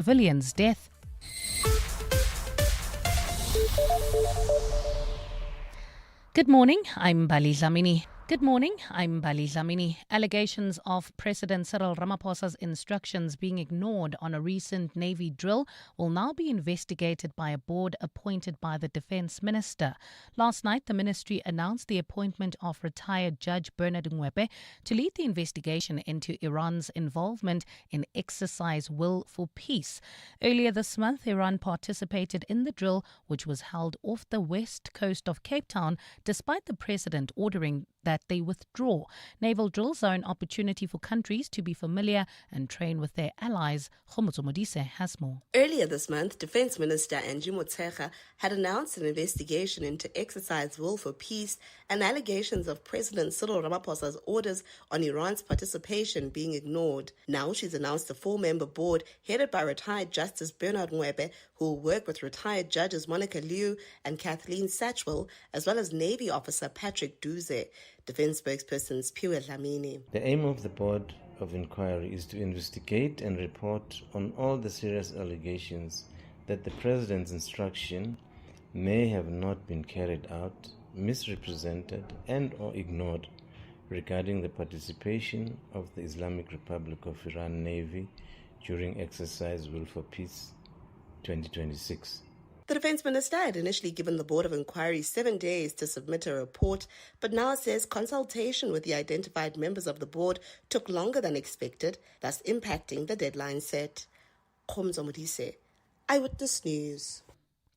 Civilian's death. Good morning, I'm Bali Dlamini. Allegations of President Cyril Ramaphosa's instructions being ignored on a recent Navy drill will now be investigated by a board appointed by the Defence Minister. Last night, the ministry announced the appointment of retired Judge Bernard Ngwepe to lead the investigation into Iran's involvement in Exercise Will for Peace. Earlier this month, Iran participated in the drill, which was held off the west coast of Cape Town, despite the president ordering that they withdraw. Naval drills are an opportunity for countries to be familiar and train with their allies. Khomotso Modise has more. Earlier this month, Defence Minister Angie Motshekga had announced an investigation into Exercise Will for Peace and allegations of President Cyril Ramaphosa's orders on Iran's participation being ignored. Now she's announced a 4-member board headed by retired Justice Bernard Ngwepe, who will work with retired judges Monica Liu and Kathleen Satchwell, as well as Navy officer Patrick Duze. Defence spokesperson Spiwe Dlamini. The aim of the Board of Inquiry is to investigate and report on all the serious allegations that the President's instruction may have not been carried out, misrepresented and or ignored regarding the participation of the Islamic Republic of Iran Navy during Exercise Will for Peace 2026. The Defence Minister had initially given the Board of Inquiry 7 days to submit a report, but now says consultation with the identified members of the board took longer than expected, thus impacting the deadline set. Khomotso Modise, Eyewitness News.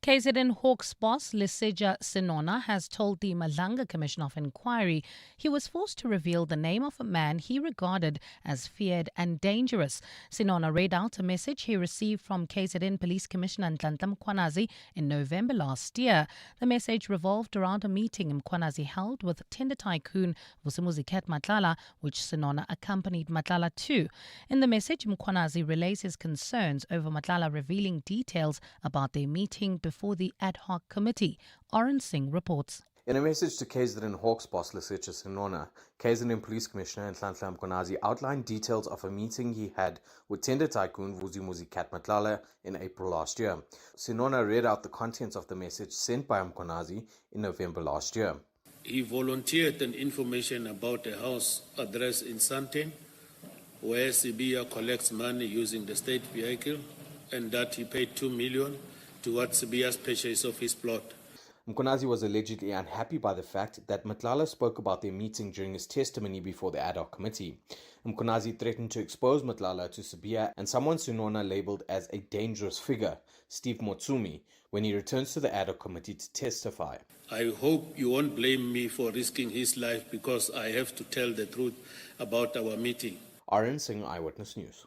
KZN Hawks boss Leseja Sinona has told the Madlanga Commission of Inquiry he was forced to reveal the name of a man he regarded as feared and dangerous. Sinona read out a message he received from KZN Police Commissioner Nhlanhla Mkhwanazi in November last year. The message revolved around a meeting Mkhwanazi held with tender tycoon Vusimuzi Matlala, which Sinona accompanied Matlala to. In the message, Mkhwanazi relays his concerns over Matlala revealing details about their meeting before the ad hoc committee. Oren Singh reports. In a message to KZN Hawks boss Leseja Sinona, KZN Police Commissioner Nhlanhla Mkhwanazi outlined details of a meeting he had with tender tycoon Vusimuzi Matlala in April last year. Sinona read out the contents of the message sent by Mkhwanazi in November last year. He volunteered an information about a house address in Sandton where Sibia collects money using the state vehicle, and that he paid 2 million towards Sibia's purchase of his plot. Mkhwanazi was allegedly unhappy by the fact that Matlala spoke about their meeting during his testimony before the ad hoc committee. Mkhwanazi threatened to expose Matlala to Sibia and someone Sinona labelled as a dangerous figure, Steve Motsumi, when he returns to the ad hoc committee to testify. I hope you won't blame me for risking his life because I have to tell the truth about our meeting. Oren Singh, Eyewitness News.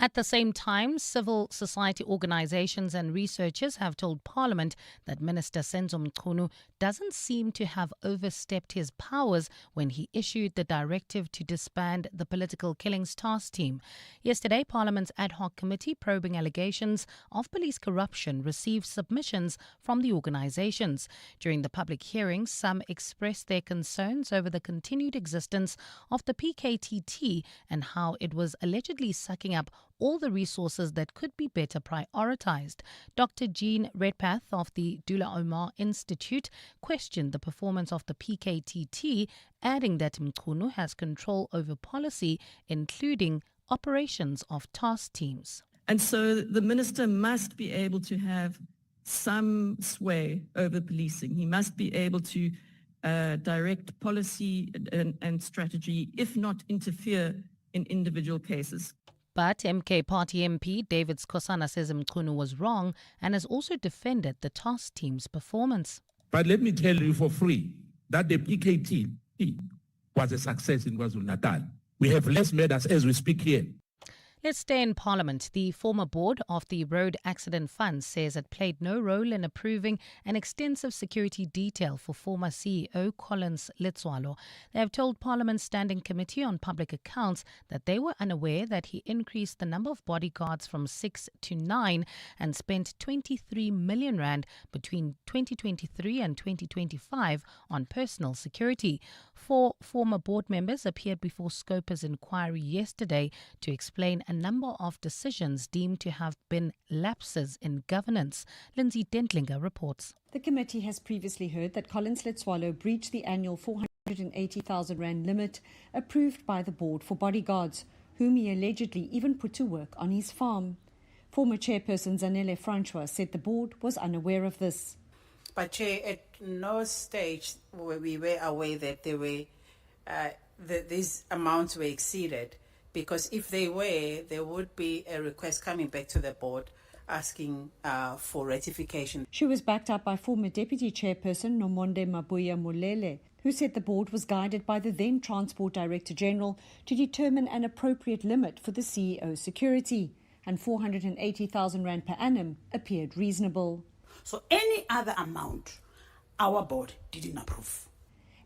At the same time, civil society organizations and researchers have told Parliament that Minister Senzo Mchunu doesn't seem to have overstepped his powers when he issued the directive to disband the Political Killings Task Team. Yesterday, Parliament's ad hoc committee probing allegations of police corruption received submissions from the organizations. During the public hearings, some expressed their concerns over the continued existence of the PKTT and how it was allegedly sucking up all the resources that could be better prioritized. Dr. Jean Redpath of the Dula Omar Institute questioned the performance of the PKTT, adding that Mchunu has control over policy, including operations of task teams. And so the minister must be able to have some sway over policing. He must be able to direct policy and strategy, if not interfere in individual cases. But MK Party MP David Skosana says Mchunu was wrong and has also defended the task team's performance. But let me tell you for free that the PKT was a success in KwaZulu-Natal. We have less murders as we speak here. Let's stay in Parliament. The former board of the Road Accident Fund says it played no role in approving an extensive security detail for former CEO Collins Letswalo. They have told Parliament's Standing Committee on Public Accounts that they were unaware that he increased the number of bodyguards from 6 to 9 and spent 23 million rand between 2023 and 2025 on personal security. 4 former board members appeared before Scopa's inquiry yesterday to explain a number of decisions deemed to have been lapses in governance. Lindsay Dentlinger reports. The committee has previously heard that Collins Letswalo breached the annual 480,000 rand limit approved by the board for bodyguards, whom he allegedly even put to work on his farm. Former chairperson Zanele Francois said the board was unaware of this. But Chair, at no stage were we were aware that there were these amounts were exceeded, because if they were, there would be a request coming back to the board asking for ratification. She was backed up by former Deputy Chairperson Nomonde Mabuya Molele, who said the board was guided by the then Transport Director General to determine an appropriate limit for the CEO's security, and 480,000 rand per annum appeared reasonable. So any other amount, our board didn't approve.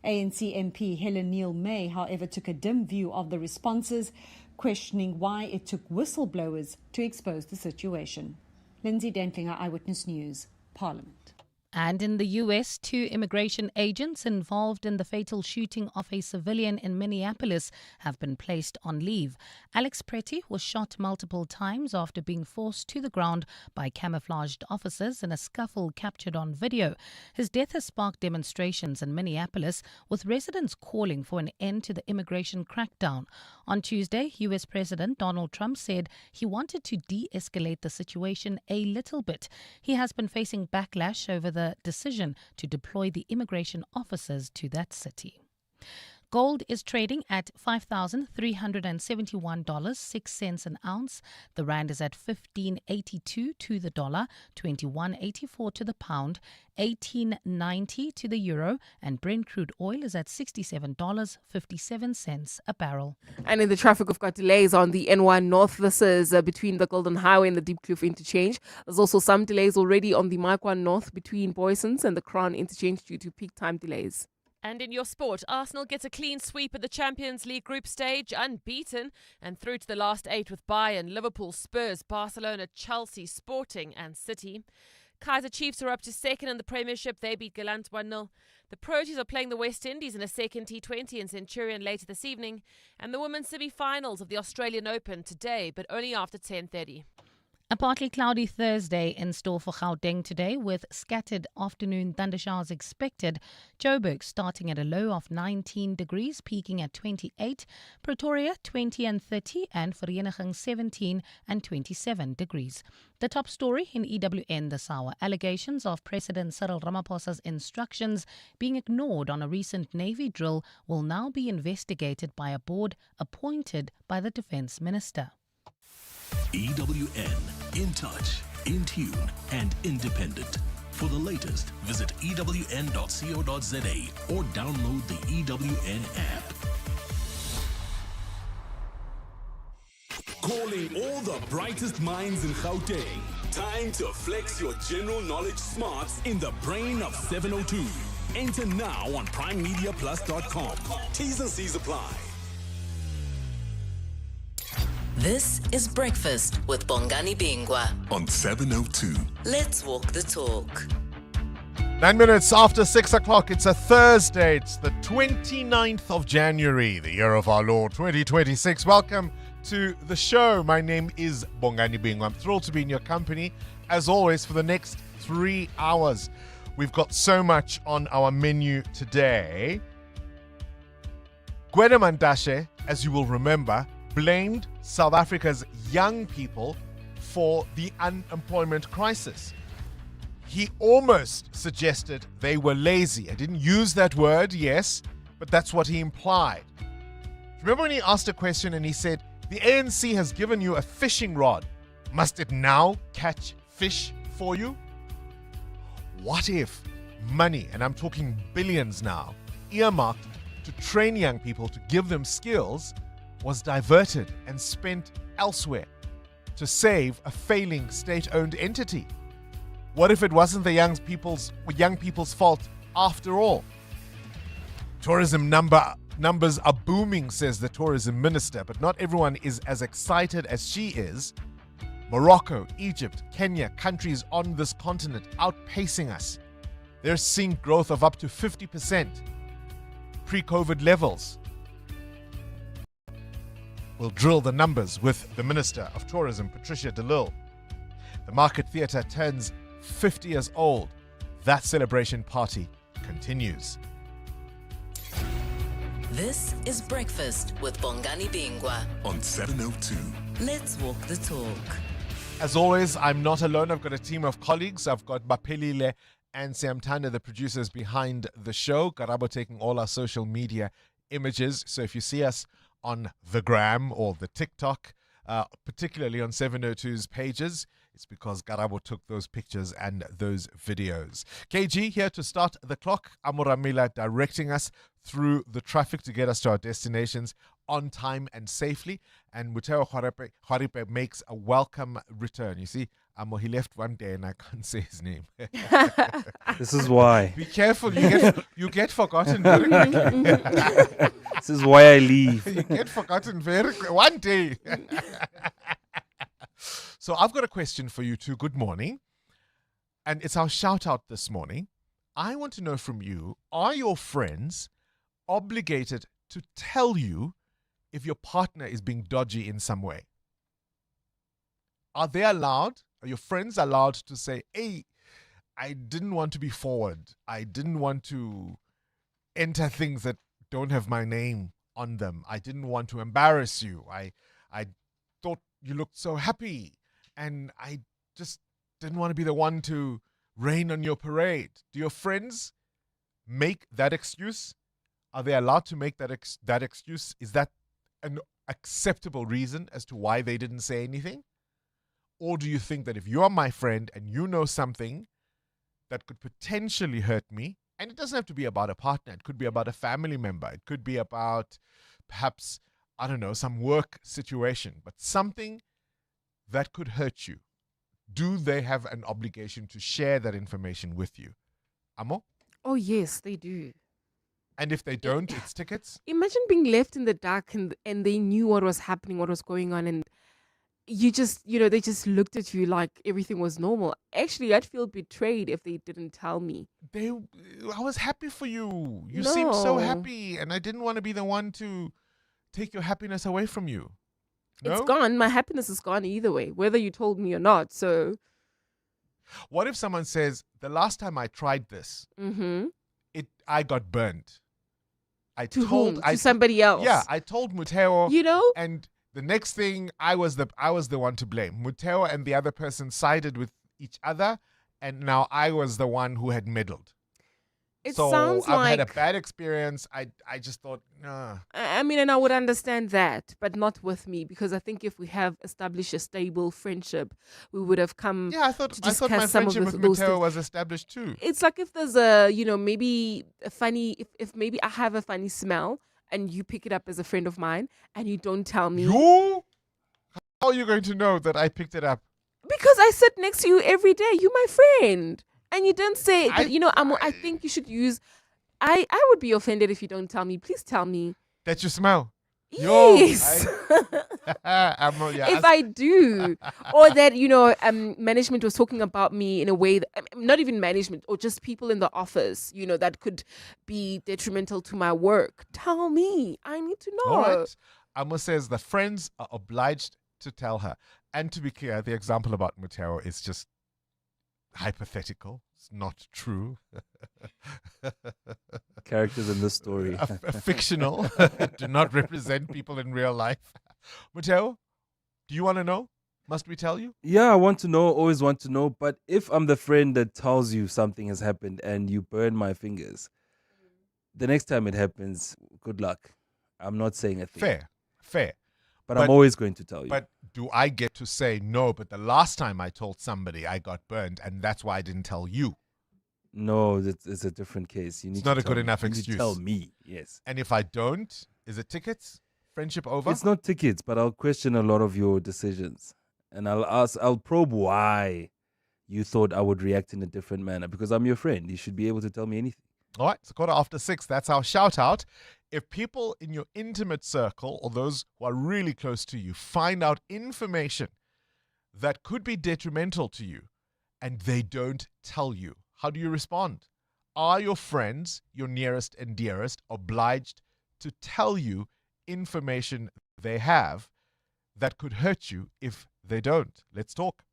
ANC MP Helen Neal-May, however, took a dim view of the responses, questioning why it took whistleblowers to expose the situation. Lindsay Dentlinger, Eyewitness News, Parliament. And in the U.S., 2 immigration agents involved in the fatal shooting of a civilian in Minneapolis have been placed on leave. Alex Pretty was shot multiple times after being forced to the ground by camouflaged officers in a scuffle captured on video. His death has sparked demonstrations in Minneapolis, with residents calling for an end to the immigration crackdown. On Tuesday, U.S. President Donald Trump said he wanted to de-escalate the situation a little bit. He has been facing backlash over the decision to deploy the immigration officers to that city. Gold is trading at $5,371.06 an ounce. The rand is at 15.82 to the dollar, 21.84 to the pound, 18.90 to the euro, and Brent crude oil is at $67.57 a barrel. And in the traffic, we've got delays on the N1 North. This is between the Golden Highway and the Deep Kloof interchange. There's also some delays already on the Mike 1 North between Boysons and the Crown interchange due to peak time delays. And in your sport, Arsenal gets a clean sweep at the Champions League group stage, unbeaten, and through to the last 8 with Bayern, Liverpool, Spurs, Barcelona, Chelsea, Sporting and City. Kaizer Chiefs are up to second in the Premiership. They beat Galant 1-0. The Proteas are playing the West Indies in a second T20 in Centurion later this evening. And the women's semi-finals of the Australian Open today, but only after 10:30. A partly cloudy Thursday in store for Gauteng today, with scattered afternoon thundershowers expected. Joburg starting at a low of 19 degrees, peaking at 28. Pretoria 20 and 30, and Vereeniging 17 and 27 degrees. The top story in EWN this hour: allegations of President Cyril Ramaphosa's instructions being ignored on a recent Navy drill will now be investigated by a board appointed by the Defence Minister. EWN, in touch, in tune, and independent. For the latest, visit ewn.co.za or download the EWN app. Calling all the brightest minds in Gauteng. Time to flex your general knowledge smarts in the brain of 702. Enter now on primemediaplus.com. T's and C's apply. This is Breakfast with Bongani Bingwa on 702. Let's walk the talk. 9 minutes after 6 o'clock. It's a Thursday. It's the 29th of January, the year of our Lord 2026. Welcome to the show. My name is Bongani Bingwa. I'm thrilled to be in your company, as always, for the next 3 hours. We've got so much on our menu today. Gwede Mantashe, as you will remember, blamed South Africa's young people for the unemployment crisis. He almost suggested they were lazy. I didn't use that word, yes, but that's what he implied. Remember when he asked a question and he said, the ANC has given you a fishing rod. Must it now catch fish for you? What if money, and I'm talking billions now, earmarked to train young people, to give them skills, was diverted and spent elsewhere to save a failing state-owned entity? What if it wasn't the young people's fault after all? Tourism numbers are booming, says the tourism minister, but not everyone is as excited as she is. Morocco, Egypt, Kenya, countries on this continent outpacing us. They're seeing growth of up to 50%, pre-COVID levels. We'll drill the numbers with the Minister of Tourism, Patricia de Lille. The Market Theatre turns 50 years old. That celebration party continues. This is Breakfast with Bongani Bingwa on 702. Let's walk the talk. As always, I'm not alone. I've got a team of colleagues. I've got Bapelile and Samtana, the producers behind the show. Karabo taking all our social media images. So if you see us on the gram or the TikTok, particularly on 702's pages, it's because Garabo took those pictures and those videos. KG here to start the clock. Amuramila directing us through the traffic to get us to our destinations on time and safely. And Muteo Khwaripe makes a welcome return. You see, Amo, he left one day and I can't say his name. This is why. Be careful, you get forgotten very quickly. This is why I leave. You get forgotten very quickly. One day. So I've got a question for you two. Good morning. And it's our shout out this morning. I want to know from you, are your friends obligated to tell you if your partner is being dodgy in some way? Are they allowed, are your friends allowed to say, hey, I didn't want to be forward. I didn't want to enter things that don't have my name on them. I didn't want to embarrass you. I thought you looked so happy. And I just didn't want to be the one to rain on your parade. Do your friends make that excuse? Are they allowed to make that excuse? Is that an acceptable reason as to why they didn't say anything? Or do you think that if you're my friend and you know something that could potentially hurt me, and it doesn't have to be about a partner, it could be about a family member, it could be about perhaps, I don't know, some work situation, but something that could hurt you, do they have an obligation to share that information with you? Amo? Oh, yes, they do. And if they don't, it's tickets? Imagine being left in the dark and they knew what was happening, what was going on, and you just, they just looked at you like everything was normal. Actually, I'd feel betrayed if they didn't tell me. I was happy for you. You seemed so happy, and I didn't want to be the one to take your happiness away from you. No? It's gone. My happiness is gone either way, whether you told me or not. So, what if someone says, the last time I tried this, I got burned. To somebody else? Yeah, I told Muteo. You and the next thing, I was the one to blame. Muteo and the other person sided with each other, and now I was the one who had meddled. I've had a bad experience. I just thought, nah. I mean, and I would understand that, but not with me, because I think if we have established a stable friendship, we would have come. Yeah, I thought my friendship with Mateo was established too. It's like if there's maybe a funny, if maybe I have a funny smell and you pick it up as a friend of mine and you don't tell me. You? How are you going to know that I picked it up? Because I sit next to you every day. You're my friend. And you don't say, I think you should use, I would be offended if you don't tell me. Please tell me. That you smell? Yes. If I do. Or that, management was talking about me in a way, that, not even management, or just people in the office, that could be detrimental to my work. Tell me. I need to know. All right. Amo says the friends are obliged to tell her. And to be clear, the example about Mutero is just hypothetical. It's not true. Characters in this story. Fictional. Do not represent people in real life. Muteo, do you want to know? Must we tell you? Yeah, I want to know, always want to know. But if I'm the friend that tells you something has happened and you burn my fingers, the next time it happens, good luck. I'm not saying a thing. Fair. But I'm always going to tell you. But do I get to say, no, but the last time I told somebody I got burned and that's why I didn't tell you? No, it's a different case. It's not a good enough excuse. You need to tell me, yes. And if I don't, is it tickets? Friendship over? It's not tickets, but I'll question a lot of your decisions. And I'll probe why you thought I would react in a different manner. Because I'm your friend. You should be able to tell me anything. All right, it's 6:15. That's our shout out. If people in your intimate circle or those who are really close to you find out information that could be detrimental to you and they don't tell you, how do you respond? Are your friends, your nearest and dearest, obliged to tell you information they have that could hurt you if they don't. Let's talk.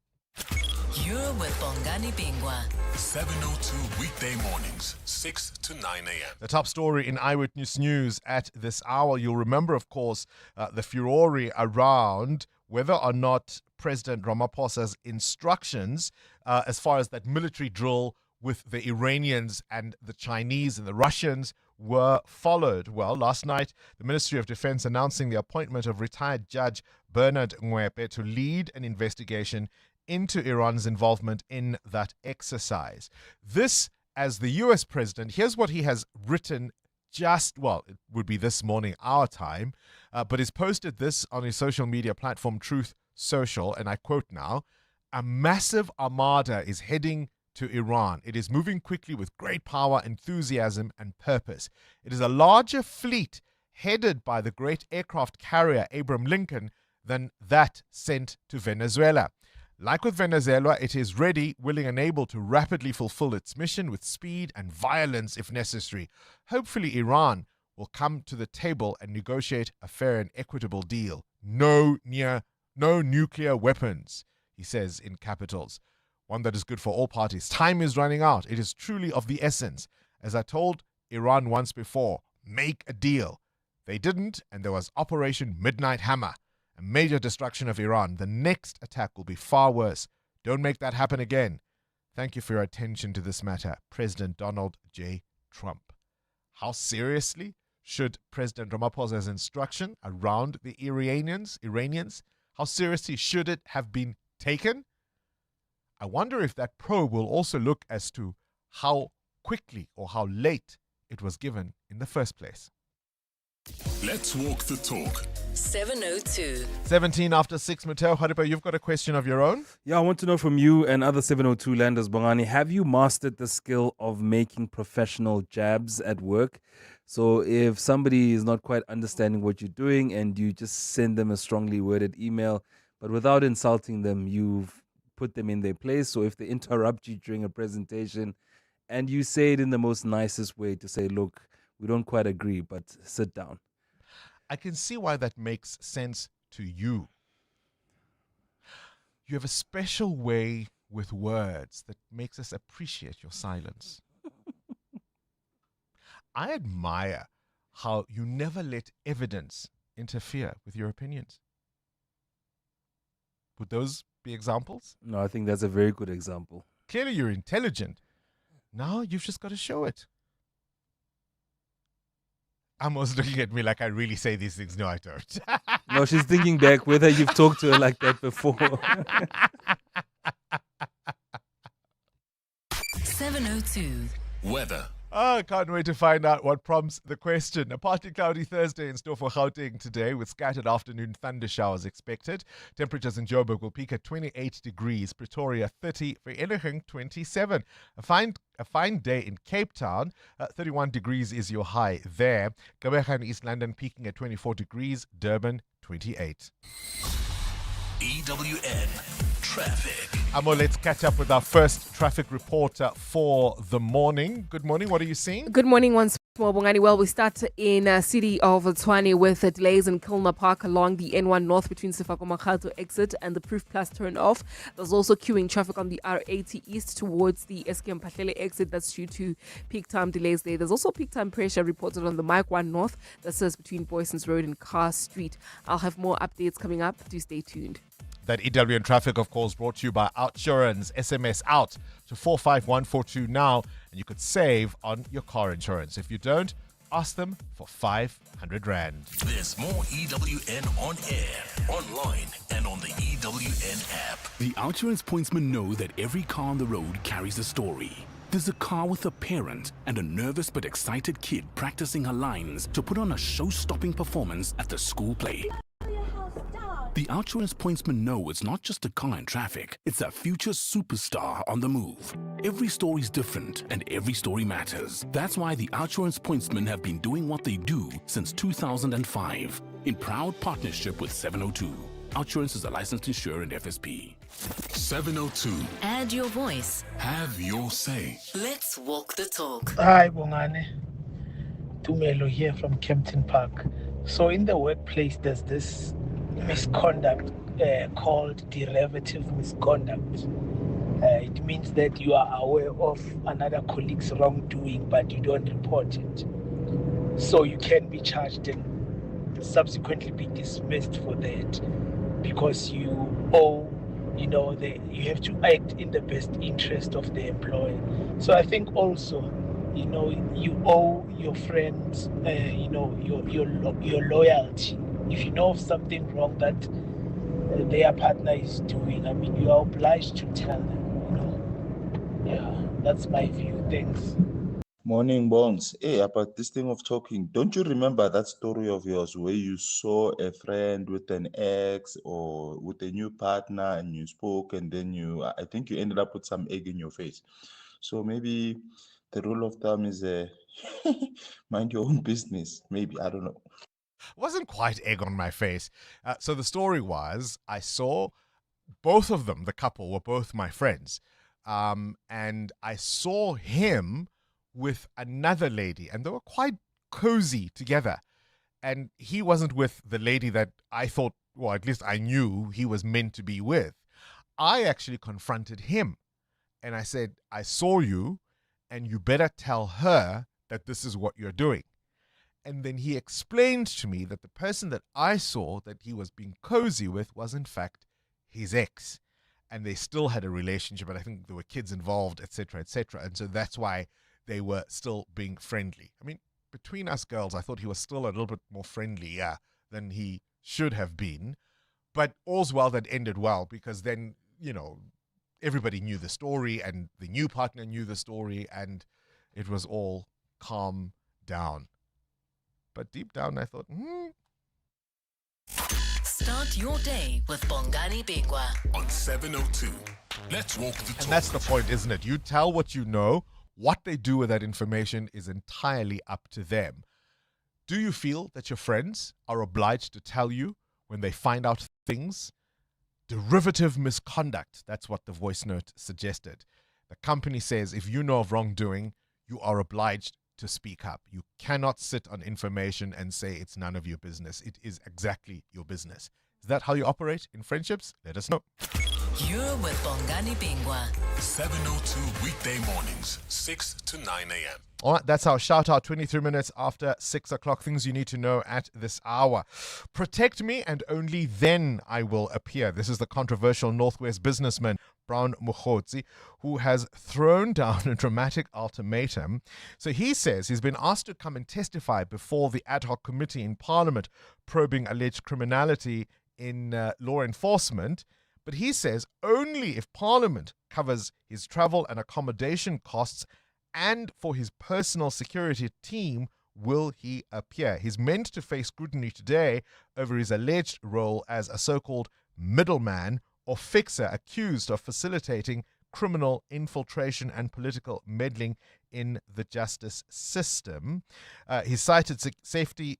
You're with Bongani Bingwa. 7:02 weekday mornings, 6 to 9 a.m. The top story in Eyewitness News at this hour. You'll remember, of course, the furore around whether or not President Ramaphosa's instructions as far as that military drill with the Iranians and the Chinese and the Russians were followed. Well, last night, the Ministry of Defense announcing the appointment of retired Judge Bernard Ngwepe to lead an investigation into Iran's involvement in that exercise. This, as the US president, here's what he has written it would be this morning, our time, but he's posted this on his social media platform, Truth Social, and I quote now, "A massive armada is heading to Iran. It is moving quickly with great power, enthusiasm, and purpose. It is a larger fleet headed by the great aircraft carrier Abraham Lincoln than that sent to Venezuela. Like with Venezuela, it is ready, willing, and able to rapidly fulfill its mission with speed and violence if necessary. Hopefully, Iran will come to the table and negotiate a fair and equitable deal. No nuclear weapons," he says in capitals. One that is good for all parties. Time is running out. It is truly of the essence. As I told Iran once before, make a deal. They didn't, and there was Operation Midnight Hammer. A major destruction of Iran. The next attack will be far worse. Don't make that happen again. Thank you for your attention to this matter. President Donald J. Trump. How seriously should President Ramaphosa's instruction around the Iranians, how seriously should it have been taken? I wonder if that probe will also look as to how quickly or how late it was given in the first place. Let's walk the talk. 7:02. 17 after 6, Mateo Haripa, you've got a question of your own? Yeah, I want to know from you and other 702 landers, Bongani, have you mastered the skill of making professional jabs at work? So if somebody is not quite understanding what you're doing and you just send them a strongly worded email, but without insulting them, you've put them in their place. So if they interrupt you during a presentation and you say it in the most nicest way to say, look, we don't quite agree, but sit down. I can see why that makes sense to you. You have a special way with words that makes us appreciate your silence. I admire how you never let evidence interfere with your opinions. Would those be examples? No, I think that's a very good example. Clearly you're intelligent. Now you've just got to show it. Ammo's looking at me like I really say these things. No, I don't. No, she's thinking back whether you've talked to her like that before. 7:02. Weather. I can't wait to find out what prompts the question. A partly cloudy Thursday in store for Gauteng today with scattered afternoon thunder showers expected. Temperatures in Joburg will peak at 28 degrees, Pretoria 30, Vereeniging 27. A fine day in Cape Town, 31 degrees is your high there. Gqeberha and East London peaking at 24 degrees, Durban 28. EWN Traffic. Amo, let's catch up with our first traffic reporter for the morning. Good morning. What are you seeing? Good morning once more, Bongani. Well, we start in city of Tshwane with delays in Kilner Park along the N1 North between Sefako-Makgato exit and the Proof Plus turn off. There's also queuing traffic on the R80 East towards the SK Mphahlele exit. That's due to peak time delays there. There's also peak time pressure reported on the Mike 1 North. That says between Boysons Road and Carr Street. I'll have more updates coming up. Do stay tuned. That EWN Traffic, of course, brought to you by Outsurance. SMS out to 45142 now, and you could save on your car insurance. If you don't, ask them for 500 Rand. There's more EWN on air, online, and on the EWN app. The Outsurance pointsmen know that every car on the road carries a story. There's a car with a parent and a nervous but excited kid practicing her lines to put on a show-stopping performance at the school play. The Outsurance pointsmen know it's not just a car in traffic, it's a future superstar on the move. Every story's different and every story matters. That's why the Outsurance pointsmen have been doing what they do since 2005 in proud partnership with 702. Outsurance is a licensed insurer and FSP. 702. Add your voice. Have your say. Let's walk the talk. Hi, Bongani. Tumelo here from Kempton Park. So in the workplace, there's this misconduct called derivative misconduct. It means that you are aware of another colleague's wrongdoing, but you don't report it. So you can be charged and subsequently be dismissed for that because you owe, you have to act in the best interest of the employer. So I think also, you owe your friends, your loyalty. If you know of something wrong that their partner is doing, I mean, you are obliged to tell them. Yeah, that's my view. Thanks. Morning, Bongs. Hey, about this thing of talking, don't you remember that story of yours where you saw a friend with an ex or with a new partner and you spoke and then I think you ended up with some egg in your face. So maybe the rule of thumb is mind your own business. Maybe, I don't know. Wasn't quite egg on my face. So the story was, I saw both of them, the couple were both my friends. And I saw him with another lady, and they were quite cozy together. And he wasn't with the lady that I thought, well, at least I knew he was meant to be with. I actually confronted him and I said, I saw you and you better tell her that this is what you're doing. And then he explained to me that the person that I saw that he was being cozy with was in fact his ex. And they still had a relationship, and I think there were kids involved, etc., etc. And so that's why they were still being friendly. I mean, between us girls, I thought he was still a little bit more friendly than he should have been. But all's well that ended well, because then, everybody knew the story and the new partner knew the story and it was all calm down. But deep down, I thought, Start your day with Bongani Bingwa on 702. Let's walk the talk. And that's the point, isn't it? You tell what you know. What they do with that information is entirely up to them. Do you feel that your friends are obliged to tell you when they find out things? Derivative misconduct, that's what the voice note suggested. The company says if you know of wrongdoing, you are obliged to speak up. You cannot sit on information and say it's none of your business. It is exactly your business. Is that how you operate in friendships? Let us know. You're with Bongani Bingwa. 702 weekday mornings, 6 to 9 a.m. All right, that's our shout out 23 minutes after 6 o'clock. Things you need to know at this hour. Protect me and only then I will appear. This is the controversial Northwest businessman, Brown Mokgotsi, who has thrown down a dramatic ultimatum. So he says he's been asked to come and testify before the ad hoc committee in Parliament probing alleged criminality in law enforcement. But he says only if Parliament covers his travel and accommodation costs and for his personal security team will he appear. He's meant to face scrutiny today over his alleged role as a so-called middleman or fixer accused of facilitating criminal infiltration and political meddling in the justice system. He cited safety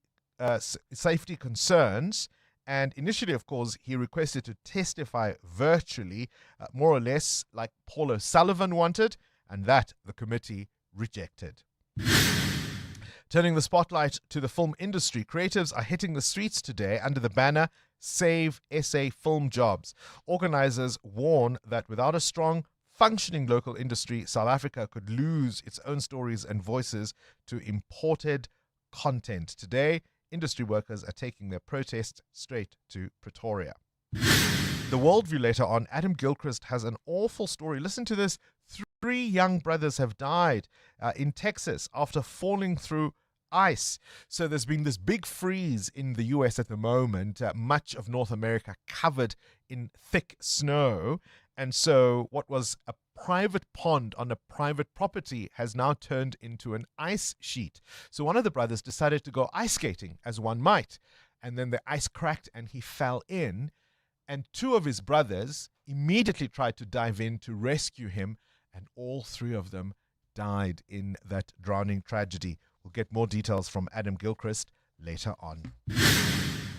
concerns. And initially, of course, he requested to testify virtually, more or less like Paul O'Sullivan wanted, and that the committee rejected. Turning the spotlight to the film industry, creatives are hitting the streets today under the banner Save SA Film Jobs. Organizers warn that without a strong, functioning local industry, South Africa could lose its own stories and voices to imported content. Today, industry workers are taking their protests straight to Pretoria. The Worldview later on, Adam Gilchrist has an awful story. Listen to this. 3 young brothers have died in Texas after falling through ice. So there's been this big freeze in the US at the moment, much of North America covered in thick snow. And so what was a private pond on a private property has now turned into an ice sheet. So one of the brothers decided to go ice skating, as one might. And then the ice cracked and he fell in. And 2 of his brothers immediately tried to dive in to rescue him. And all 3 of them died in that drowning tragedy. We'll get more details from Adam Gilchrist later on.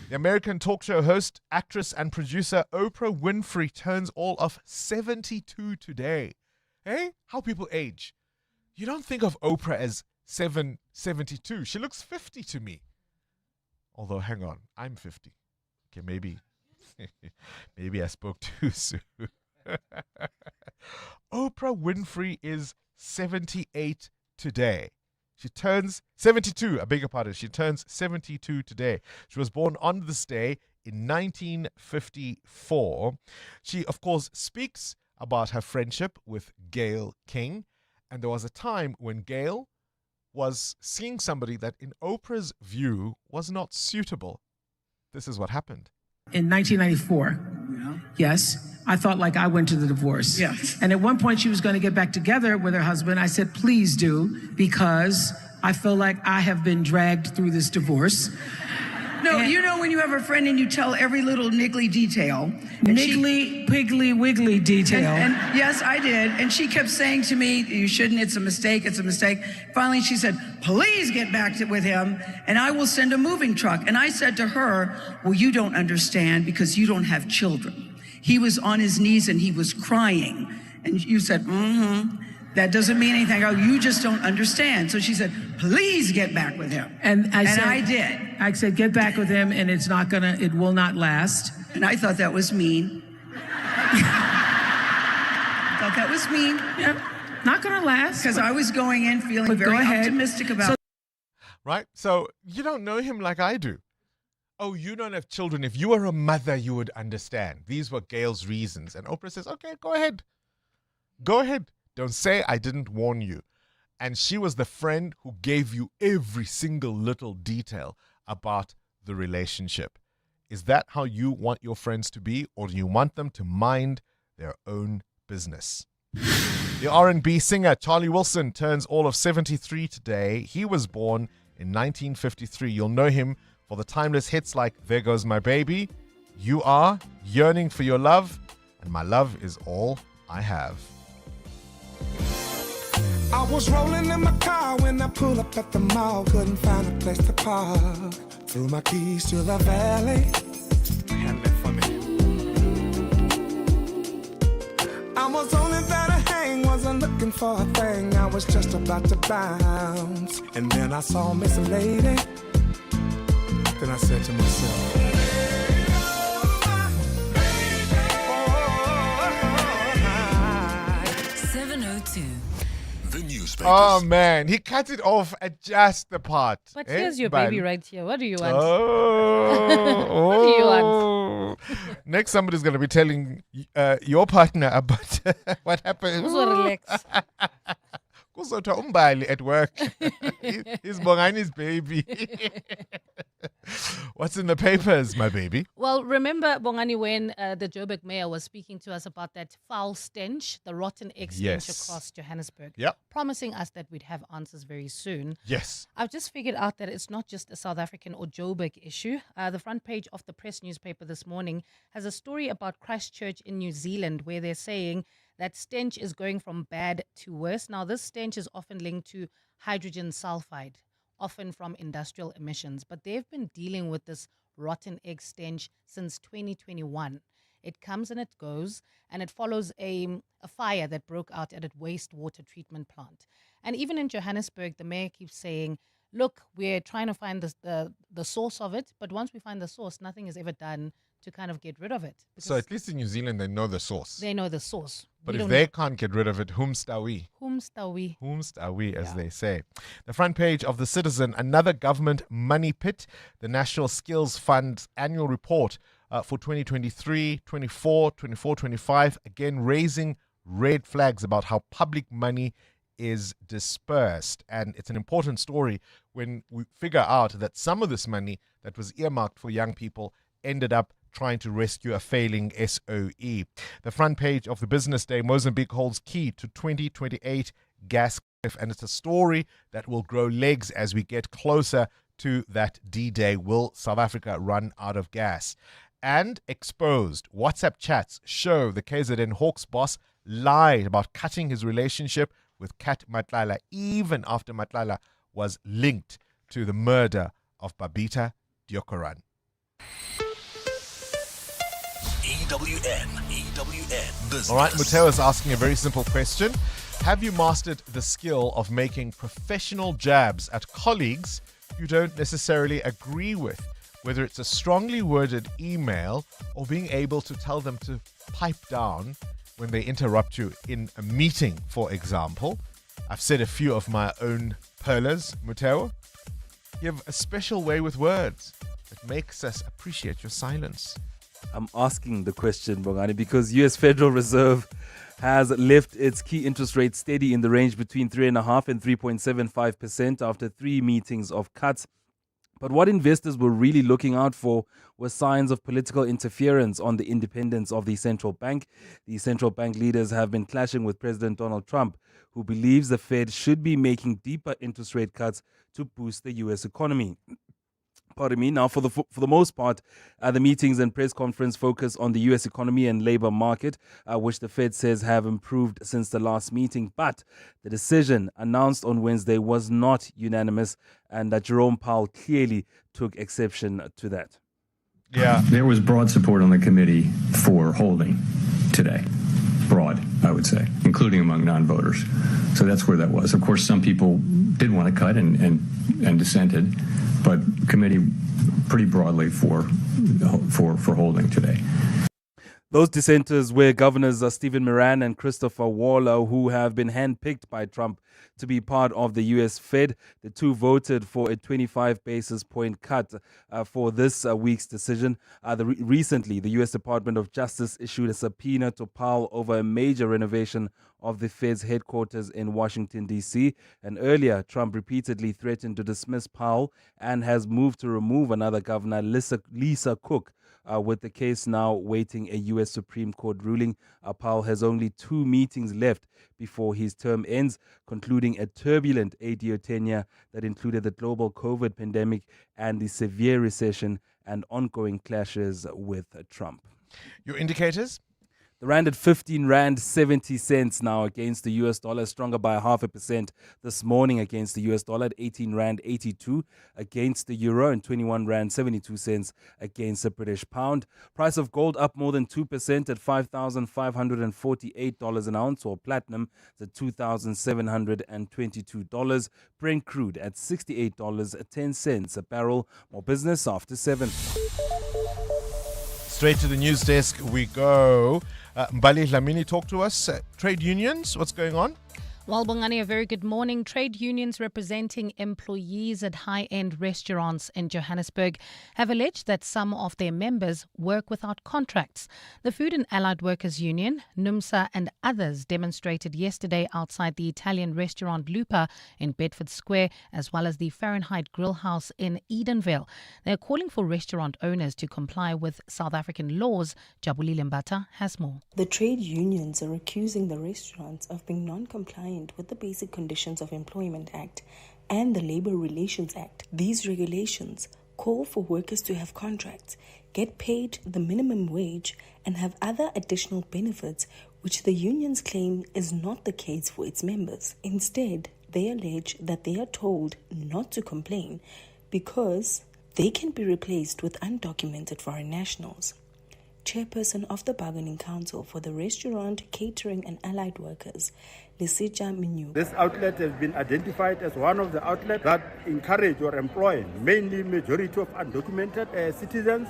The American talk show host, actress and producer Oprah Winfrey turns all of 72 today. Hey, how people age. You don't think of Oprah as 72. She looks 50 to me. Although, hang on, I'm 50. Okay, maybe I spoke too soon. Oprah Winfrey is 78 today. She turns 72, I beg your pardon. She turns 72 today. She was born on this day in 1954. She, of course, speaks about her friendship with Gayle King. And there was a time when Gayle was seeing somebody that, in Oprah's view, was not suitable. This is what happened. In 1994, yes, I thought like I went to the divorce. Yes. And at one point she was going to get back together with her husband. I said, please do, because I feel like I have been dragged through this divorce. No, you know when you have a friend and you tell every little niggly detail. Niggly, piggly, wiggly detail. And yes, I did. And she kept saying to me, you shouldn't, it's a mistake, it's a mistake. Finally, she said, please get back with him and I will send a moving truck. And I said to her, well, you don't understand because you don't have children. He was on his knees and he was crying. And you said, that doesn't mean anything. I go, you just don't understand. So she said, please get back with him. And I said, I did. I said, get back with him and it will not last. And I thought that was mean. I thought that was mean. Yeah, not going to last. Because I was going in feeling very optimistic about Right? So you don't know him like I do. Oh, you don't have children. If you were a mother, you would understand. These were Gayle's reasons. And Oprah says, okay, go ahead. Go ahead. Don't say I didn't warn you. And she was the friend who gave you every single little detail about the relationship. Is that how you want your friends to be, or do you want them to mind their own business? The R&B singer Charlie Wilson turns all of 73 today. He was born in 1953. You'll know him for the timeless hits like There Goes My Baby, You Are, Yearning for Your Love, and My Love Is All I Have. I was rolling in my car when I pulled up at the mall. Couldn't find a place to park. Threw my keys to the valet. Handle it for me. I was only there to hang. Wasn't looking for a thing. I was just about to bounce. And then I saw Miss Lady. Then I said to myself, oh man, he cut it off at just the part. But here's your baby right here. What do you want? Oh, what do you want? Next, somebody's going to be telling your partner about what happened. So relax. Kusotha umbali at work. He's Bongani's baby. What's in the papers, my baby? Well, remember, Bongani, when the Joburg mayor was speaking to us about that foul stench, the rotten egg stench across Johannesburg, promising us that we'd have answers very soon. Yes. I've just figured out that it's not just a South African or Joburg issue. The front page of the Press newspaper this morning has a story about Christchurch in New Zealand, where they're saying that stench is going from bad to worse. Now, this stench is often linked to hydrogen sulfide, often from industrial emissions. But they've been dealing with this rotten egg stench since 2021. It comes and it goes, and it follows a fire that broke out at a wastewater treatment plant. And even in Johannesburg, the mayor keeps saying, look, we're trying to find the source of it, but once we find the source, nothing is ever done to kind of get rid of it. So at least in New Zealand, they know the source. They know the source. But if they can't get rid of it, whomst are we? Whomst are we? Whomst are we, as they say. The front page of The Citizen, another government money pit. The National Skills Fund's annual report for 2023, 24, 25, again raising red flags about how public money is dispersed. And it's an important story when we figure out that some of this money that was earmarked for young people ended up trying to rescue a failing SOE. The front page of the Business Day, Mozambique holds key to 2028 gas cliff, and it's a story that will grow legs as we get closer to that D-Day. Will South Africa run out of gas? And exposed, WhatsApp chats show the KZN Hawks boss lied about cutting his relationship with Kat Matlala, even after Matlala was linked to the murder of Babita Diokoran. EWN Business. All right, Muteo is asking a very simple question. Have you mastered the skill of making professional jabs at colleagues you don't necessarily agree with? whether it's a strongly worded email or being able to tell them to pipe down when they interrupt you in a meeting, for example. I've said a few of my own perlers, Muteo. You have a special way with words that makes us appreciate your silence. I'm asking the question, Bongani, because US Federal Reserve has left its key interest rate steady in the range between 3.5% and 3.75% after 3 meetings of cuts. But what investors were really looking out for were signs of political interference on the independence of the central bank. The central bank leaders have been clashing with President Donald Trump, who believes the Fed should be making deeper interest rate cuts to boost the U.S. economy. Pardon me. Now, for the most part, the meetings and press conference focus on the U.S. economy and labor market, which the Fed says have improved since the last meeting. But the decision announced on Wednesday was not unanimous, and Jerome Powell clearly took exception to that. Yeah, there was broad support on the committee for holding today. Broad, I would say, including among non-voters. So that's where that was. Of course, some people did want to cut and dissented, but committee pretty broadly for holding today. Those dissenters were Governors Stephen Moran and Christopher Waller, who have been handpicked by Trump to be part of the U.S. Fed. The two voted for a 25 basis point cut for this week's decision. Recently, the U.S. Department of Justice issued a subpoena to Powell over a major renovation of the Fed's headquarters in Washington, D.C. And earlier, Trump repeatedly threatened to dismiss Powell and has moved to remove another governor, Lisa Cook. With the case now waiting a U.S. Supreme Court ruling, Powell has only 2 meetings left before his term ends, concluding a turbulent 8-year tenure that included the global COVID pandemic and the severe recession and ongoing clashes with Trump. Your indicators? The rand at 15 rand 70 cents now against the US dollar, stronger by 0.5% this morning against the US dollar at 18 rand 82 against the euro and 21 rand 72 cents against the British pound. Price of gold up more than 2% at $5,548 an ounce, or platinum at $2,722. Brent crude at $68.10 a barrel. More business after 7. Straight to the news desk we go. Mbali Lamini, talk to us. Trade unions, what's going on? Well, Bongani, a very good morning. Trade unions representing employees at high-end restaurants in Johannesburg have alleged that some of their members work without contracts. The Food and Allied Workers Union, NUMSA and others demonstrated yesterday outside the Italian restaurant Lupa in Bedford Square, as well as the Fahrenheit Grill House in Edenvale. They are calling for restaurant owners to comply with South African laws. Jabulile Mbata has more. The trade unions are accusing the restaurants of being non-compliant with the Basic Conditions of Employment Act and the Labour Relations Act. These regulations call for workers to have contracts, get paid the minimum wage, and have other additional benefits, which the unions claim is not the case for its members. Instead, they allege that they are told not to complain because they can be replaced with undocumented foreign nationals. Chairperson of the Bargaining Council for the Restaurant, Catering and Allied Workers, Lisija Minyu. This outlet has been identified as one of the outlets that encourage or employ mainly majority of undocumented citizens,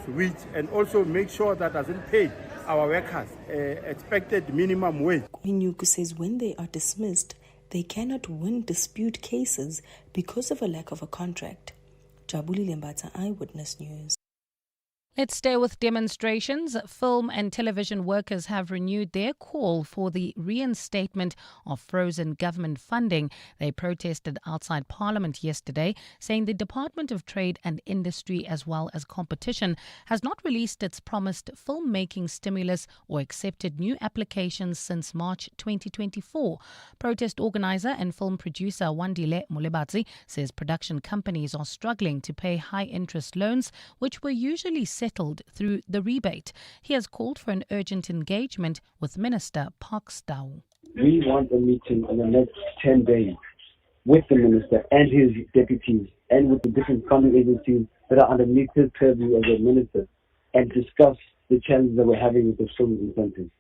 and also make sure that doesn't pay our workers expected minimum wage. Minyu says when they are dismissed, they cannot win dispute cases because of a lack of a contract. Jabulile Mbata, Eyewitness News. Let's stay with demonstrations. Film and television workers have renewed their call for the reinstatement of frozen government funding. They protested outside Parliament yesterday, saying the Department of Trade and Industry as well as Competition has not released its promised filmmaking stimulus or accepted new applications since March 2024. Protest organizer and film producer Wandile Mulebatsi says production companies are struggling to pay high-interest loans, which were usually settled through the rebate. He has called for an urgent engagement with Minister Park Stau. We want a meeting in the next 10 days with the Minister and his deputies and with the different funding agencies that are underneath his purview as a minister and discuss the challenges that we're having with the film incentives.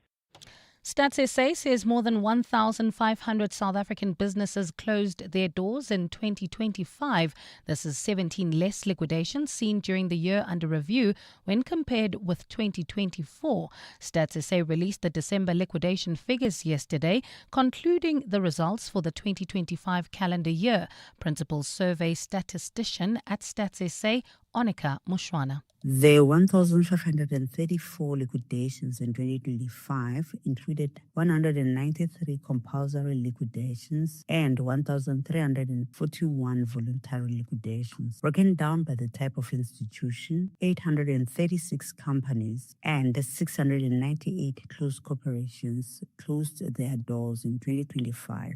Stats SA says more than 1,500 South African businesses closed their doors in 2025. This is 17 less liquidations seen during the year under review when compared with 2024. Stats SA released the December liquidation figures yesterday, concluding the results for the 2025 calendar year. Principal survey statistician at Stats SA, Onika Mushwana. The 1,534 liquidations in 2025 included 193 compulsory liquidations and 1,341 voluntary liquidations. Broken down by the type of institution, 836 companies and 698 closed corporations closed their doors in 2025.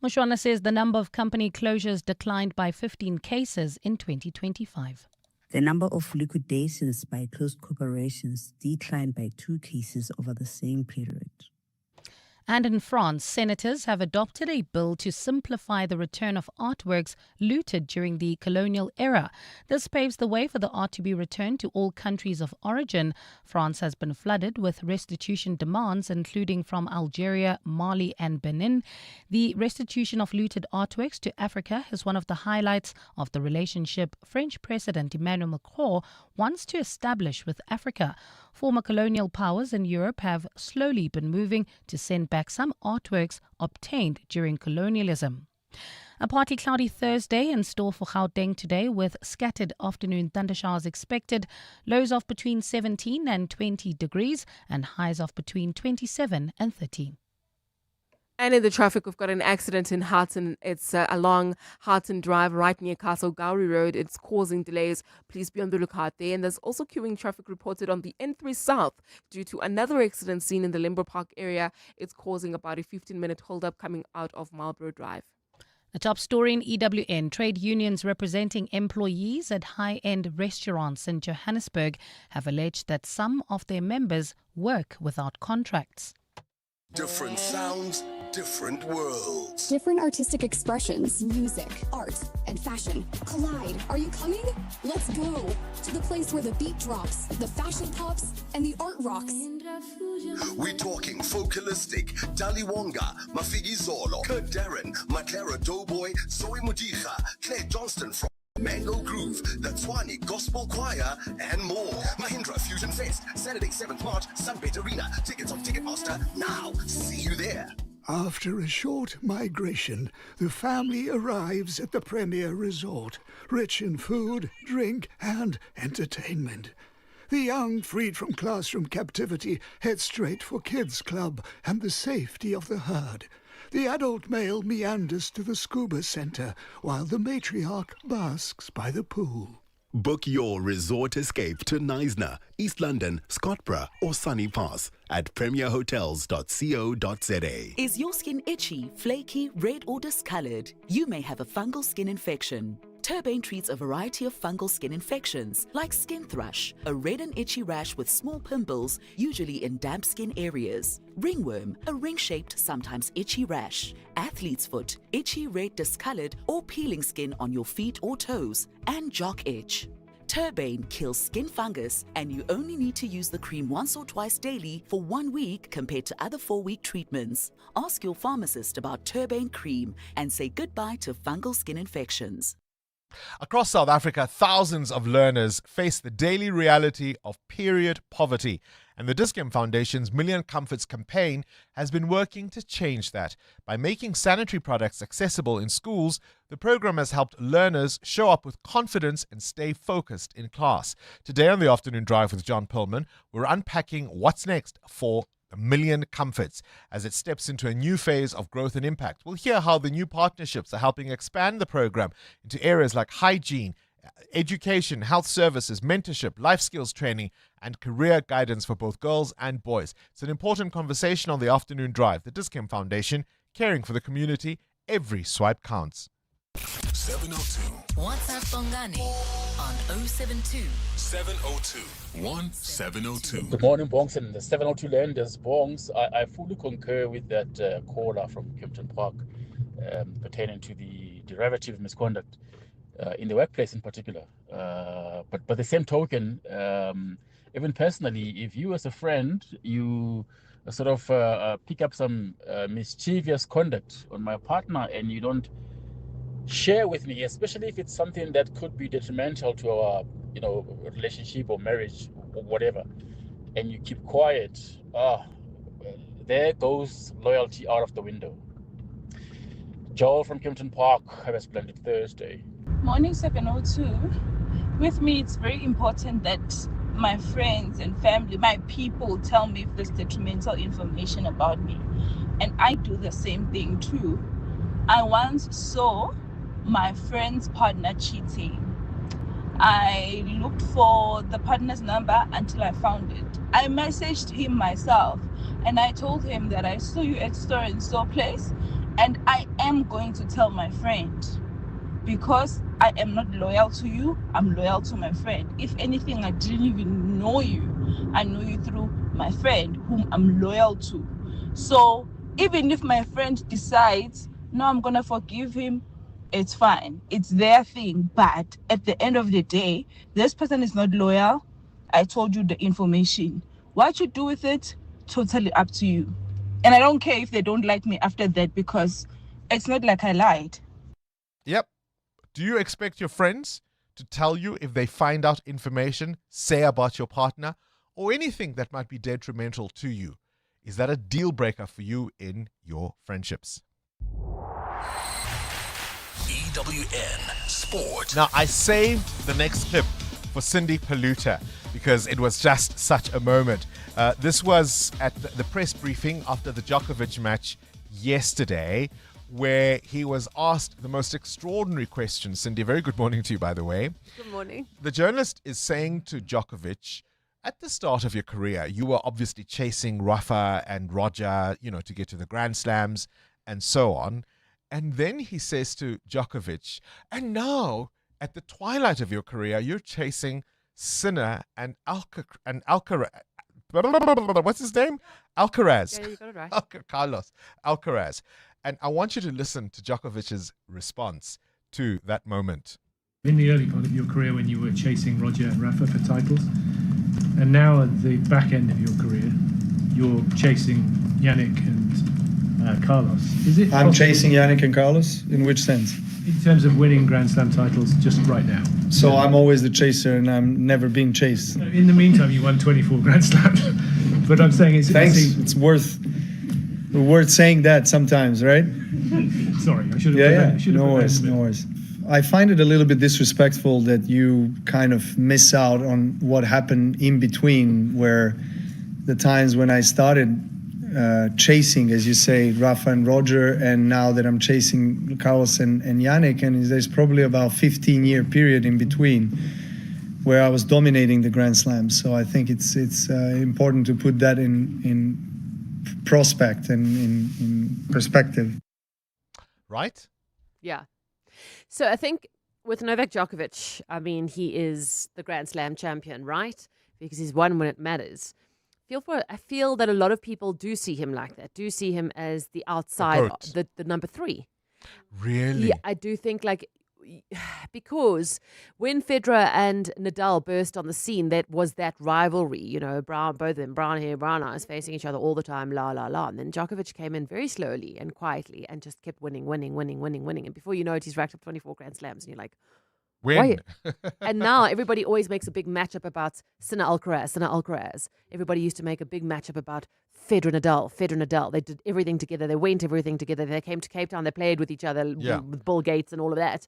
Mushwana says the number of company closures declined by 15 cases in 2025. The number of liquidations by closed corporations declined by 2 cases over the same period. And in France, senators have adopted a bill to simplify the return of artworks looted during the colonial era. This paves the way for the art to be returned to all countries of origin. France has been flooded with restitution demands, including from Algeria, Mali and Benin. The restitution of looted artworks to Africa is one of the highlights of the relationship French President Emmanuel Macron wants to establish with Africa. Former colonial powers in Europe have slowly been moving to send back some artworks obtained during colonialism. A partly cloudy Thursday in store for Gauteng today with scattered afternoon thundershowers expected. Lows of between 17 and 20 degrees and highs of between 27 and 30. And in the traffic, we've got an accident in Harton. It's along Harton Drive, right near Castle Gowrie Road. It's causing delays. Please be on the lookout there. And there's also queuing traffic reported on the N3 South due to another accident seen in the Limbo Park area. It's causing about a 15-minute holdup coming out of Marlborough Drive. The top story in EWN, trade unions representing employees at high-end restaurants in Johannesburg have alleged that some of their members work without contracts. Different sounds, different worlds. Different artistic expressions, music, art, and fashion collide. Are you coming? Let's go to the place where the beat drops, the fashion pops, and the art rocks. We're talking Focalistic, Daliwonga, Mafigi Zolo, Kurt Darren, Matera Doughboy, Zoe Mudicha, Claire Johnston from Mango Groove, the Twani Gospel Choir, and more. Mahindra Fusion Fest, Saturday 7th March, Sunbet Arena. Tickets on Ticketmaster now. See you there. After a short migration, the family arrives at the Premier Resort, rich in food, drink, and entertainment. The young, freed from classroom captivity, head straight for Kids Club and the safety of the herd. The adult male meanders to the scuba center, while the matriarch basks by the pool. Book your resort escape to Knysna, East London, Scottborough, or Sunny Pass at premierhotels.co.za. Is your skin itchy, flaky, red, or discolored? You may have a fungal skin infection. Turbane treats a variety of fungal skin infections, like skin thrush, a red and itchy rash with small pimples, usually in damp skin areas. Ringworm, a ring-shaped, sometimes itchy rash. Athlete's foot, itchy, red, discolored, or peeling skin on your feet or toes. And jock itch. Turbane kills skin fungus, and you only need to use the cream once or twice daily for 1 week compared to other 4-week treatments. Ask your pharmacist about Turbane cream and say goodbye to fungal skin infections. Across South Africa, thousands of learners face the daily reality of period poverty, and the Dis-Chem Foundation's Million Comforts campaign has been working to change that. By making sanitary products accessible in schools, the program has helped learners show up with confidence and stay focused in class. Today on the Afternoon Drive with John Pillman, we're unpacking what's next for Million Comforts as it steps into a new phase of growth and impact. We'll hear how the new partnerships are helping expand the program into areas like hygiene, education, health services, mentorship, life skills training, and career guidance for both girls and boys. It's an important conversation on the Afternoon Drive. The Dis-Chem Foundation, caring for the community. Every swipe counts. 702. WhatsApp Bongani on 072 702 1702. Good morning, Bongs, and the 702 Landers. Bongs, I fully concur with that caller from Kempton Park pertaining to the derivative misconduct in the workplace in particular. But by the same token, even personally, if you as a friend, you pick up some mischievous conduct on my partner, and you don't share with me, especially if it's something that could be detrimental to our, relationship or marriage or whatever, and you keep quiet, there goes loyalty out of the window. Joel from Kempton Park, have a splendid Thursday. Morning 702. With me, it's very important that my friends and family, my people, tell me if there's detrimental information about me. And I do the same thing too. I once saw my friend's partner cheating. I looked for the partner's number until I found it. I messaged him myself and I told him that I saw you at so and so place, and I am going to tell my friend, because I am not loyal to you, I'm loyal to my friend. If anything, I didn't even know you. I know you through my friend, whom I'm loyal to. So even if my friend decides, no, I'm gonna forgive him, it's fine. It's their thing. But at the end of the day, this person is not loyal. I told you the information. What you do with it, totally up to you. And I don't care if they don't like me after that, because it's not like I lied. Yep. Do you expect your friends to tell you if they find out information, say about your partner, or anything that might be detrimental to you? Is that a deal breaker for you in your friendships? EWN Sport. Now, I saved the next clip for Cindy Paluta because it was just such a moment. This was at the press briefing after the Djokovic match yesterday, where he was asked the most extraordinary question. Cindy, very good morning to you, by the way. Good morning. The journalist is saying to Djokovic, at the start of your career, you were obviously chasing Rafa and Roger, to get to the Grand Slams and so on. And then he says to Djokovic, and now, at the twilight of your career, you're chasing Sinner and Alcaraz. What's his name? Alcaraz. Yeah, you got it right. Carlos Alcaraz. And I want you to listen to Djokovic's response to that moment. In the early part of your career, when you were chasing Roger and Rafa for titles, and now at the back end of your career, you're chasing Yannick and Carlos. Is it? I'm chasing Yannick and Carlos. In which sense? In terms of winning Grand Slam titles, just right now. So I'm always the chaser, and I'm never being chased. In the meantime, you won 24 Grand Slams. But I'm saying thanks. It's worth saying that sometimes, right? Sorry, I should have. No worries. I find it a little bit disrespectful that you kind of miss out on what happened in between, where the times when I started chasing, as you say, Rafa and Roger, and now that I'm chasing Carlos and Yannick, and there's probably about 15-year period in between where I was dominating the Grand Slam. So I think it's important to put that in prospect and in perspective. Right? Yeah. So I think with Novak Djokovic, he is the Grand Slam champion, right? Because he's won when it matters. I feel that a lot of people do see him like that, do see him as the outside, the number 3. Really? Yeah, I do think because when Federer and Nadal burst on the scene, that was that rivalry, both of them, brown hair, brown eyes, facing each other all the time, la, la, la. And then Djokovic came in very slowly and quietly and just kept winning. And before you know it, he's racked up 24 Grand Slams. And you're like, when? And now everybody always makes a big matchup about Sinner Alcaraz. Everybody used to make a big matchup about Federer Nadal. They did everything together. They went everything together. They came to Cape Town. They played with each other, with Bill Gates and all of that.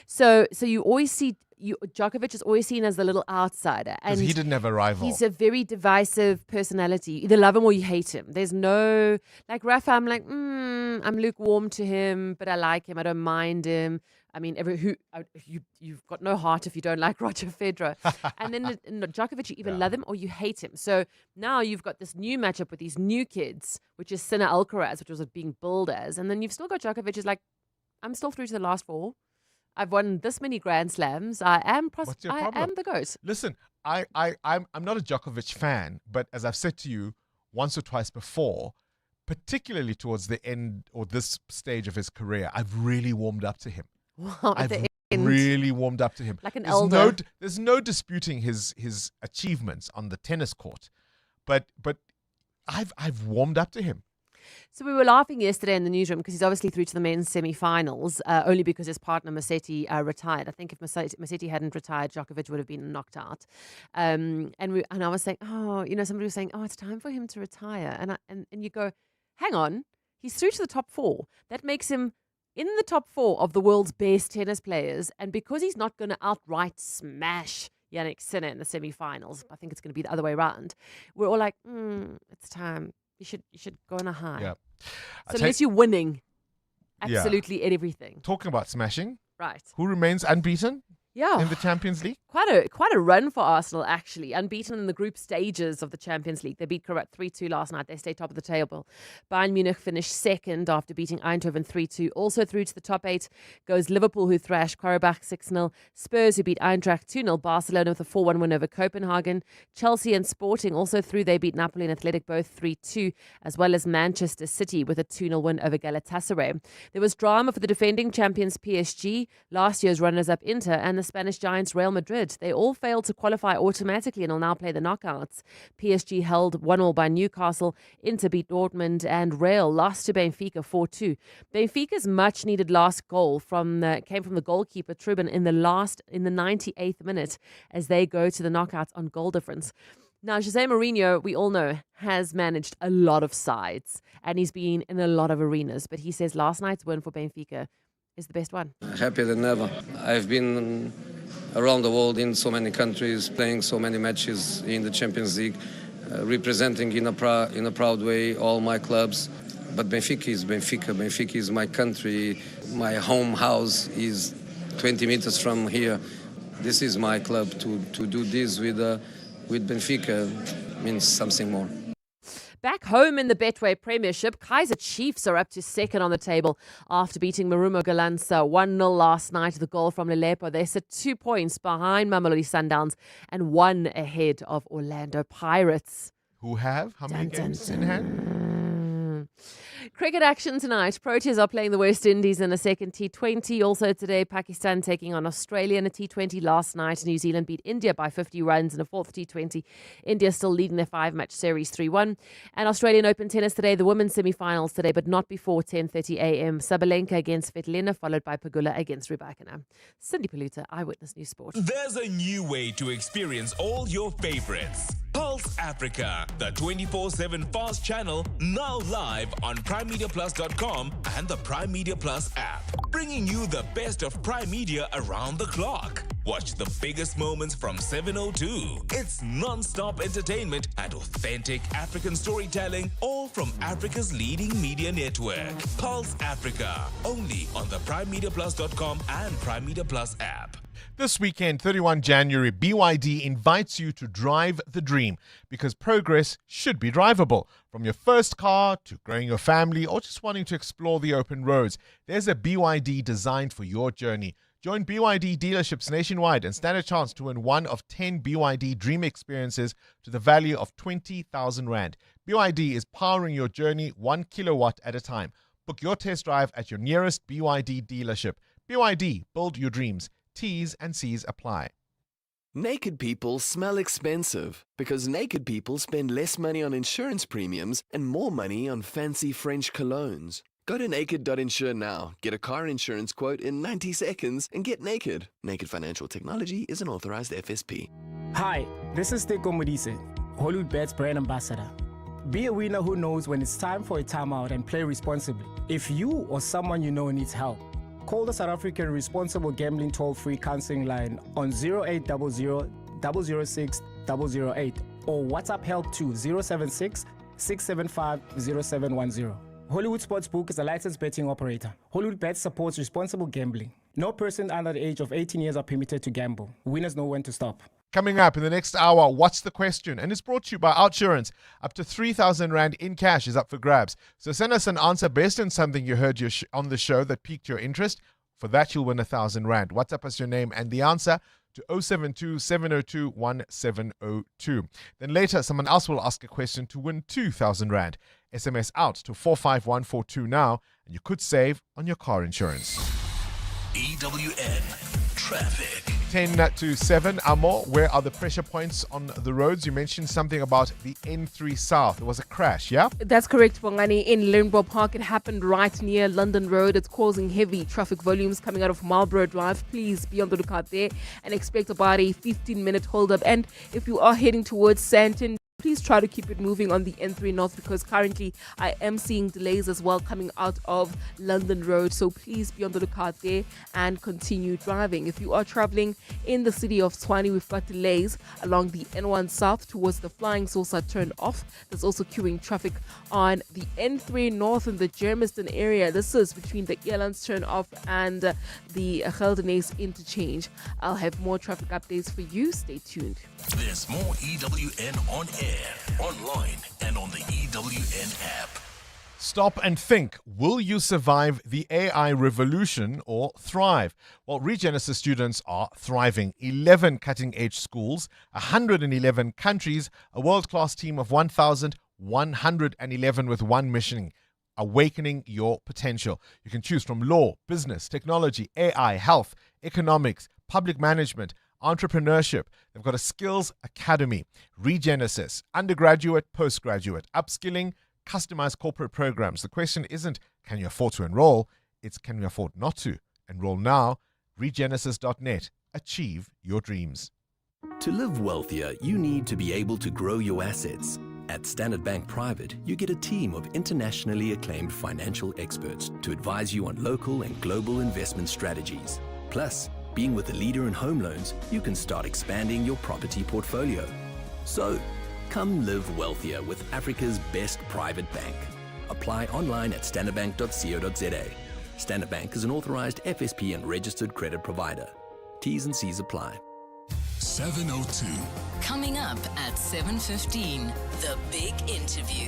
So you always see Djokovic is always seen as the little outsider. Because he didn't have a rival. He's a very divisive personality. You either love him or you hate him. There's no, like Rafa, I'm like, I'm lukewarm to him, but I like him. I don't mind him. You've got no heart if you don't like Roger Federer. And then Djokovic, you either love him or you hate him. So now you've got this new matchup with these new kids, which is Sinner Alcaraz, which was being billed as. And then you've still got Djokovic is like, I'm still through to the last 4. I've won this many Grand Slams. I am the GOAT. Listen, I'm not a Djokovic fan, but as I've said to you once or twice before, particularly towards the end or this stage of his career, I've really warmed up to him. Wow, I've really warmed up to him. Like an elder. There's no disputing his achievements on the tennis court, but I've warmed up to him. So we were laughing yesterday in the newsroom because he's obviously through to the men's semi-finals, only because his partner Musetti retired. I think if Musetti hadn't retired, Djokovic would have been knocked out. And I was saying, somebody was saying, it's time for him to retire. And you go, hang on, he's through to the top 4. That makes him in the top 4 of the world's best tennis players. And because he's not going to outright smash Jannik Sinner in the semi-finals, I think it's going to be the other way around. We're all like, it's time. You should go on a high. Yeah. So unless you're winning absolutely everything. Talking about smashing. Right. Who remains unbeaten? Yeah. In the Champions League? Quite a run for Arsenal, actually. Unbeaten in the group stages of the Champions League. They beat Karabakh 3-2 last night. They stay top of the table. Bayern Munich finished second after beating Eindhoven 3-2. Also through to the top 8 goes Liverpool, who thrashed Karabakh 6-0. Spurs, who beat Eintracht 2-0. Barcelona with a 4-1 win over Copenhagen. Chelsea and Sporting also through. They beat Napoli and Athletic both 3-2, as well as Manchester City with a 2-0 win over Galatasaray. There was drama for the defending champions PSG, last year's runners-up Inter, and the Spanish giants Real Madrid. They all failed to qualify automatically and will now play the knockouts. PSG held 1-1 by Newcastle. Inter beat Dortmund, and Real lost to Benfica 4-2. Benfica's much-needed last goal came from the goalkeeper Trubin in the 98th minute as they go to the knockouts on goal difference. Now, Jose Mourinho, we all know, has managed a lot of sides and he's been in a lot of arenas, but he says last night's win for Benfica is the best one. Happier than ever. I've been around the world in so many countries, playing so many matches in the Champions League, representing in a proud way all my clubs. But Benfica is Benfica. Benfica is my country. My home house is 20 meters from here. This is my club. To do this with Benfica means something more. Back home in the Betway Premiership, Kaizer Chiefs are up to second on the table after beating Marumo Galanza 1-0 last night. The goal from Lelepo. They sit 2 points behind Mamelodi Sundowns and 1 ahead of Orlando Pirates. Who have how many games in hand? Cricket action tonight. Proteas are playing the West Indies in a second T20. Also today, Pakistan taking on Australia in a T20. Last night, New Zealand beat India by 50 runs in a fourth T20. India still leading their 5-match series 3-1. And Australian Open tennis today, the women's semi-finals today, but not before 10:30 a.m. Sabalenka against Svetlana, followed by Pegula against Rybakina. Cindy Paluta, Eyewitness News Sport. There's a new way to experience all your favorites. Pulse Africa, the 24/7 fast channel, now live on PrimeMediaPlus.com and the Prime Media Plus app, bringing you the best of Prime Media around the clock. Watch the biggest moments from 7:02. It's non-stop entertainment and authentic African storytelling, all from Africa's leading media network. Pulse Africa, only on the PrimeMediaPlus.com and Prime Media Plus app. This weekend, 31 January, BYD invites you to drive the dream because progress should be drivable. From your first car to growing your family or just wanting to explore the open roads, there's a BYD designed for your journey. Join BYD dealerships nationwide and stand a chance to win one of 10 BYD Dream Experiences to the value of 20,000 Rand. BYD is powering your journey 1 kilowatt at a time. Book your test drive at your nearest BYD dealership. BYD, build your dreams. T's and C's apply. Naked people smell expensive because naked people spend less money on insurance premiums and more money on fancy French colognes. Go to naked.insure now, get a car insurance quote in 90 seconds, and get naked. Naked Financial Technology is an authorized FSP. Hi, this is Teko Modise, Hollywood Bet's brand ambassador. Be a winner who knows when it's time for a timeout and play responsibly. If you or someone you know needs help, call the South African Responsible Gambling Toll-Free Counseling Line on 0800 006 008 or WhatsApp help to 076 675 0710. Hollywood Sportsbook is a licensed betting operator. Hollywood Bet supports responsible gambling. No person under the age of 18 years are permitted to gamble. Winners know when to stop. Coming up in the next hour, what's the question? And it's brought to you by Outsurance. Up to 3,000 Rand in cash is up for grabs. So send us an answer based on something you heard on the show that piqued your interest. For that, you'll win 1,000 Rand. WhatsApp us your name and the answer to 072 702 1702. Then later, someone else will ask a question to win 2,000 Rand. SMS out to 45142 now, and you could save on your car insurance. EWN Traffic. 10 to 7. Amo, where are the pressure points on the roads? You mentioned something about the N3 South. There was a crash, yeah? That's correct, Bongani. In Linborough Park, it happened right near London Road. It's causing heavy traffic volumes coming out of Marlborough Drive. Please be on the lookout there and expect about a 15-minute hold-up. And if you are heading towards Sandton, please try to keep it moving on the N3 North, because currently I am seeing delays as well coming out of London Road. So please be on the lookout there and continue driving. If you are traveling in the city of Tshwane, we've got delays along the N1 South towards the Flying Saucer turn off. There's also queuing traffic on the N3 North in the Germiston area. This is between the Elands turn off and the Geldenhuys interchange. I'll have more traffic updates for you. Stay tuned. There's more EWN on air, online, and on the EWN app. Stop and think. Will you survive the AI revolution or thrive? Well, Regenesis students are thriving. 11 cutting-edge schools, 111 countries, a world-class team of 1,111 with one mission: awakening your potential. You can choose from law, business, technology, AI, health, economics, public management, entrepreneurship. They've got a skills academy. Regenesis, undergraduate, postgraduate, upskilling, customized corporate programs. The question isn't, can you afford to enroll? It's, can you afford not to? Enroll now. Regenesis.net. Achieve your dreams. To live wealthier, you need to be able to grow your assets. At Standard Bank Private, you get a team of internationally acclaimed financial experts to advise you on local and global investment strategies. Plus, being with a leader in home loans, you can start expanding your property portfolio. So, come live wealthier with Africa's best private bank. Apply online at standardbank.co.za. Standard Bank is an authorized FSP and registered credit provider. T's and C's apply. 702. Coming up at 7:15, the big interview.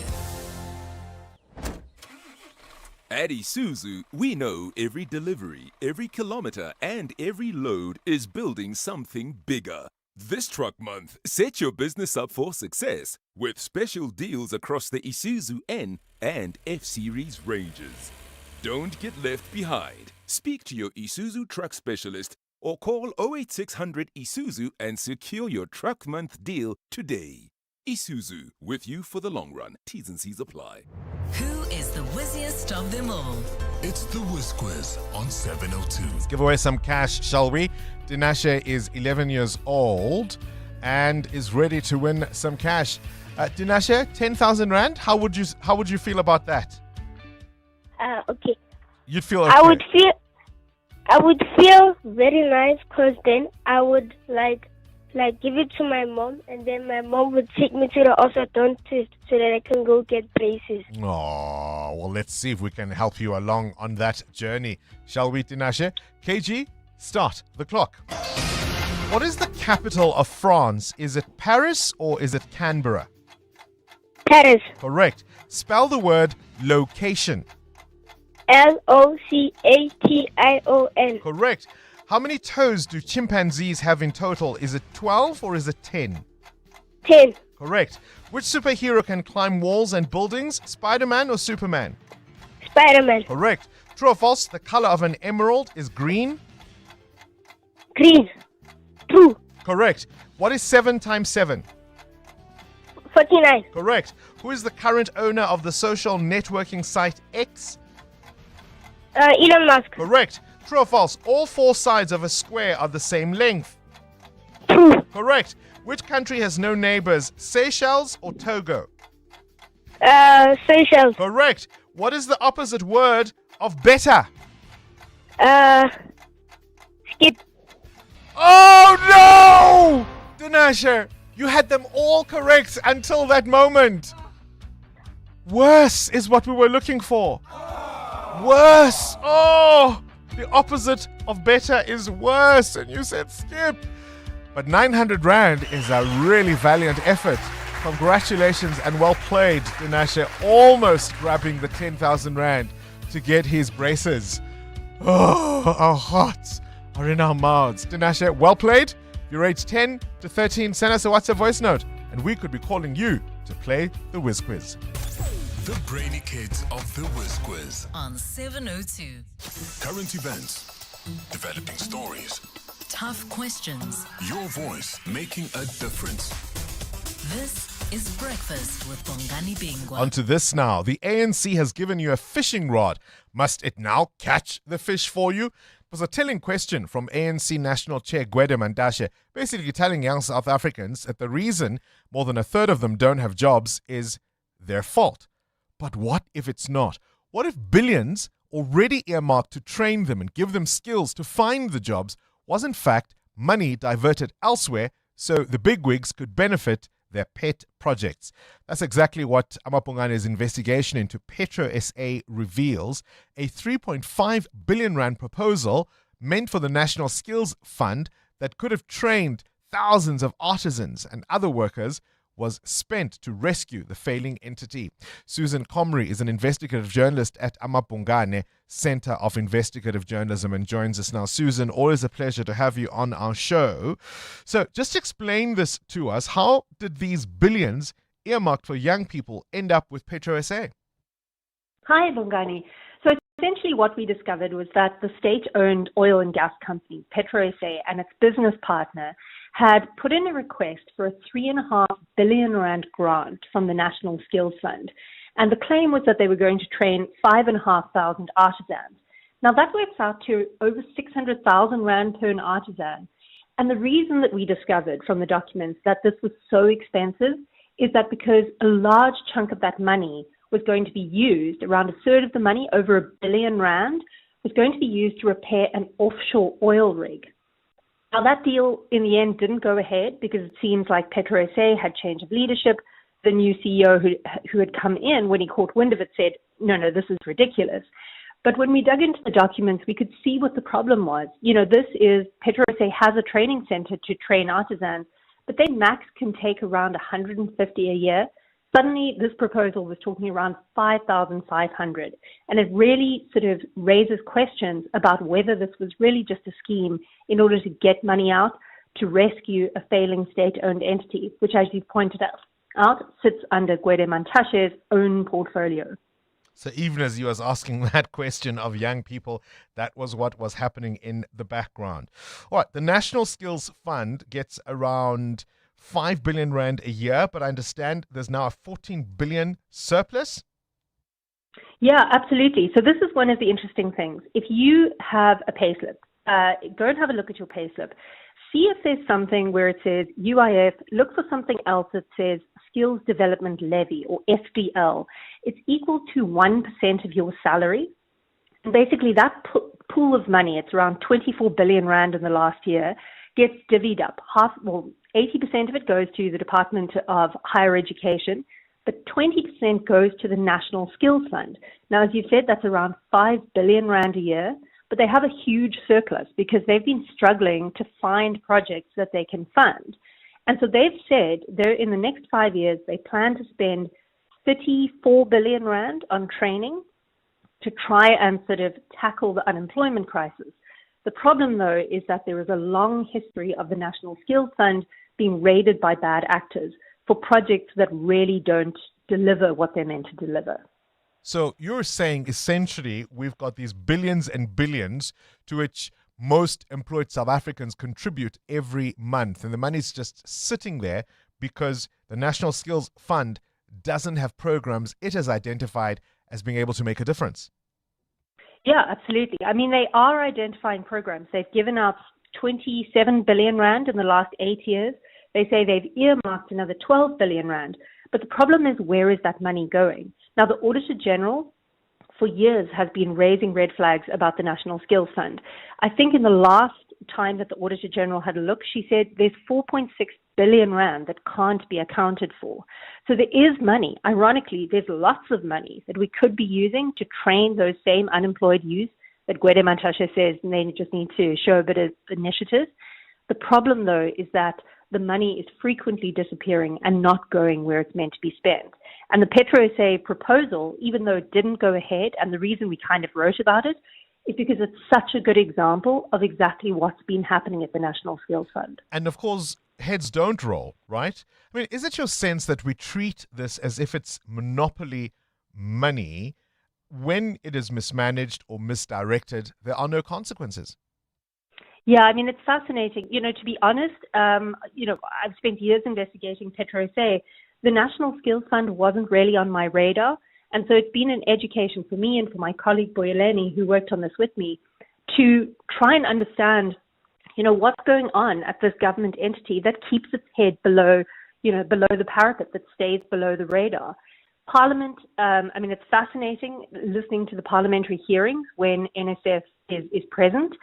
At Isuzu, we know every delivery, every kilometer, and every load is building something bigger. This truck month, set your business up for success with special deals across the Isuzu N and F-Series ranges. Don't get left behind. Speak to your Isuzu truck specialist or call 08600 Isuzu and secure your truck month deal today. Isuzu, with you for the long run. T's and C's apply. Who is the whizziest of them all? It's the Whiz Quiz on 702. Let's give away some cash, shall we? Dinashe is 11 years old and is ready to win some cash. Dinashe, 10,000 Rand. How would you feel about that? Okay. You'd feel okay. I would feel very nice, because then I would like give it to my mom, and then my mom would take me to the orthodontist so that I can go get braces. Oh, well, let's see if we can help you along on that journey. Shall we, Dinashe? KG, start the clock. What is the capital of France? Is it Paris or is it Canberra? Paris. Correct. Spell the word location. Location. Correct. How many toes do chimpanzees have in total? Is it 12 or is it 10? 10. Correct. Which superhero can climb walls and buildings? Spider-Man or Superman? Spider-Man. Correct. True or false? The color of an emerald is green? Green. True. Correct. What is 7 times 7? 49. Correct. Who is the current owner of the social networking site X? Elon Musk. Correct. True or false? All four sides of a square are the same length? True. Correct. Which country has no neighbors? Seychelles or Togo? Seychelles. Correct. What is the opposite word of better? Skip. Oh no! Dinashe, you had them all correct until that moment. Worse is what we were looking for. Worse. Oh! The opposite of better is worse, and you said skip. But 900 Rand is a really valiant effort. Congratulations and well played, Dinashe, almost grabbing the 10,000 Rand to get his braces. Oh, our hearts are in our mouths. Dinashe, well played. You're aged 10 to 13. Send us a WhatsApp voice note, and we could be calling you to play the Whiz Quiz. The brainy kids of the Whiz Quiz on 702. Current events, developing stories, tough questions. Your voice making a difference. This is Breakfast with Bongani Bingwa. On to this now. The ANC has given you a fishing rod. Must it now catch the fish for you? It was a telling question from ANC National Chair Gwede Mantashe, basically telling young South Africans that the reason more than a third of them don't have jobs is their fault. But what if it's not? What if billions already earmarked to train them and give them skills to find the jobs was in fact money diverted elsewhere so the bigwigs could benefit their pet projects? That's exactly what Amapungane's investigation into Petro SA reveals. A 3.5 billion rand proposal meant for the National Skills Fund that could have trained thousands of artisans and other workers was spent to rescue the failing entity. Susan Comrie is an investigative journalist at Amapungane Center of Investigative Journalism and joins us now. Susan, always a pleasure to have you on our show. So just explain this to us. How did these billions earmarked for young people end up with Petro SA? Hi, Bongani. So essentially what we discovered was that the state-owned oil and gas company, Petro SA, and its business partner had put in a request for a 3.5 billion rand grant from the National Skills Fund. And the claim was that they were going to train 5,500 artisans. Now that works out to over 600,000 rand per an artisan. And the reason that we discovered from the documents that this was so expensive is that because a large chunk of that money was going to be used, around a third of the money, over 1 billion rand, was going to be used to repair an offshore oil rig. Now, that deal in the end didn't go ahead because it seems like Petro SA had change of leadership. The new CEO who had come in, when he caught wind of it, said, no, this is ridiculous. But when we dug into the documents, we could see what the problem was. Petro SA has a training center to train artisans, but they max can take around 150 a year. Suddenly, this proposal was talking around 5,500. And it really sort of raises questions about whether this was really just a scheme in order to get money out to rescue a failing state-owned entity, which, as you pointed out, sits under Gwede Mantashe's own portfolio. So even as he was asking that question of young people, that was what was happening in the background. All right, the National Skills Fund gets around 5 billion rand a year, but I understand there's now a 14 billion surplus? Yeah, absolutely. So this is one of the interesting things. If you have a payslip, go and have a look at your payslip. See if there's something where it says UIF, look for something else that says Skills Development Levy or SDL. It's equal to 1% of your salary. And basically that pool of money, it's around 24 billion rand in the last year, gets divvied up. 80% of it goes to the Department of Higher Education, but 20% goes to the National Skills Fund. Now, as you said, that's around 5 billion rand a year, but they have a huge surplus because they've been struggling to find projects that they can fund. And so they've said in the next 5 years, they plan to spend 34 billion rand on training to try and sort of tackle the unemployment crisis. The problem, though, is that there is a long history of the National Skills Fund being raided by bad actors for projects that really don't deliver what they're meant to deliver. So you're saying essentially we've got these billions and billions to which most employed South Africans contribute every month, and the money's just sitting there because the National Skills Fund doesn't have programs it has identified as being able to make a difference. Yeah, absolutely. I mean, they are identifying programs. They've given out 27 billion rand in the last 8 years. They say they've earmarked another 12 billion rand. But the problem is, where is that money going? Now, the Auditor General for years has been raising red flags about the National Skills Fund. I think in the last time that the Auditor General had a look, she said there's 4.6 billion rand that can't be accounted for. So there is money. Ironically, there's lots of money that we could be using to train those same unemployed youth that Gwede Mantashe says they just need to show a bit of initiative. The problem, though, is that the money is frequently disappearing and not going where it's meant to be spent. And the Petro SA proposal, even though it didn't go ahead, and the reason we kind of wrote about it, is because it's such a good example of exactly what's been happening at the National Skills Fund. And of course, heads don't roll, right? I mean, is it your sense that we treat this as if it's monopoly money? When it is mismanaged or misdirected, there are no consequences? Yeah, I mean, it's fascinating. To be honest, I've spent years investigating Petro SA. The National Skills Fund wasn't really on my radar. And so it's been an education for me and for my colleague Boyeleni, who worked on this with me, to try and understand, what's going on at this government entity that keeps its head below the parapet, that stays below the radar. Parliament, it's fascinating listening to the parliamentary hearings when NSF is present.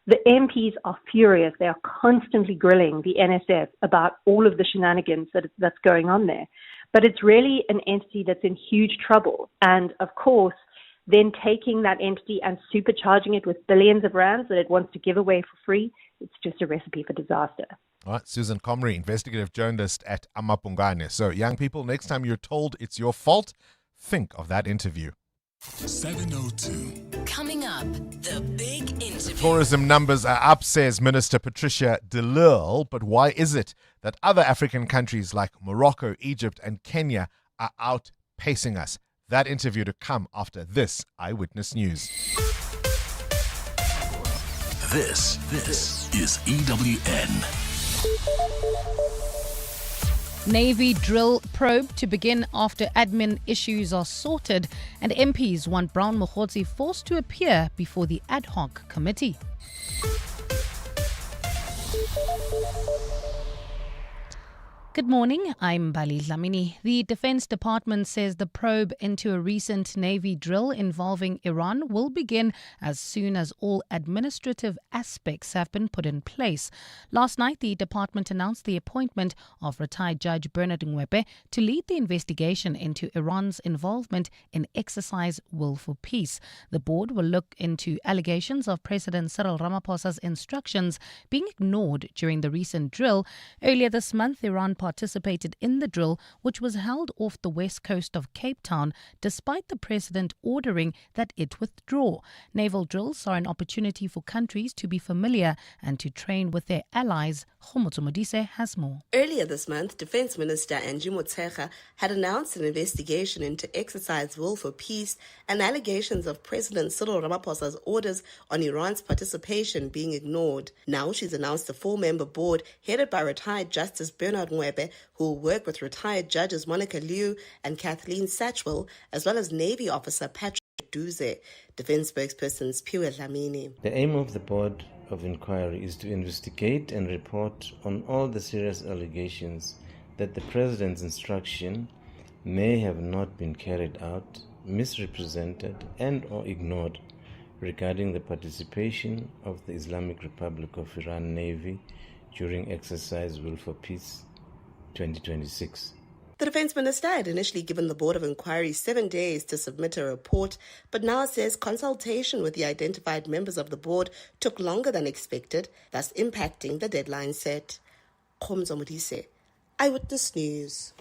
The MPs are furious. They are constantly grilling the NSF about all of the shenanigans that's going on there. But it's really an entity that's in huge trouble. And of course, then taking that entity and supercharging it with billions of rands that it wants to give away for free, it's just a recipe for disaster. All right, Susan Comrie, investigative journalist at Bongani. So, young people, next time you're told it's your fault, think of that interview. 7:02. Coming up, the big interview. Tourism numbers are up, says Minister Patricia de Lille, but why is it that other African countries like Morocco, Egypt and Kenya are outpacing us? That interview to come after this Eyewitness News. This is EWN. Navy drill probe to begin after admin issues are sorted, and MPs want Brown Mokhotsi forced to appear before the ad hoc committee. Good morning, I'm Bali Dlamini. The Defense Department says the probe into a recent Navy drill involving Iran will begin as soon as all administrative aspects have been put in place. Last night, the department announced the appointment of retired Judge Bernard Ngwepe to lead the investigation into Iran's involvement in Exercise Will for Peace. The board will look into allegations of President Cyril Ramaphosa's instructions being ignored during the recent drill. Earlier this month, Iran participated in the drill, which was held off the west coast of Cape Town, despite the president ordering that it withdraw. Naval drills are an opportunity for countries to be familiar and to train with their allies. Khomotso Modise has more. Earlier this month, Defense Minister Angie Motshekga had announced an investigation into Exercise Will for Peace and allegations of President Cyril Ramaphosa's orders on Iran's participation being ignored. Now she's announced a 4-member board headed by retired Justice Bernard Ngwepe, who will work with retired judges Monica Liu and Kathleen Satchwell, as well as Navy officer Patrick Duze. Defense spokesperson Spiwe Dlamini. The aim of the board of inquiry is to investigate and report on all the serious allegations that the President's instruction may have not been carried out, misrepresented and or ignored regarding the participation of the Islamic Republic of Iran Navy during Exercise Will for Peace 2026. The Defense Minister had initially given the Board of Inquiry 7 days to submit a report, but now says consultation with the identified members of the board took longer than expected, thus impacting the deadline set. Khomotso Modise, Eyewitness News.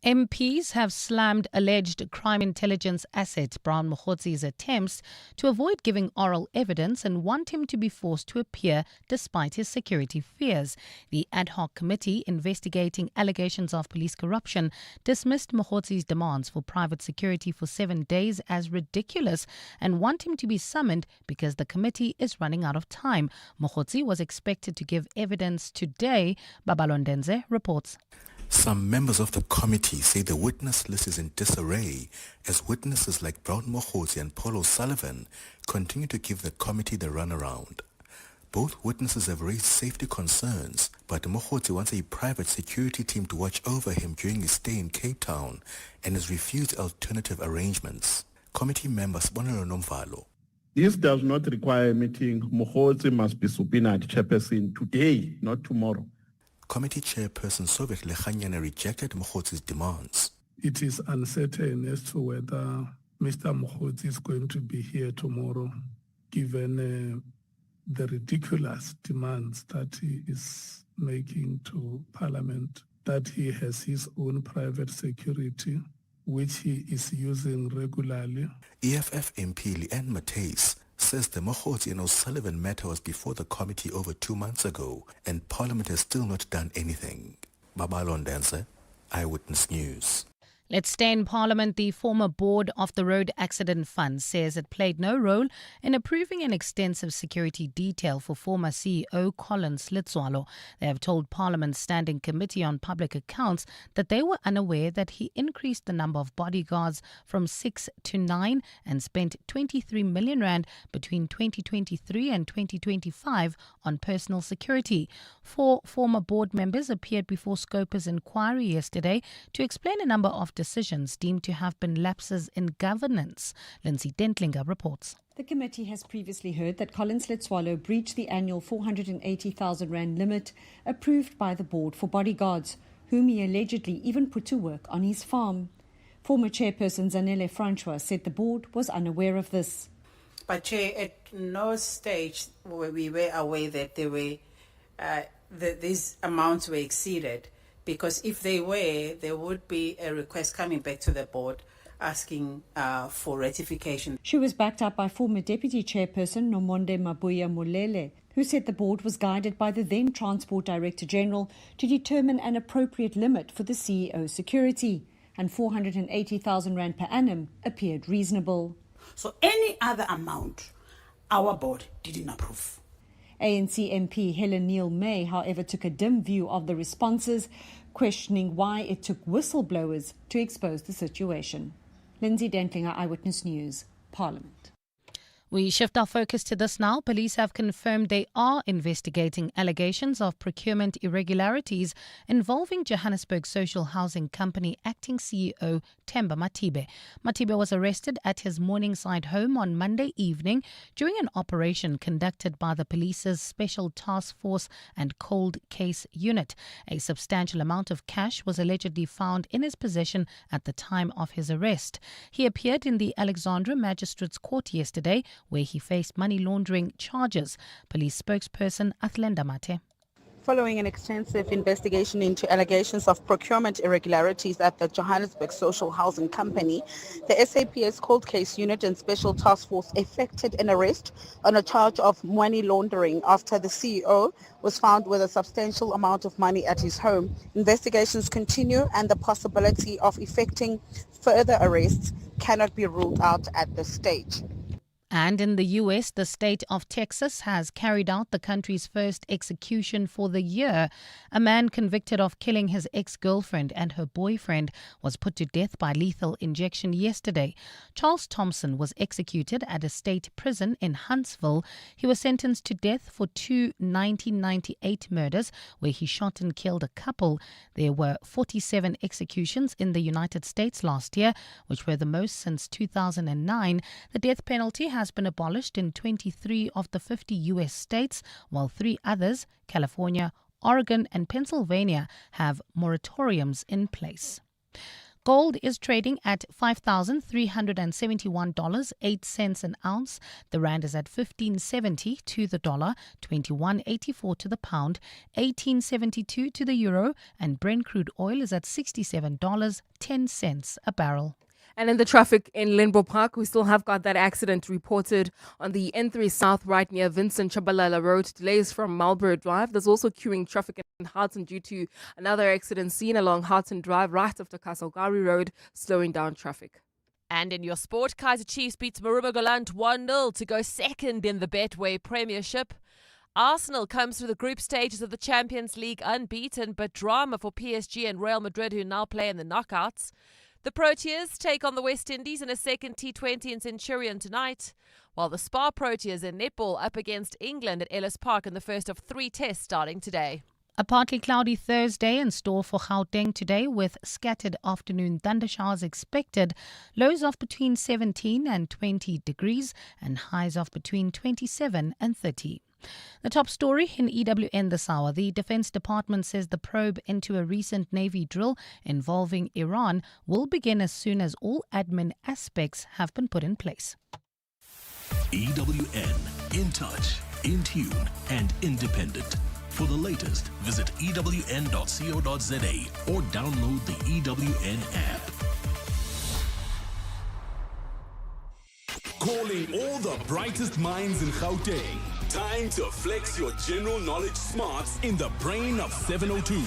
MPs have slammed alleged crime intelligence asset Brown Mokhotsi's attempts to avoid giving oral evidence and want him to be forced to appear despite his security fears. The ad hoc committee investigating allegations of police corruption dismissed Mokhotsi's demands for private security for 7 days as ridiculous and want him to be summoned because the committee is running out of time. Mokhotsi was expected to give evidence today. Babalondenze reports. Some members of the committee say the witness list is in disarray as witnesses like Brown Mokhotsi and Paul O'Sullivan continue to give the committee the runaround. Both witnesses have raised safety concerns, but Mokhotsi wants a private security team to watch over him during his stay in Cape Town and has refused alternative arrangements. Committee member Sibonelo Nomvalo. This does not require a meeting. Mokhotsi must be subpoenaed, chairperson, today, not tomorrow. Committee chairperson Soviet Lechanyana rejected Mokhotsi's demands. It is uncertain as to whether Mr. Mokhotsi is going to be here tomorrow, given the ridiculous demands that he is making to Parliament, that he has his own private security, which he is using regularly. EFF MP Leanne Matthys says the Mokhotsi and O'Sullivan matter was before the committee over 2 months ago and Parliament has still not done anything. Babalondense, Eyewitness News. Let's stay in Parliament. The former board of the Road Accident Fund says it played no role in approving an extensive security detail for former CEO Collins Letswalo. They have told Parliament's Standing Committee on Public Accounts that they were unaware that he increased the number of bodyguards from 6 to 9 and spent 23 million rand between 2023 and 2025 on personal security. 4 former board members appeared before Scopa's inquiry yesterday to explain a number of decisions deemed to have been lapses in governance. Lindsay Dentlinger reports. The committee has previously heard that Collins Letswalo breached the annual 480,000 rand limit approved by the board for bodyguards, whom he allegedly even put to work on his farm. Former chairperson Zanele Francois said the board was unaware of this. But Chair, at no stage were we were aware that there were these amounts were exceeded. Because if they were, there would be a request coming back to the board asking for ratification. She was backed up by former Deputy Chairperson Nomonde Mabuya Molele, who said the board was guided by the then Transport Director General to determine an appropriate limit for the CEO's security, and 480,000 rand per annum appeared reasonable. So any other amount, our board didn't approve. ANC MP Helen Neal-May, however, took a dim view of the responses, questioning why it took whistleblowers to expose the situation. Lindsay Dentlinger, Eyewitness News, Parliament. We shift our focus to this now. Police have confirmed they are investigating allegations of procurement irregularities involving Johannesburg social housing company acting CEO Themba Matibe. Matibe was arrested at his Morningside home on Monday evening during an operation conducted by the police's Special Task Force and Cold Case Unit. A substantial amount of cash was allegedly found in his possession at the time of his arrest. He appeared in the Alexandra Magistrates Court yesterday, where he faced money laundering charges. Police spokesperson Athlenda Mate. Following an extensive investigation into allegations of procurement irregularities at the Johannesburg Social Housing Company, the SAPS Cold Case Unit and Special Task Force effected an arrest on a charge of money laundering after the CEO was found with a substantial amount of money at his home. Investigations continue and the possibility of effecting further arrests cannot be ruled out at this stage. And in the U.S., the state of Texas has carried out the country's first execution for the year. A man convicted of killing his ex-girlfriend and her boyfriend was put to death by lethal injection yesterday. Charles Thompson was executed at a state prison in Huntsville. He was sentenced to death for 2 1998 murders where he shot and killed a couple. There were 47 executions in the United States last year, which were the most since 2009. The death penalty has been abolished in 23 of the 50 U.S. states, while 3 others, California, Oregon and Pennsylvania, have moratoriums in place. Gold is trading at $5,371.08 an ounce. The rand is at 15.70 to the dollar, 21.84 to the pound, 18.72 to the euro, and Brent crude oil is at $67.10 a barrel. And in the traffic in Linbo Park, we still have got that accident reported on the N3 South right near Vincent Chabalala Road. Delays from Marlborough Drive. There's also queuing traffic in Harton due to another accident seen along Harton Drive right after Kasalgari Road, slowing down traffic. And in your sport, Kaizer Chiefs beats Marumo Galant 1-0 to go second in the Betway Premiership. Arsenal comes through the group stages of the Champions League unbeaten, but drama for PSG and Real Madrid, who now play in the knockouts. The Proteas take on the West Indies in a second T20 in Centurion tonight, while the Spa Proteas in netball up against England at Ellis Park in the first of 3 tests starting today. A partly cloudy Thursday in store for Gauteng today, with scattered afternoon thundershowers expected. Lows of between 17 and 20 degrees and highs of between 27 and 30. The top story in EWN this hour. The Defense Department says the probe into a recent Navy drill involving Iran will begin as soon as all admin aspects have been put in place. EWN, in touch, in tune and independent. For the latest, visit ewn.co.za or download the EWN app. Calling all the brightest minds in Gauteng. Time to flex your general knowledge smarts in the brain of 702.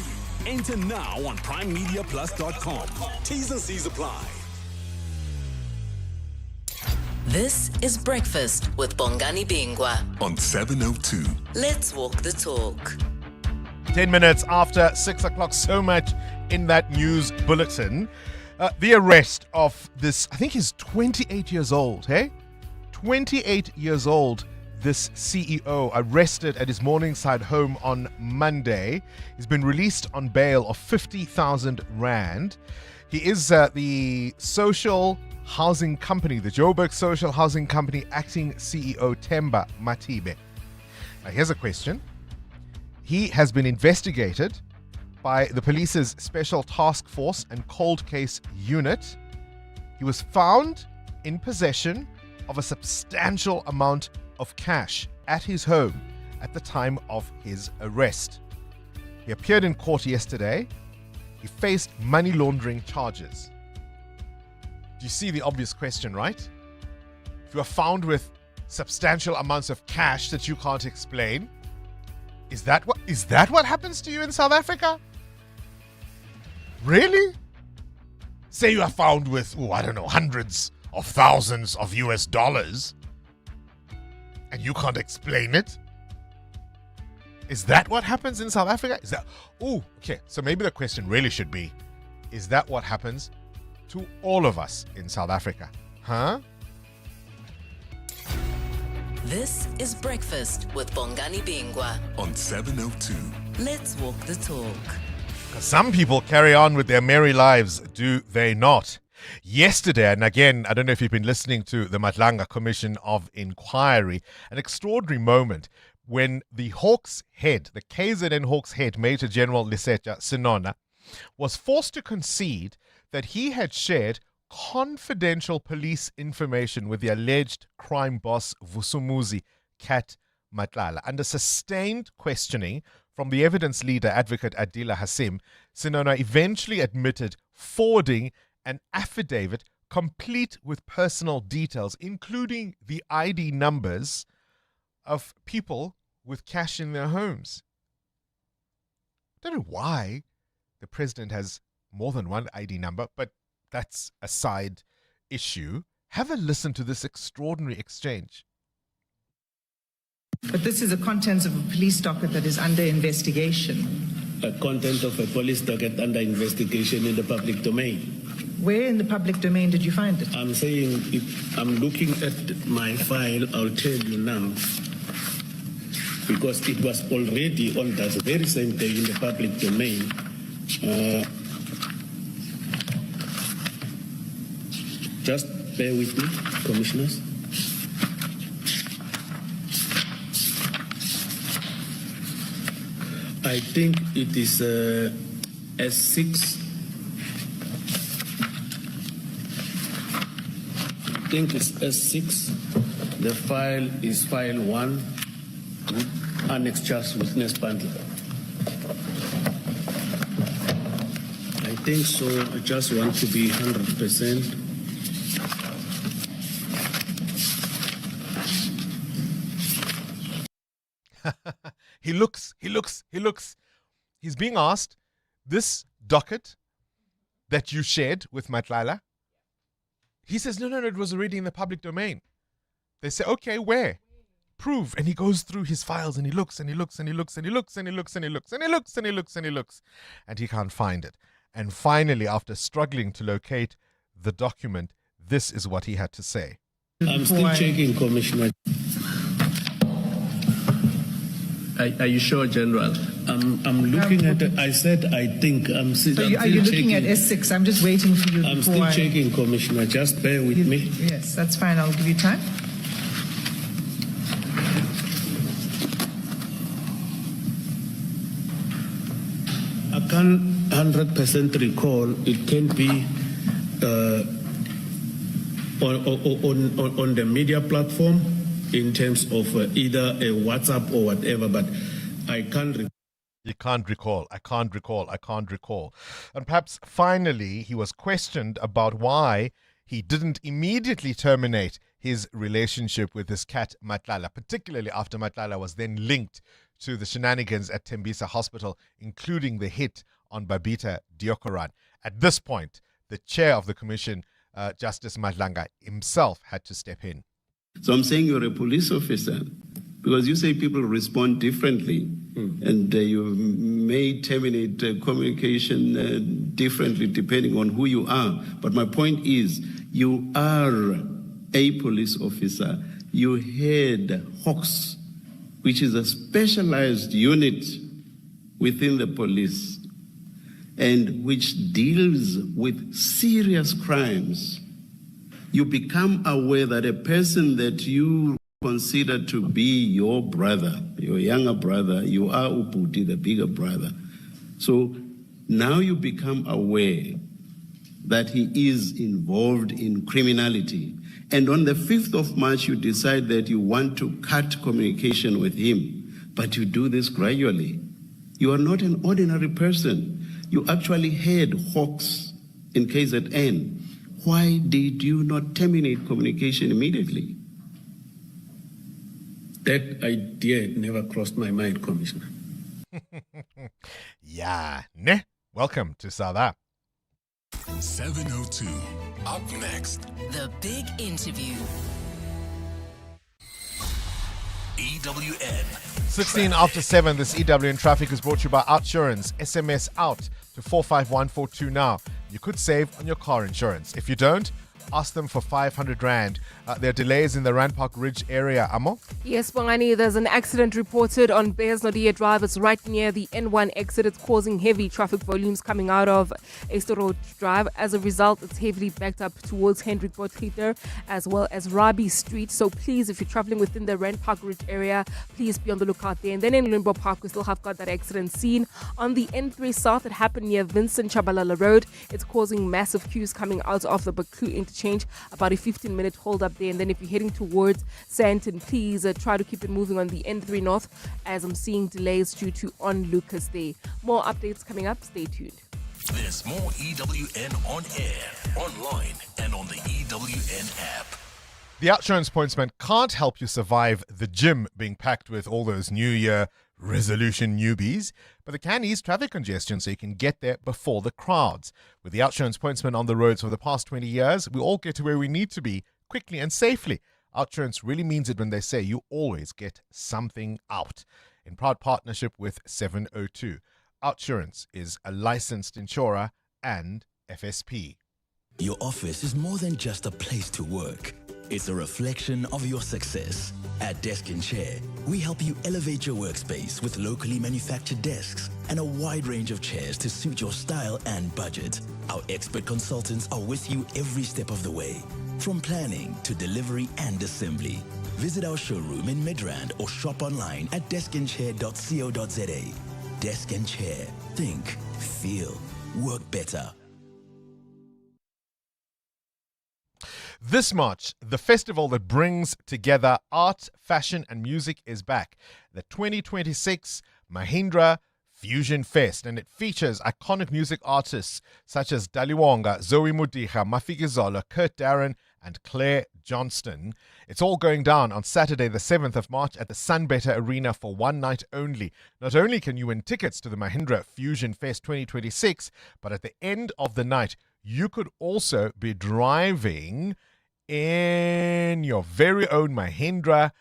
Enter now on primemediaplus.com. T's and C's apply. This is Breakfast with Bongani Bingwa on 702. Let's walk the talk. 10 minutes after 6 o'clock, so much in that news bulletin. The arrest of this, I think he's 28 years old, hey? 28 years old, this CEO, arrested at his Morningside home on Monday. He's been released on bail of 50,000 Rand. He is the social housing company, the Joburg Social Housing Company acting CEO, Themba Matibe. Now, here's a question. He has been investigated by the police's Special Task Force and Cold Case Unit. He was found in possession of a substantial amount of cash at his home at the time of his arrest. He appeared in court yesterday. He faced money laundering charges. Do you see the obvious question, right? If you are found with substantial amounts of cash that you can't explain, is that what happens to you in South Africa? Really? Say you are found with, hundreds of thousands of US dollars and you can't explain it? Is that what happens in South Africa? So maybe the question really should be, is that what happens to all of us in South Africa? Huh? This is Breakfast with Bongani Bingwa on 702. Let's walk the talk. Some people carry on with their merry lives, do they not? Yesterday, and again, I don't know if you've been listening to the Matlanga Commission of Inquiry, an extraordinary moment when the Hawks head, the KZN Hawks head, Major General Lesetja Sinona, was forced to concede that he had shared confidential police information with the alleged crime boss Vusumuzi Kat Matlala. Under sustained questioning from the evidence leader, Advocate Adila Hasim, Sinona eventually admitted forwarding an affidavit complete with personal details, including the ID numbers of people with cash in their homes. I don't know why the president has more than one ID number, but that's a side issue. Have a listen to this extraordinary exchange. But this is the contents of a police docket that is under investigation. A content of a police docket under investigation in the public domain. Where in the public domain did you find it? I'm saying, if I'm looking at my file, I'll tell you now. Because it was already on that very same day in the public domain. Just bear with me, commissioners. I think it is S6. I think it's S6. The file is file 1 with annex charge witness bundle. I think so. I just want to be 100%. He looks. He's being asked, this docket that you shared with Matlala, he says, no, it was already in the public domain. They say, okay, where? Prove. And he goes through his files and he looks and he looks and he looks and he looks and he looks and he looks and he looks and he looks and he looks and he can't find it. And finally, after struggling to locate the document, this is what he had to say. I'm still checking, Commissioner. Are you sure, General? I'm looking at it. I said I think. Are you looking at S6? I'm just waiting for you. I'm still checking, Commissioner. Just bear with me. Yes, that's fine. I'll give you time. I can't 100% recall. It can be on the media platform in terms of either a WhatsApp or whatever, but I can't recall. You can't recall. I can't recall. And perhaps finally, he was questioned about why he didn't immediately terminate his relationship with his cat Matlala, particularly after Matlala was then linked to the shenanigans at Tembisa Hospital, including the hit on Babita Deokaran. At this point, the chair of the commission, Justice Madlanga himself, had to step in. So I'm saying you're a police officer because you say people respond differently and you may terminate communication differently depending on who you are. But my point is, you are a police officer. You head Hawks, which is a specialized unit within the police and which deals with serious crimes. You become aware that a person that you consider to be your brother, your younger brother, you are Uputi, the bigger brother. So now you become aware that he is involved in criminality. And on the 5th of March, you decide that you want to cut communication with him, but you do this gradually. You are not an ordinary person. You actually had Hawks in KZN. Why did you not terminate communication immediately? That idea never crossed my mind, Commissioner. Yeah, ne? Welcome to South 702. Up next. The big interview. EWN. 16 after 7, this EWN traffic is brought to you by Outsurance. SMS out to 45142 now. You could save on your car insurance. If you don't, ask them for 500 Rand. There are delays in the Rand Park Ridge area. Amo? Yes, Bongani, there's an accident reported on Bears Nodia Drive. It's right near the N1 exit. It's causing heavy traffic volumes coming out of Easter Road Drive. As a result, it's heavily backed up towards Hendrik Potgieter as well as Rabi Street. So please, if you're traveling within the Rand Park Ridge area, please be on the lookout there. And then in Limbo Park, we still have got that accident scene. On the N3 South, it happened near Vincent Chabalala Road. It's causing massive queues coming out of the Baku interchange. About a 15-minute hold up there. And then if you're heading towards Sandton, please try to keep it moving on the N3 North, as I'm seeing delays due to on Lucas there. More updates coming up. Stay tuned. There's more EWN on air, online, and on the EWN app. The Outsurance Pointsman can't help you survive the gym being packed with all those New Year resolution newbies, but they can ease traffic congestion so you can get there before the crowds. With the Outsurance Pointsman on the roads for the past 20 years, we all get to where we need to be quickly and safely. Outsurance really means it when they say you always get something out. In proud partnership with 702, Outsurance is a licensed insurer and FSP. Your office is more than just a place to work. It's a reflection of your success. At Desk and Chair, we help you elevate your workspace with locally manufactured desks and a wide range of chairs to suit your style and budget. Our expert consultants are with you every step of the way, from planning to delivery and assembly. Visit our showroom in Midrand or shop online at deskandchair.co.za. Desk and Chair. Think, feel, work better. This March, the festival that brings together art, fashion, and music is back. The 2026 Mahindra Fusion Fest, and it features iconic music artists such as Daliwonga, Zoe Mudicha, Mafikizolo, Kurt Darren, and Claire Johnston. It's all going down on Saturday, the 7th of March at the Sunbetter Arena for one night only. Not only can you win tickets to the Mahindra Fusion Fest 2026, but at the end of the night, you could also be driving in your very own Mahindra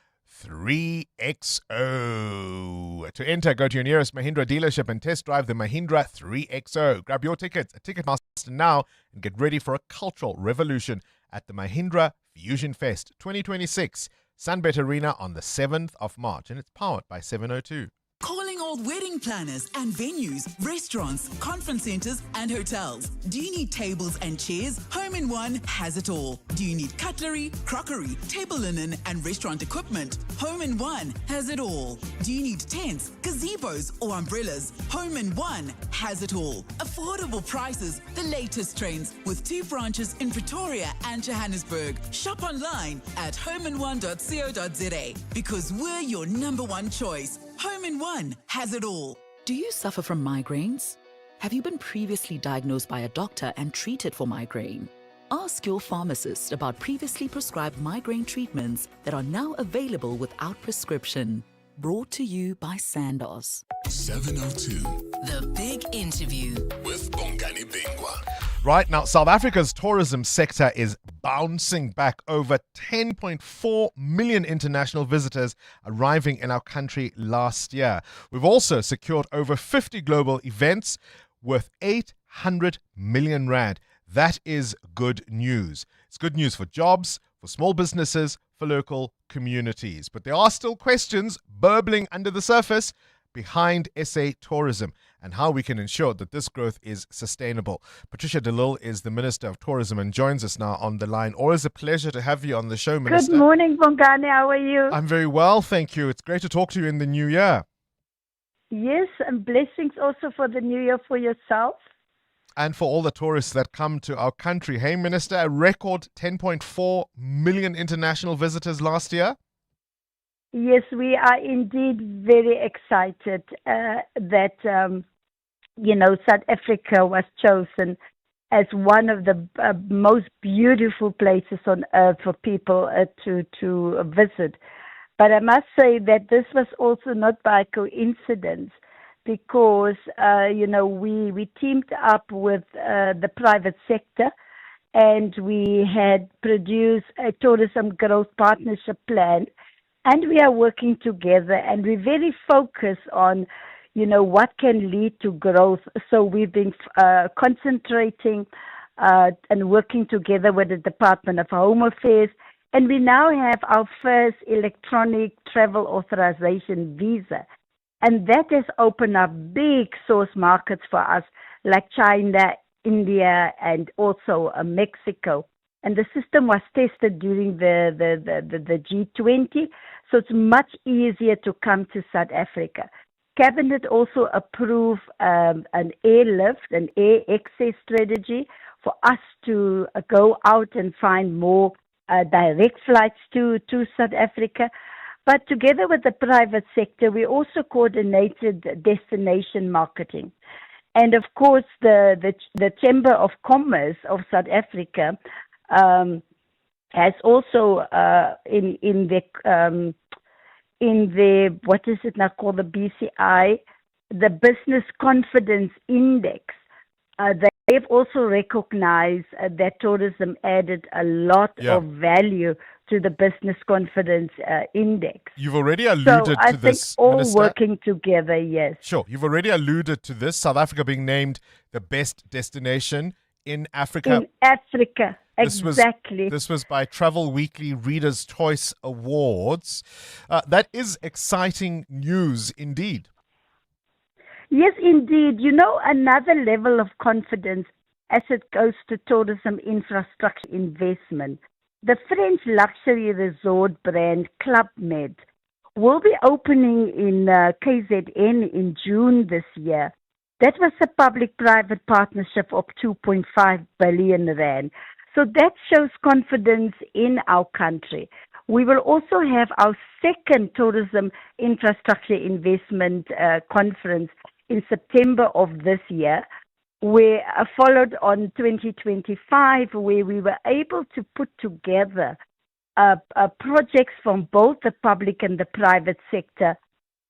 3XO. To enter, go to your nearest Mahindra dealership and test drive the Mahindra 3XO. Grab your tickets at Ticketmaster now and get ready for a cultural revolution at the Mahindra Fusion Fest 2026, Sunbet Arena on the 7th of March, and it's powered by 702. Calling all wedding planners and venues, restaurants, conference centers, and hotels. Do you need tables and chairs? Home in One has it all. Do you need cutlery, crockery, table linen, and restaurant equipment? Home in One has it all. Do you need tents, gazebos, or umbrellas? Home in One has it all. Affordable prices, the latest trends, with 2 branches in Pretoria and Johannesburg. Shop online at homein1.co.za because we're your #1 choice. Home in One has it all. Do you suffer from migraines? Have you been previously diagnosed by a doctor and treated for migraine? Ask your pharmacist about previously prescribed migraine treatments that are now available without prescription. Brought to you by Sandoz. 702. The Big Interview with Bongani Bingwa. Right now, South Africa's tourism sector is bouncing back. Over 10.4 million international visitors arriving in our country last year. We've also secured over 50 global events worth 800 million rand. That is good news. It's good news for jobs, for small businesses, for local communities. But there are still questions burbling under the surface behind SA tourism and how we can ensure that this growth is sustainable. Patricia de Lille is the Minister of Tourism and joins us now on the line. Always a pleasure to have you on the show, Minister. Good morning, Bongani. How are you? I'm very well, thank you. It's great to talk to you in the new year. Yes, and blessings also for the new year for yourself. And for all the tourists that come to our country. Hey, Minister, a record 10.4 million international visitors last year? Yes, we are indeed very excited that, South Africa was chosen as one of the most beautiful places on earth for people to visit. But I must say that this was also not by coincidence because, we teamed up with the private sector and we had produced a tourism growth partnership plan. And we are working together and we're very focused on, what can lead to growth. So we've been concentrating and working together with the Department of Home Affairs. And we now have our first electronic travel authorization visa. And that has opened up big source markets for us like China, India, and also Mexico. And the system was tested during the G20, so it's much easier to come to South Africa. Cabinet also approved an airlift, an air access strategy for us to go out and find more direct flights to South Africa. But together with the private sector, we also coordinated destination marketing. And of course, the Chamber of Commerce of South Africa has also in the what is it now called, the BCI, the Business Confidence Index. They've also recognized that tourism added a lot of value to the Business Confidence Index. You've already alluded to I this, think all Minister. working together, yes. Sure, you've already alluded to this. South Africa being named the best destination in Africa. In Africa. Exactly. This was by Travel Weekly Reader's Choice Awards. That is exciting news indeed. Yes, indeed. Another level of confidence as it goes to tourism infrastructure investment. The French luxury resort brand Club Med will be opening in KZN in June this year. That was a public-private partnership of 2.5 billion rand. So that shows confidence in our country. We will also have our second tourism infrastructure investment conference in September of this year, where followed on 2025, where we were able to put together projects from both the public and the private sector,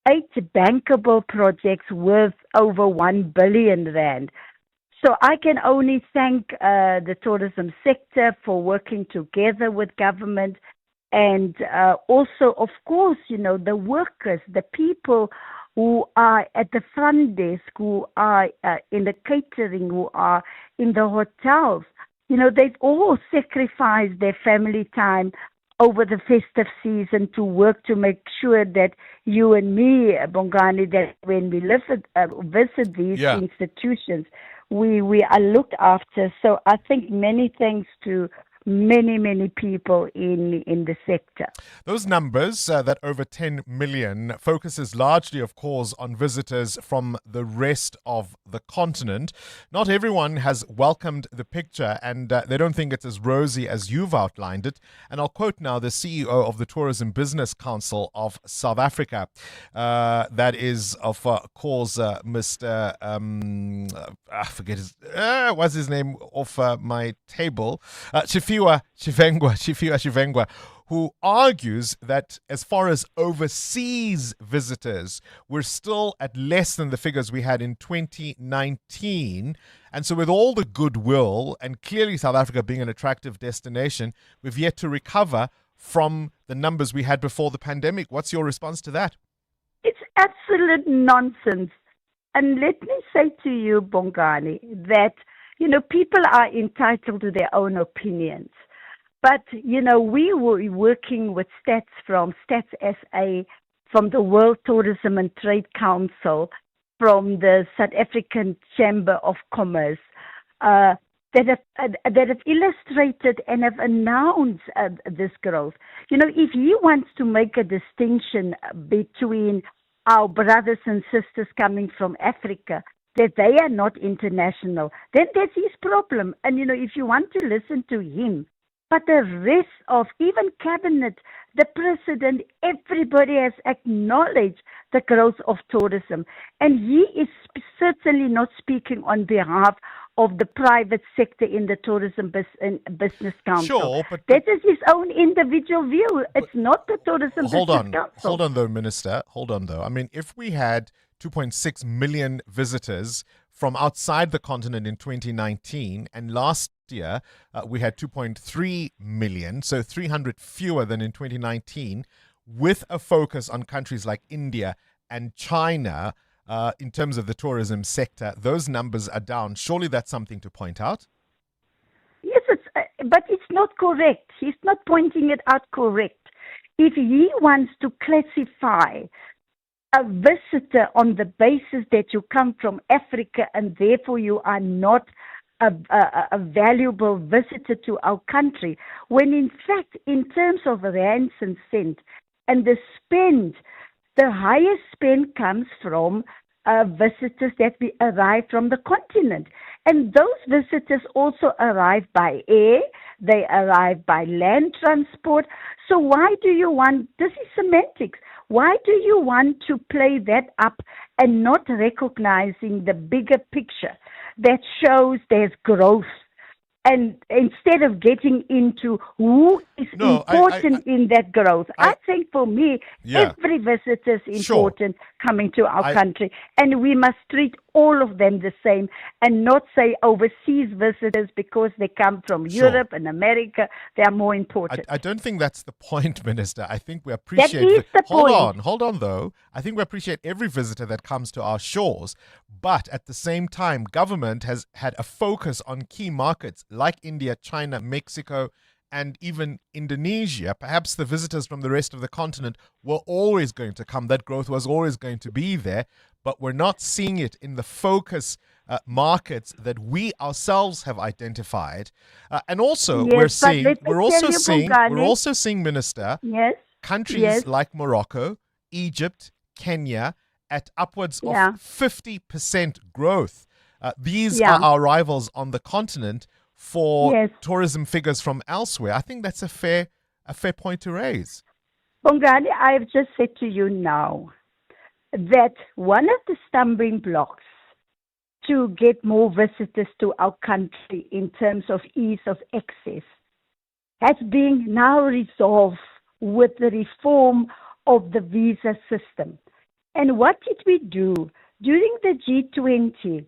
8 bankable projects worth over 1 billion rand. So I can only thank the tourism sector for working together with government and also, of course, the workers, the people who are at the front desk, who are in the catering, who are in the hotels. They've all sacrificed their family time over the festive season to work to make sure that you and me, Bongani, that when we visit these institutions, we are looked after. So I think many thanks to many people in the sector. Those numbers, that over 10 million, focuses largely, of course, on visitors from the rest of the continent. Not everyone has welcomed the picture and they don't think it's as rosy as you've outlined it. And I'll quote now the CEO of the Tourism Business Council of South Africa. That is, of course, Mr. I forget what's his name off my table. Chifua Chivengwa, who argues that as far as overseas visitors, we're still at less than the figures we had in 2019. And so with all the goodwill and clearly South Africa being an attractive destination, we've yet to recover from the numbers we had before the pandemic. What's your response to that? It's absolute nonsense. And let me say to you, Bongani, that, people are entitled to their own opinions. But, we were working with stats from Stats SA, from the World Tourism and Trade Council, from the South African Chamber of Commerce, that have illustrated and have announced this growth. If he wants to make a distinction between our brothers and sisters coming from Africa, that they are not international, then that's his problem. And, if you want to listen to him, but the rest of, even cabinet, the president, everybody has acknowledged the growth of tourism. And he is certainly not speaking on behalf of the private sector in the Tourism Business Council. Sure, but that is his own individual view. It's not the Tourism Business Council. Hold on, though, Minister. Hold on, though. I mean, if we had 2.6 million visitors from outside the continent in 2019, and last year we had 2.3 million, so 300 fewer than in 2019, with a focus on countries like India and China in terms of the tourism sector, those numbers are down. Surely that's something to point out? Yes, but it's not correct. He's not pointing it out correct. If he wants to classify a visitor on the basis that you come from Africa and therefore you are not a valuable visitor to our country, when in fact, in terms of rands and cents and the spend, the highest spend comes from visitors that we arrive from the continent. And those visitors also arrive by air, they arrive by land transport. So why do you want, this is semantics, why do you want to play that up and not recognizing the bigger picture that shows there's growth? And instead of getting into who is important in that growth, I think for me, every visitor is important coming to our country. And we must treat all of them the same and not say overseas visitors because they come from Europe and America, they are more important. I don't think that's the point, Minister. I think we appreciate... That is the point. Hold on, though. I think we appreciate every visitor that comes to our shores. But at the same time, government has had a focus on key markets like India, China, Mexico, and even Indonesia. Perhaps the visitors from the rest of the continent were always going to come. That growth was always going to be there. But we're not seeing it in the focus markets that we ourselves have identified. And also, we're also seeing, Minister, countries like Morocco, Egypt, Kenya, at upwards of 50% growth. These are our rivals on the continent for tourism figures from elsewhere. I think that's a fair point to raise. Bongani, I've just said to you now that one of the stumbling blocks to get more visitors to our country in terms of ease of access has been now resolved with the reform of the visa system. And what did we do? During the G20,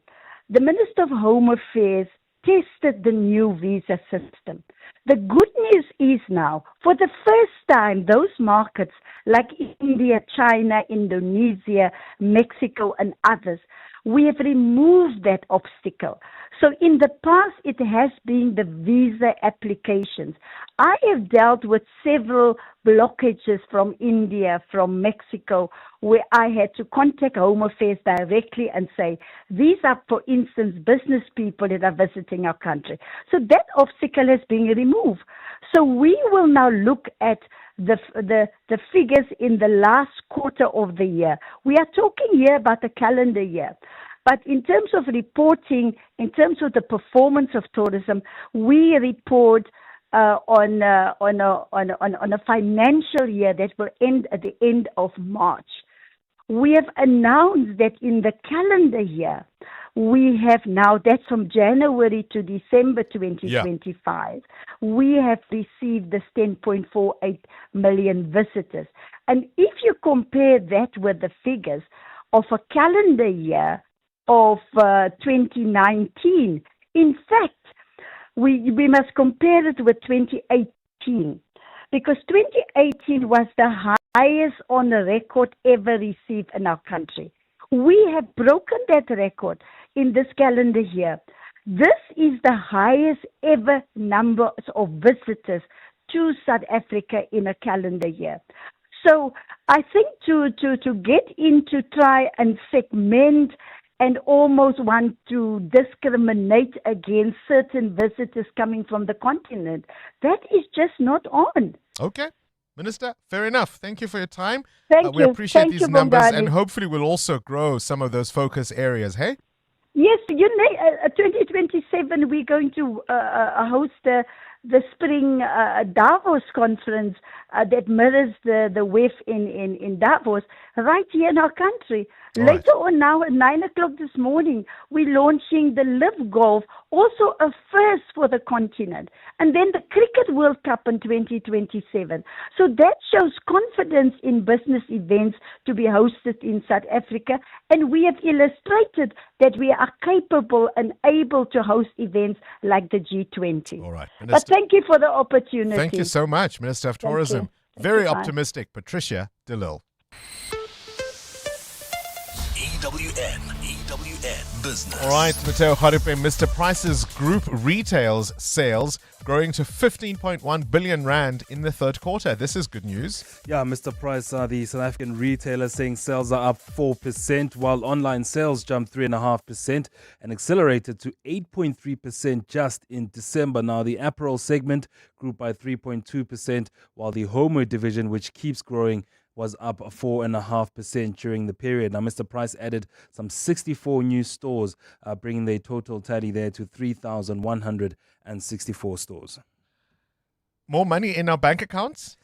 the Minister of Home Affairs tested the new visa system. The good news is now, for the first time, those markets like India, China, Indonesia, Mexico, and others, we have removed that obstacle. So in the past, it has been the visa applications. I have dealt with several blockages from India, from Mexico, where I had to contact Home Affairs directly and say, these are, for instance, business people that are visiting our country. So that obstacle has been removed. So we will now look at the figures in the last quarter of the year. We are talking here about the calendar year. But in terms of reporting, in terms of the performance of tourism, we report on a financial year that will end at the end of March. We have announced that in the calendar year, we have now, that's from January to December 2025, we have received this 10.48 million visitors. And if you compare that with the figures of a calendar year of 2019, in fact, we must compare it with 2018, because 2018 was the highest on the record ever received in our country. We have broken that record in this calendar year. This is the highest ever number of visitors to South Africa in a calendar year. So I think to get into try and segment and almost want to discriminate against certain visitors coming from the continent, that is just not on. Okay. Minister, fair enough. Thank you for your time. Thank we you. appreciate Thank these you, numbers, Bongani. and hopefully we'll also grow some of those focus areas, hey? Yes, 2027 we're going to host the spring Davos conference that mirrors the WEF in Davos right here in our country. Later on now at 9 o'clock this morning, we're launching the Live Golf, also a first for the continent. And then the Cricket World Cup in 2027. So that shows confidence in business events to be hosted in South Africa. And we have illustrated that we are capable and able to host events like the G20. All right. But thank you for the opportunity. Thank you so much, Minister of Thank Tourism. you. Very Thank you. optimistic, Patricia de Lille. EWN Business. All right, Mateo Harupe, Mr. Price's group retails sales growing to 15.1 billion rand in the third quarter. This is good news. Yeah, Mr. Price, the South African retailer, saying sales are up 4%, while online sales jumped 3.5% and accelerated to 8.3% just in December. Now, the apparel segment grew by 3.2%, while the homeware division, which keeps growing, was up 4.5% during the period. Now, Mr. Price added some 64 new stores, bringing their total tally there to 3,164 stores. More money in our bank accounts?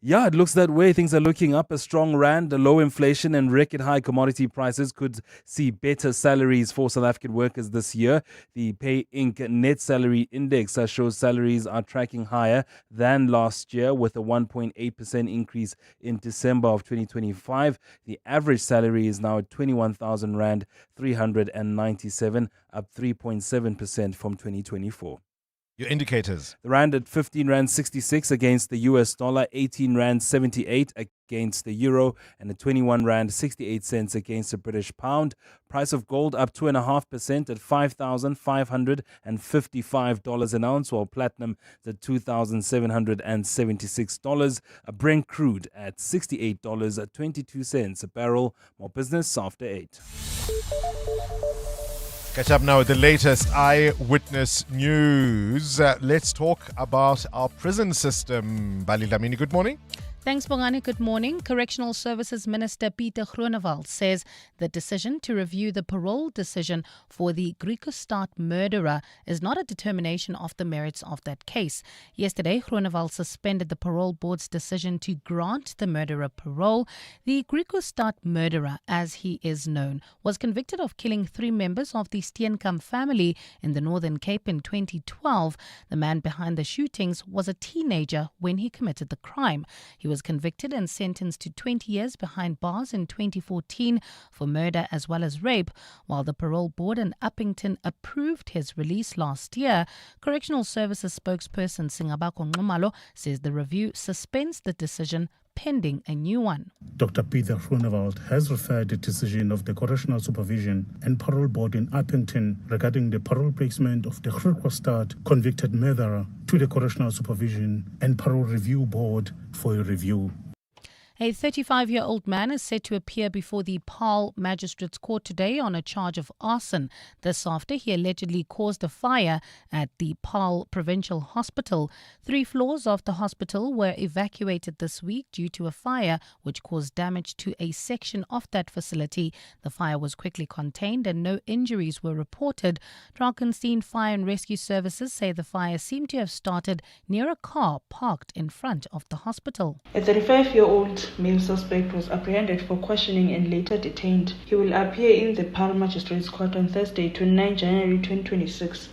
Yeah, it looks that way. Things are looking up. A strong rand, a low inflation and record high commodity prices could see better salaries for South African workers this year. The Pay Inc. net salary index shows salaries are tracking higher than last year, with a 1.8% increase in December of 2025. The average salary is now at 21,000 rand 397, up 3.7% from 2024. Your indicators. The rand at 15 rand 66 against the US dollar, 18 rand 78 against the euro, and at 21 rand 68 cents against the British pound. Price of gold up 2.5% at $5,555 an ounce, while platinum is at $2,776. A Brent crude at $68.22 a barrel. More business after 8. Catch up now with the latest eyewitness news. Let's talk about our prison system. Bali Lamini, good morning. Thanks, Bongani. Good morning. Correctional Services Minister Pieter Groenewald says the decision to review the parole decision for the Griekse murderer is not a determination of the merits of that case. Yesterday, Groenewald suspended the parole board's decision to grant the murderer parole. The Griekse murderer, as he is known, was convicted of killing 3 members of the Steenkamp family in the Northern Cape in 2012. The man behind the shootings was a teenager when he committed the crime. He was convicted and sentenced to 20 years behind bars in 2014 for murder as well as rape. While the parole board in Uppington approved his release last year, Correctional Services spokesperson Singabako Nxumalo says the review suspends the decision pending a new one. Dr. Pieter Groenewald has referred the decision of the Correctional Supervision and Parole Board in Uppington regarding the parole placement of the Griekse convicted murderer to the Correctional Supervision and Parole Review Board for a review. A 35-year-old man is set to appear before the Paarl Magistrates Court today on a charge of arson. This after he allegedly caused a fire at the Paarl Provincial Hospital. 3 floors of the hospital were evacuated this week due to a fire which caused damage to a section of that facility. The fire was quickly contained and no injuries were reported. Drakenstein Fire and Rescue Services say the fire seemed to have started near a car parked in front of the hospital. A 35-year-old male suspect was apprehended for questioning and later detained. He will appear in the Parliamentary Magistrates Court on Thursday, 29 January 2026.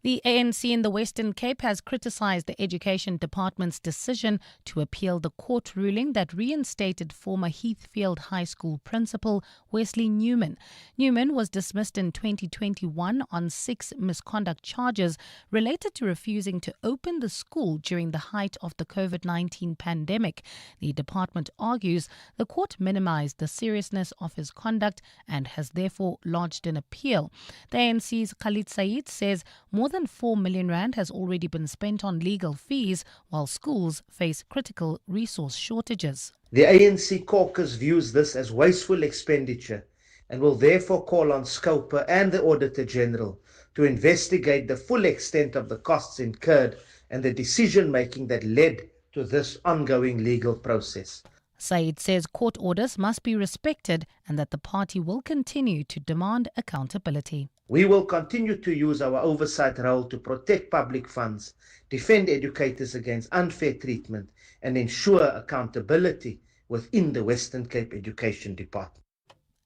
The ANC in the Western Cape has criticised the Education Department's decision to appeal the court ruling that reinstated former Heathfield High School principal Wesley Newman. Newman was dismissed in 2021 on 6 misconduct charges related to refusing to open the school during the height of the COVID-19 pandemic. The department argues the court minimised the seriousness of his conduct and has therefore lodged an appeal. The ANC's Khalid Said says more than 4 million rand has already been spent on legal fees while schools face critical resource shortages. The ANC caucus views this as wasteful expenditure and will therefore call on Scoper and the Auditor General to investigate the full extent of the costs incurred and the decision-making that led to this ongoing legal process. Said says court orders must be respected and that the party will continue to demand accountability. We will continue to use our oversight role to protect public funds, defend educators against unfair treatment, and ensure accountability within the Western Cape Education Department.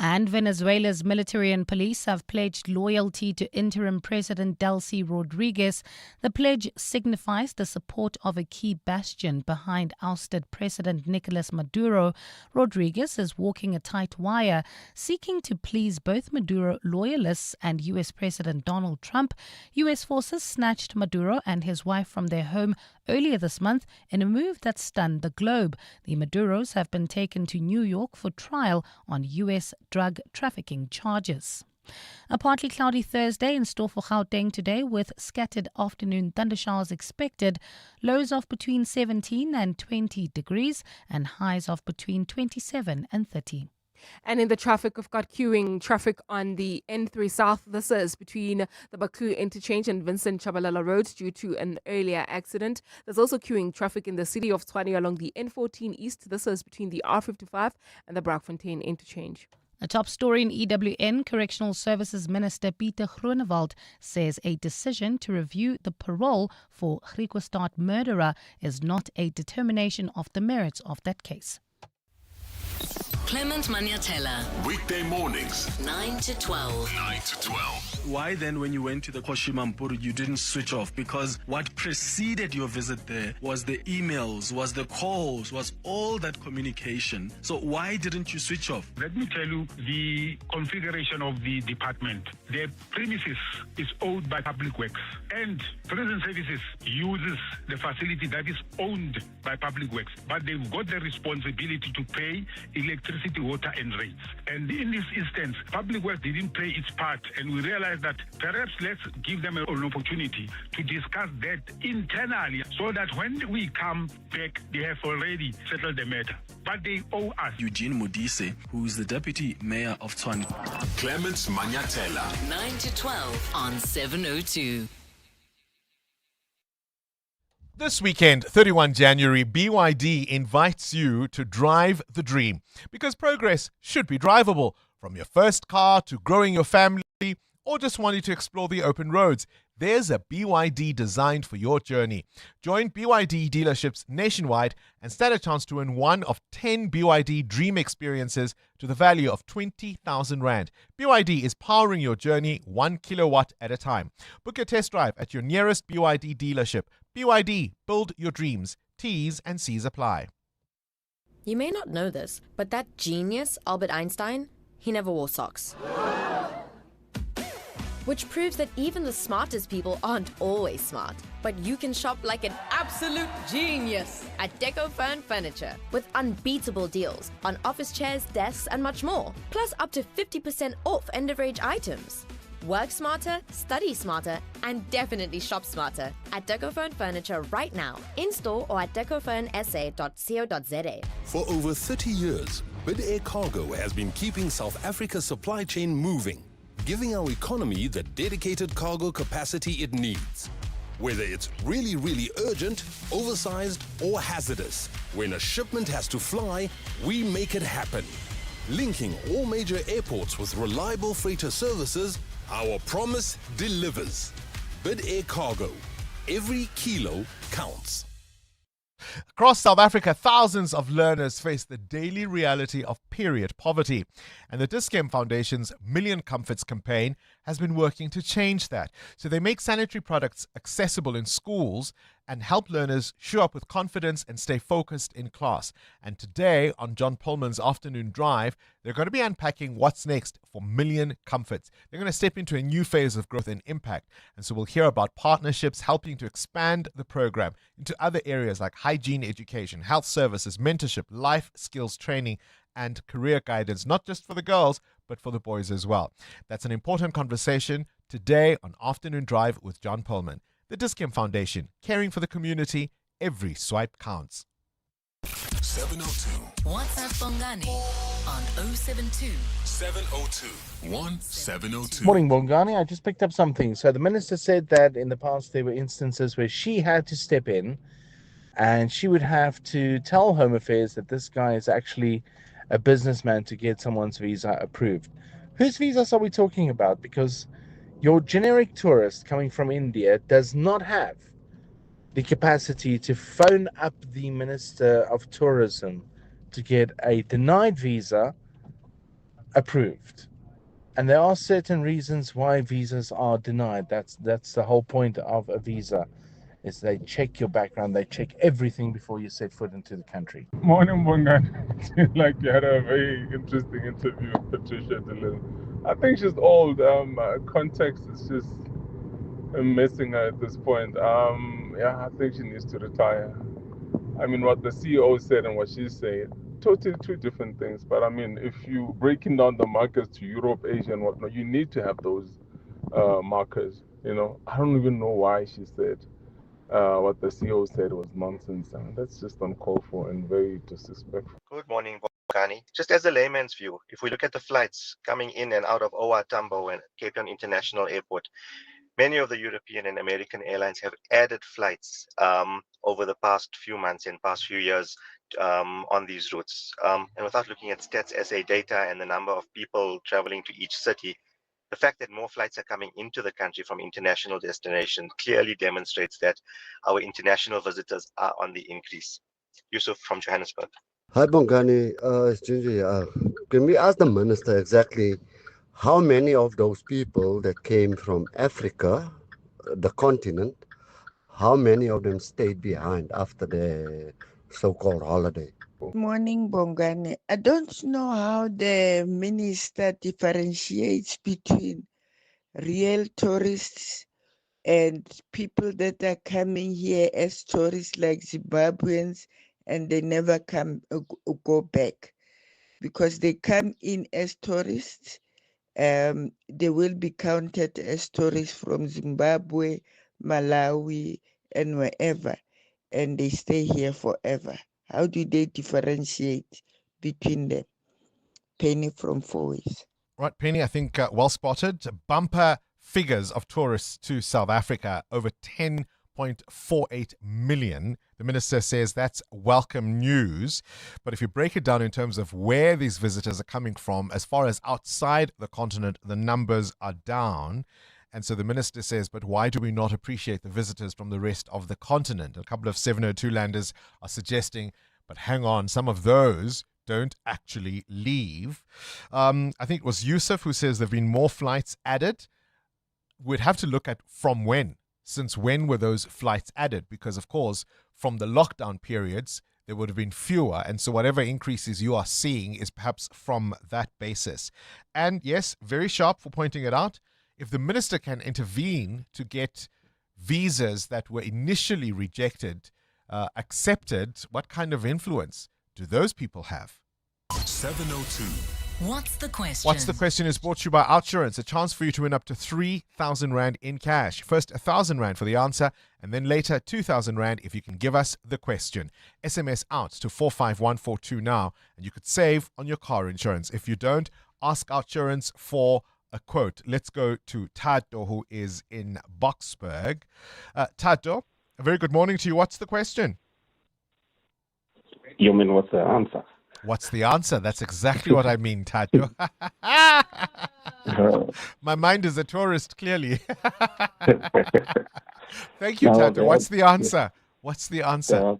And Venezuela's military and police have pledged loyalty to interim President Delcy Rodriguez. The pledge signifies the support of a key bastion behind ousted President Nicolas Maduro. Rodriguez is walking a tight wire, seeking to please both Maduro loyalists and U.S. President Donald Trump. U.S. forces snatched Maduro and his wife from their home earlier this month in a move that stunned the globe. The Maduros have been taken to New York for trial on U.S. drug trafficking charges. A partly cloudy Thursday in store for Gauteng today with scattered afternoon thundershowers expected. Lows of between 17 and 20 degrees and highs of between 27 and 30. And in the traffic, we've got queuing traffic on the N3 South. This is between the Baku interchange and Vincent Chabalala Road due to an earlier accident. There's also queuing traffic in the city of Tshwane along the N14 East. This is between the R55 and the Brakfontein interchange. A top story in EWN, Correctional Services Minister Pieter Groenewald says a decision to review the parole for Griquastad murderer is not a determination of the merits of that case. Clement Maniatella. Weekday mornings, 9 to 12. 9 to 12. Why then, when you went to the Koshimampuru, you didn't switch off? Because what preceded your visit there was the emails, was the calls, was all that communication. So why didn't you switch off? Let me tell you the configuration of the department. The premises is owned by Public Works, and Prison Services uses the facility that is owned by Public Works, but they've got the responsibility to pay electricity, water and rates. And in this instance, Public Works didn't play its part, and we realized that perhaps let's give them an opportunity to discuss that internally so that when we come back, they have already settled the matter. But they owe us. Eugene Modise, who is the Deputy Mayor of Tshwane. Clements Maniatella. 9 to 12 on 702. This weekend, 31 January, BYD invites you to drive the dream. Because progress should be drivable. From your first car to growing your family or just wanting to explore the open roads, there's a BYD designed for your journey. Join BYD dealerships nationwide and stand a chance to win one of 10 BYD Dream experiences to the value of 20,000 Rand. BYD is powering your journey 1 kilowatt at a time. Book your test drive at your nearest BYD dealership. BYD, build your dreams. T's and C's apply. You may not know this, but that genius, Albert Einstein, he never wore socks. Which proves that even the smartest people aren't always smart. But you can shop like an absolute genius at DecoFern Furniture with unbeatable deals on office chairs, desks, and much more. Plus up to 50% off end-of-range items. Work smarter, study smarter, and definitely shop smarter at DecoFern Furniture right now, in-store or at decofernsa.co.za. For over 30 years, Bid Air Cargo has been keeping South Africa's supply chain moving, giving our economy the dedicated cargo capacity it needs. Whether it's really, really urgent, oversized, or hazardous, when a shipment has to fly, we make it happen. Linking all major airports with reliable freighter services, our promise delivers. Bid Air Cargo. Every kilo counts. Across South Africa, thousands of learners face the daily reality of period poverty. And the Dis-Chem Foundation's Million Comforts campaign has been working to change that. So they make sanitary products accessible in schools and help learners show up with confidence and stay focused in class. And today on John Pullman's Afternoon Drive, they're going to be unpacking what's next for Million Comforts. They're going to step into a new phase of growth and impact. And so we'll hear about partnerships helping to expand the program into other areas like hygiene education, health services, mentorship, life skills training, and career guidance, not just for the girls, but for the boys as well. That's an important conversation today on Afternoon Drive with John Pullman. The Dis-Chem Foundation, caring for the community, every swipe counts. 702. WhatsApp Bongani on 072 702 1702. Morning, Bongani. I just picked up something. So the minister said that in the past there were instances where she had to step in and she would have to tell Home Affairs that this guy is actually a businessman to get someone's visa approved. Whose visas are we talking about? Because your generic tourist coming from India does not have the capacity to phone up the Minister of Tourism to get a denied visa approved. And there are certain reasons why visas are denied. That's the whole point of a visa, is they check your background, they check everything before you set foot into the country. Morning, Bongani. Seems like you had a very interesting interview with Patricia Dillon. I think she's old. Context is just missing her at this point. I think she needs to retire. I mean, what the CEO said and what she said, totally two different things. But I mean, if you breaking down the markets to Europe, Asia, and whatnot, you need to have those markers. You know, I don't even know why she said what the CEO said was nonsense. And that's just uncalled for and very disrespectful. Good morning, Bongani. Just as a layman's view, if we look at the flights coming in and out of OR Tambo and Cape Town International Airport, many of the European and American airlines have added flights over the past few months and past few years on these routes. And without looking at Stats SA data and the number of people traveling to each city, the fact that more flights are coming into the country from international destinations clearly demonstrates that our international visitors are on the increase. Yusuf from Johannesburg. Hi, Bongani. It's Ginger. Can we ask the minister exactly how many of those people that came from Africa, the continent, how many of them stayed behind after the so-called holiday? Good morning, Bongani. I don't know how the minister differentiates between real tourists and people that are coming here as tourists like Zimbabweans and they never go back. Because they come in as tourists, they will be counted as tourists from Zimbabwe, Malawi, and wherever, and they stay here forever. How do they differentiate between them? Penny from Fourways. Right, Penny, I think well spotted. Bumper figures of tourists to South Africa, over 10.48 million. The minister says that's welcome news. But if you break it down in terms of where these visitors are coming from, as far as outside the continent, the numbers are down. And so the minister says, but why do we not appreciate the visitors from the rest of the continent? A couple of 702-landers are suggesting, but hang on, some of those don't actually leave. I think it was Yusuf who says there have been more flights added. We'd have to look at from when. Since when were those flights added? Because, of course, from the lockdown periods, there would have been fewer. And so whatever increases you are seeing is perhaps from that basis. And yes, very sharp for pointing it out. If the minister can intervene to get visas that were initially rejected, accepted, what kind of influence do those people have? 702. What's the question? What's the question is brought to you by Outsurance, a chance for you to win up to 3,000 Rand in cash. First 1,000 Rand for the answer, and then later 2,000 Rand if you can give us the question. SMS out to 45142 now, and you could save on your car insurance. If you don't, ask Outsurance for a quote. Let's go to Tato, who is in Boksburg. Tato, a very good morning to you. What's the question? You mean what's the answer? What's the answer? That's exactly what I mean, Tato. My mind is a tourist, clearly. Thank you, Tato. What's the answer? What's the answer?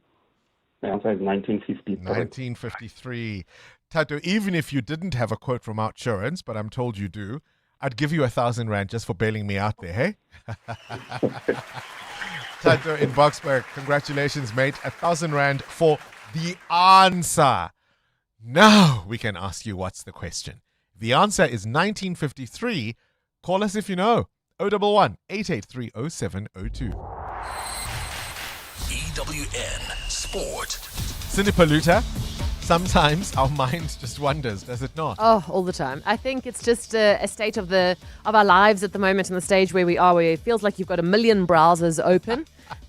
The answer is 1953. 1953. Tato, even if you didn't have a quote from Outsurance, but I'm told you do, I'd give you 1,000 rand just for bailing me out there, hey? Tato in Boksburg, congratulations, mate. 1,000 rand for the answer. Now we can ask you what's the question. The answer is 1953. Call us if you know. 011 883 0702. EWN Sport. Cindy Paluta, sometimes our mind just wonders, does it not? Oh, all the time. I think it's just a state of our lives at the moment, in the stage where we are, where it feels like you've got a million browsers open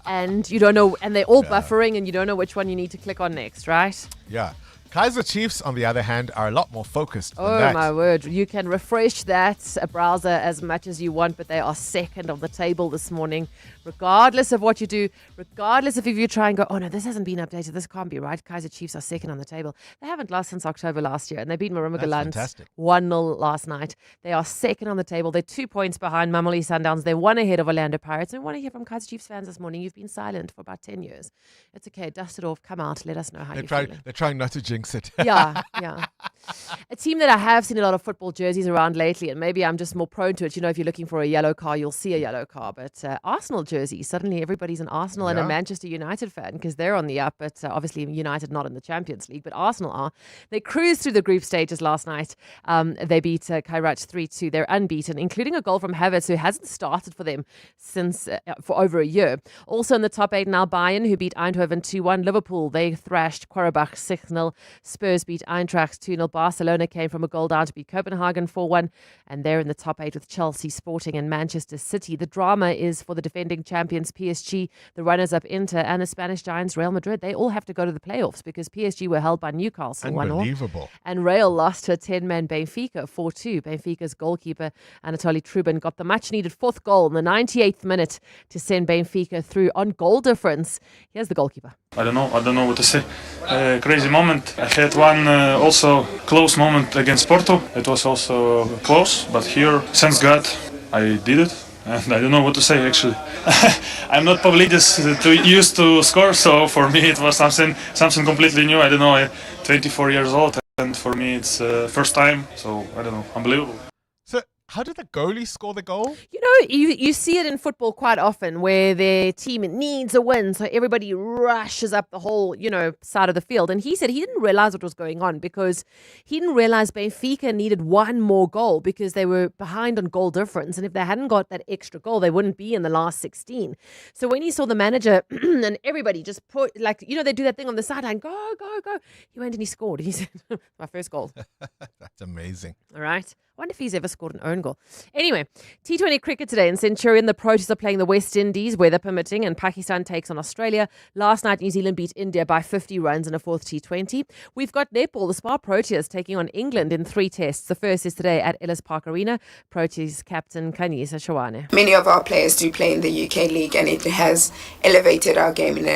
and you don't know, and they're all buffering and you don't know which one you need to click on next, right? Yeah. Kaiser Chiefs, on the other hand, are a lot more focused than Oh, that. my word. You can refresh that browser as much as you want, but they are second on the table this morning, regardless of what you do, regardless of if you try and go, oh, no, this hasn't been updated. This can't be right. Kaiser Chiefs are second on the table. They haven't lost since October last year, and they beat Marumba 1-0 last night. They are second on the table. They're 2 points behind Mamelodi Sundowns. They're one ahead of Orlando Pirates. And we want to hear from Kaiser Chiefs fans this morning. You've been silent for about 10 years. It's okay. Dust it off. Come out. Let us know how you're feeling. They're trying not to jinx it. Yeah. A team that I have seen a lot of football jerseys around lately, and maybe I'm just more prone to it. You know, if you're looking for a yellow car, you'll see a yellow car. But Arsenal jerseys, suddenly everybody's an Arsenal and a Manchester United fan because they're on the up. But obviously United not in the Champions League, but Arsenal are. They cruised through the group stages last night. They beat Kairat 3-2. They're unbeaten, including a goal from Havertz, who hasn't started for them since for over a year. Also in the top 8 now, Bayern, who beat Eindhoven 2-1. Liverpool, they thrashed Qarabakh 6-0. Spurs beat Eintracht 2-0. Barcelona came from a goal down to beat Copenhagen 4-1. And they're in the top 8 with Chelsea, Sporting and Manchester City. The drama is for the defending champions PSG, the runners-up Inter, and the Spanish giants Real Madrid. They all have to go to the playoffs because PSG were held by Newcastle 1-0. Unbelievable. And Real lost to a 10-man Benfica 4-2. Benfica's goalkeeper Anatoly Trubin got the much-needed 4th goal in the 98th minute to send Benfica through on goal difference. Here's the goalkeeper. I don't know what to say. Crazy moment. I had one also close moment against Porto. It was also close, but here, thanks God, I did it. And I don't know what to say, actually. I'm not probably used to score, so for me it was something completely new. I don't know, I'm 24 years old, and for me it's first time, so I don't know, unbelievable. How did the goalie score the goal? You know, you see it in football quite often where their team needs a win, so everybody rushes up the whole, side of the field. And he said he didn't realize what was going on because he didn't realize Benfica needed one more goal because they were behind on goal difference. And if they hadn't got that extra goal, they wouldn't be in the last 16. So when he saw the manager and everybody just put, they do that thing on the sideline, go, go, go. He went and he scored. He said, my first goal. That's amazing. All right. I wonder if he's ever scored an own goal. Anyway, T20 cricket today in Centurion. The Proteas are playing the West Indies, weather permitting, and Pakistan takes on Australia. Last night, New Zealand beat India by 50 runs in a 4th T20. We've got netball. The Spa Proteas taking on England in 3 tests. The first is today at Ellis Park Arena. Proteas captain Kanyisa Shawane. Many of our players do play in the UK League, and it has elevated our game in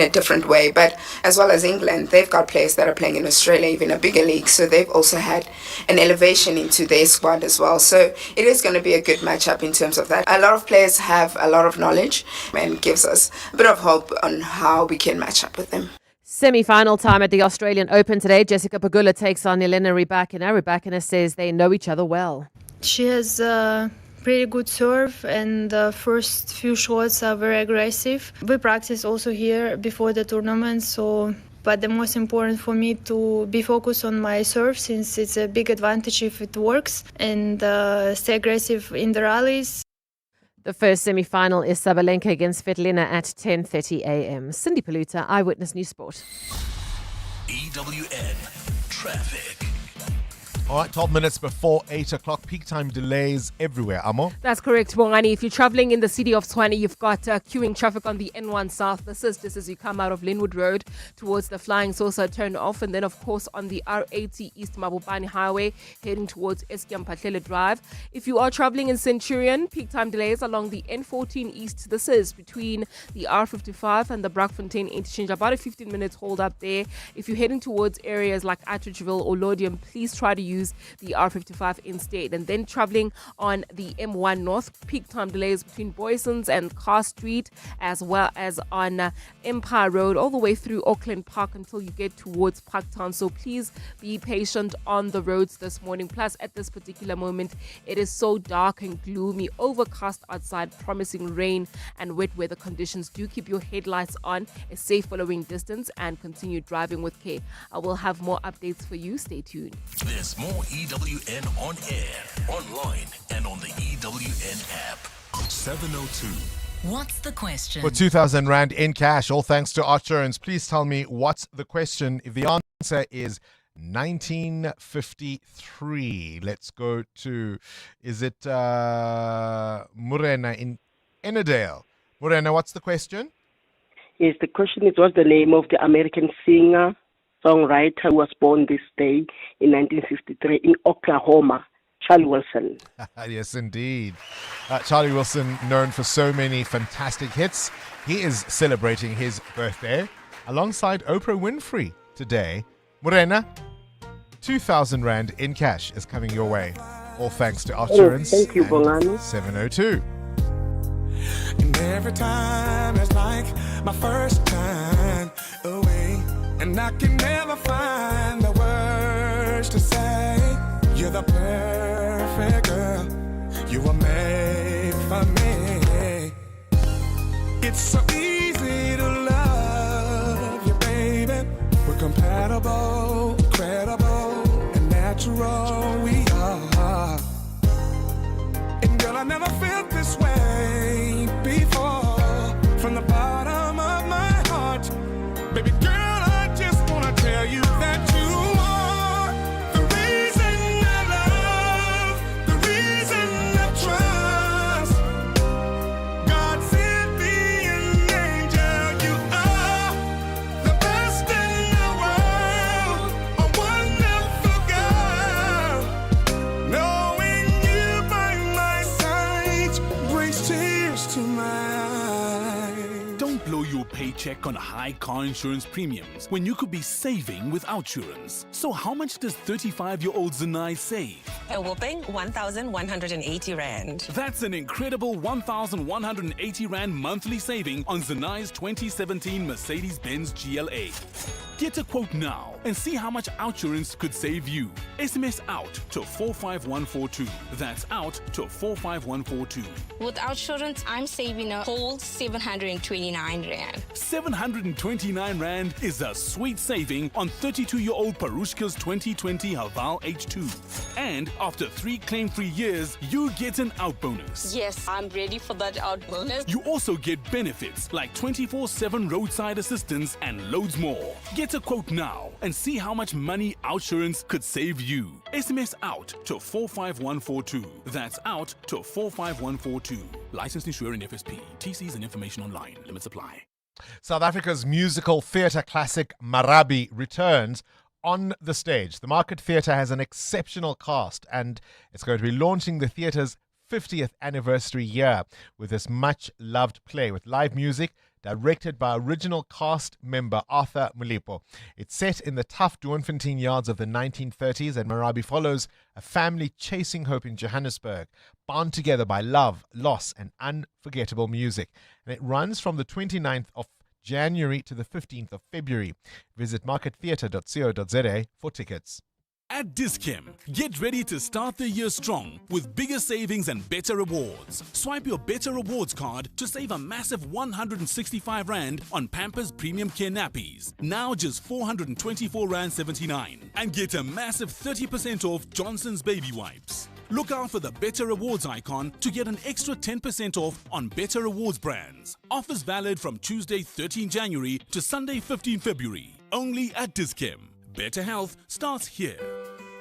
a different way. But as well as England, they've got players that are playing in Australia, even a bigger league. So they've also had an elevation into their squad as well. So it is going to be a good matchup in terms of that. A lot of players have a lot of knowledge and gives us a bit of hope on how we can match up with them. Semi-final time at the Australian Open today. Jessica Pegula takes on Elena Rybakina. Rybakina says they know each other well. She has a pretty good serve, and the first few shots are very aggressive. We practice also here before the tournament, but the most important for me to be focused on my serve, since it's a big advantage if it works, and stay aggressive in the rallies. The first semi-final is Sabalenka against Svetlana at 10:30 a.m. Cindy Paluta, Eyewitness News Sport. EWN Traffic. All right, 12 minutes before 8 o'clock. Peak time delays everywhere. Amo? That's correct, Bongani. If you're traveling in the city of Tshwane, you've got queuing traffic on the N1 South. This is just as you come out of Linwood Road towards the Flying Saucer turn off. And then, of course, on the R80 East Mabopane Highway, heading towards Eskiam Patlele Drive. If you are traveling in Centurion, peak time delays along the N14 East. This is between the R55 and the Brakfontein interchange. About a 15 minutes hold up there. If you're heading towards areas like Atteridgeville or Lodium, please try to use use the R55 instead. And then traveling on the M1 North, peak time delays between Boysons and Carr Street, as well as on Empire Road all the way through Auckland Park until you get towards Parktown. So please be patient on the roads this morning. Plus, at this particular moment, it is so dark and gloomy, overcast outside, promising rain and wet weather conditions. Do keep your headlights on, a safe following distance, and continue driving with care. I will have more updates for you. Stay tuned. There's more EWN on air, online, and on the EWN app. 702. What's the question? For 2,000 Rand in cash, all thanks to Arturance. Please tell me what's the question. If the answer is 1953, let's go to, is it Morena in Ennerdale? Morena, what's the question? Yes, the question is, what's the name of the American singer, songwriter who was born this day in 1963 in Oklahoma? Charlie Wilson. Yes, indeed. Charlie Wilson, known for so many fantastic hits. He is celebrating his birthday alongside Oprah Winfrey today. Morena, 2,000 Rand in cash is coming your way. All thanks to Arturance. Thank you, Bongani. 702. And every time it's like my first time away, and I can never find the words to say. You're the perfect girl, you were made for me. It's so easy to love you, baby. We're compatible, credible, and natural we are. And girl, I never felt this way before. From the bottom of my heart, baby girl, I just wanna tell you that you are the reason I love, the reason I trust. God sent me an angel. You are the best in the world, a wonderful girl. Knowing you by my side brings tears to my eyes. Don't blow your paycheck on high car insurance premiums when you could be saving with Outsurance. So how much does 35-year-old Zanai save? A whopping 1,180 Rand. That's an incredible 1,180 Rand monthly saving on Zanai's 2017 Mercedes-Benz GLA. Get a quote now and see how much Outsurance could save you. SMS out to 45142. That's out to 45142. With Outsurance, I'm saving a whole 729 Rand. 729 Rand is a sweet saving on 32-year-old Parushka's 2020 Haval H2. And after 3 claim-free years, you get an out bonus. Yes, I'm ready for that out bonus. You also get benefits like 24/7 roadside assistance and loads more. Get a quote now and see how much money Outsurance could save you. SMS out to 45142. That's out to 45142. Licensed insurer in FSP. TCs and information online. Limits apply. South Africa's musical theatre classic Marabi returns on the stage. The Market Theatre has an exceptional cast, and it's going to be launching the theatre's 50th anniversary year with this much-loved play with live music directed by original cast member Arthur Mulipo. It's set in the tough Doornfontein yards of the 1930s, and Marabi follows a family chasing hope in Johannesburg, bound together by love, loss, and unforgettable music. And it runs from the 29th of January to the 15th of February. Visit markettheatre.co.za for tickets. At Dis-Chem, get ready to start the year strong with bigger savings and better rewards. Swipe your Better Rewards card to save a massive 165 Rand on Pampers Premium Care Nappies. Now just 424 Rand 79. And get a massive 30% off Johnson's Baby Wipes. Look out for the Better Rewards icon to get an extra 10% off on Better Rewards brands. Offers valid from Tuesday 13 January to Sunday 15 February. Only at Dis-Chem. Better health starts here.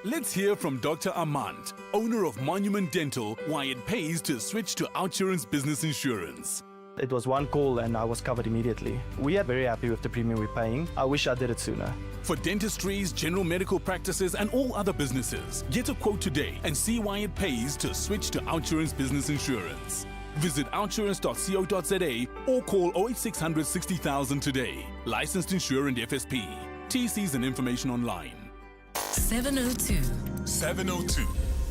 Let's hear from Dr. Armand, owner of Monument Dental, why it pays to switch to Outsurance Business Insurance. It was one call and I was covered immediately. We are very happy with the premium we're paying. I wish I did it sooner. For dentistries, general medical practices, and all other businesses, get a quote today and see why it pays to switch to Outsurance Business Insurance. Visit outsurance.co.za or call 08600 60,000 today. Licensed insurer and FSP. TCs and information online. 702. 702.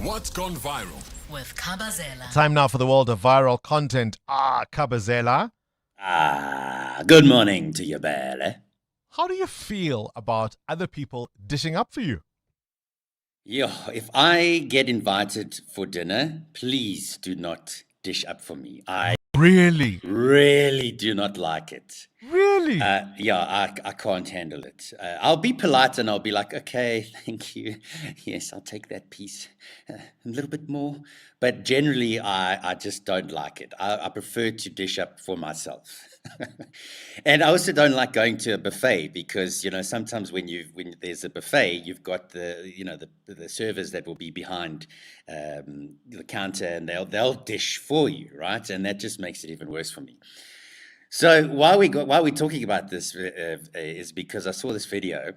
What's gone viral? With Kabazela. Time now for the world of viral content. Kabazela. Good morning to you, Bele. How do you feel about other people dishing up for you? If I get invited for dinner, please do not dish up for me. I really do not like it. Really? I can't handle it. I'll be polite and I'll be like, okay, thank you. Yes, I'll take that piece. A little bit more. But generally, I just don't like it. I prefer to dish up for myself. And I also don't like going to a buffet because, sometimes when there's a buffet, you've got the servers that will be behind the counter and they'll dish for you, right? And that just makes it even worse for me. So while we're talking about this is because I saw this video.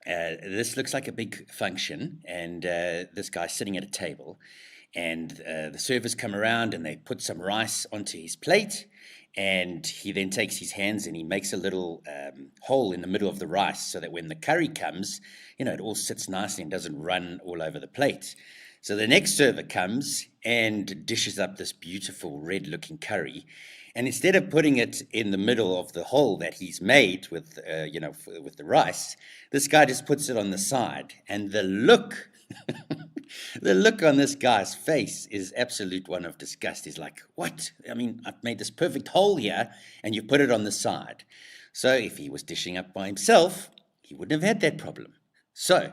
This looks like a big function, and this guy's sitting at a table, and the servers come around and they put some rice onto his plate, and he then takes his hands and he makes a little hole in the middle of the rice so that when the curry comes, it all sits nicely and doesn't run all over the plate. So the next server comes and dishes up this beautiful red-looking curry. And instead of putting it in the middle of the hole that he's made with the rice, this guy just puts it on the side. And the look, the look on this guy's face is absolute one of disgust. He's like, what? I mean, I've made this perfect hole here, and you put it on the side. So if he was dishing up by himself, he wouldn't have had that problem. So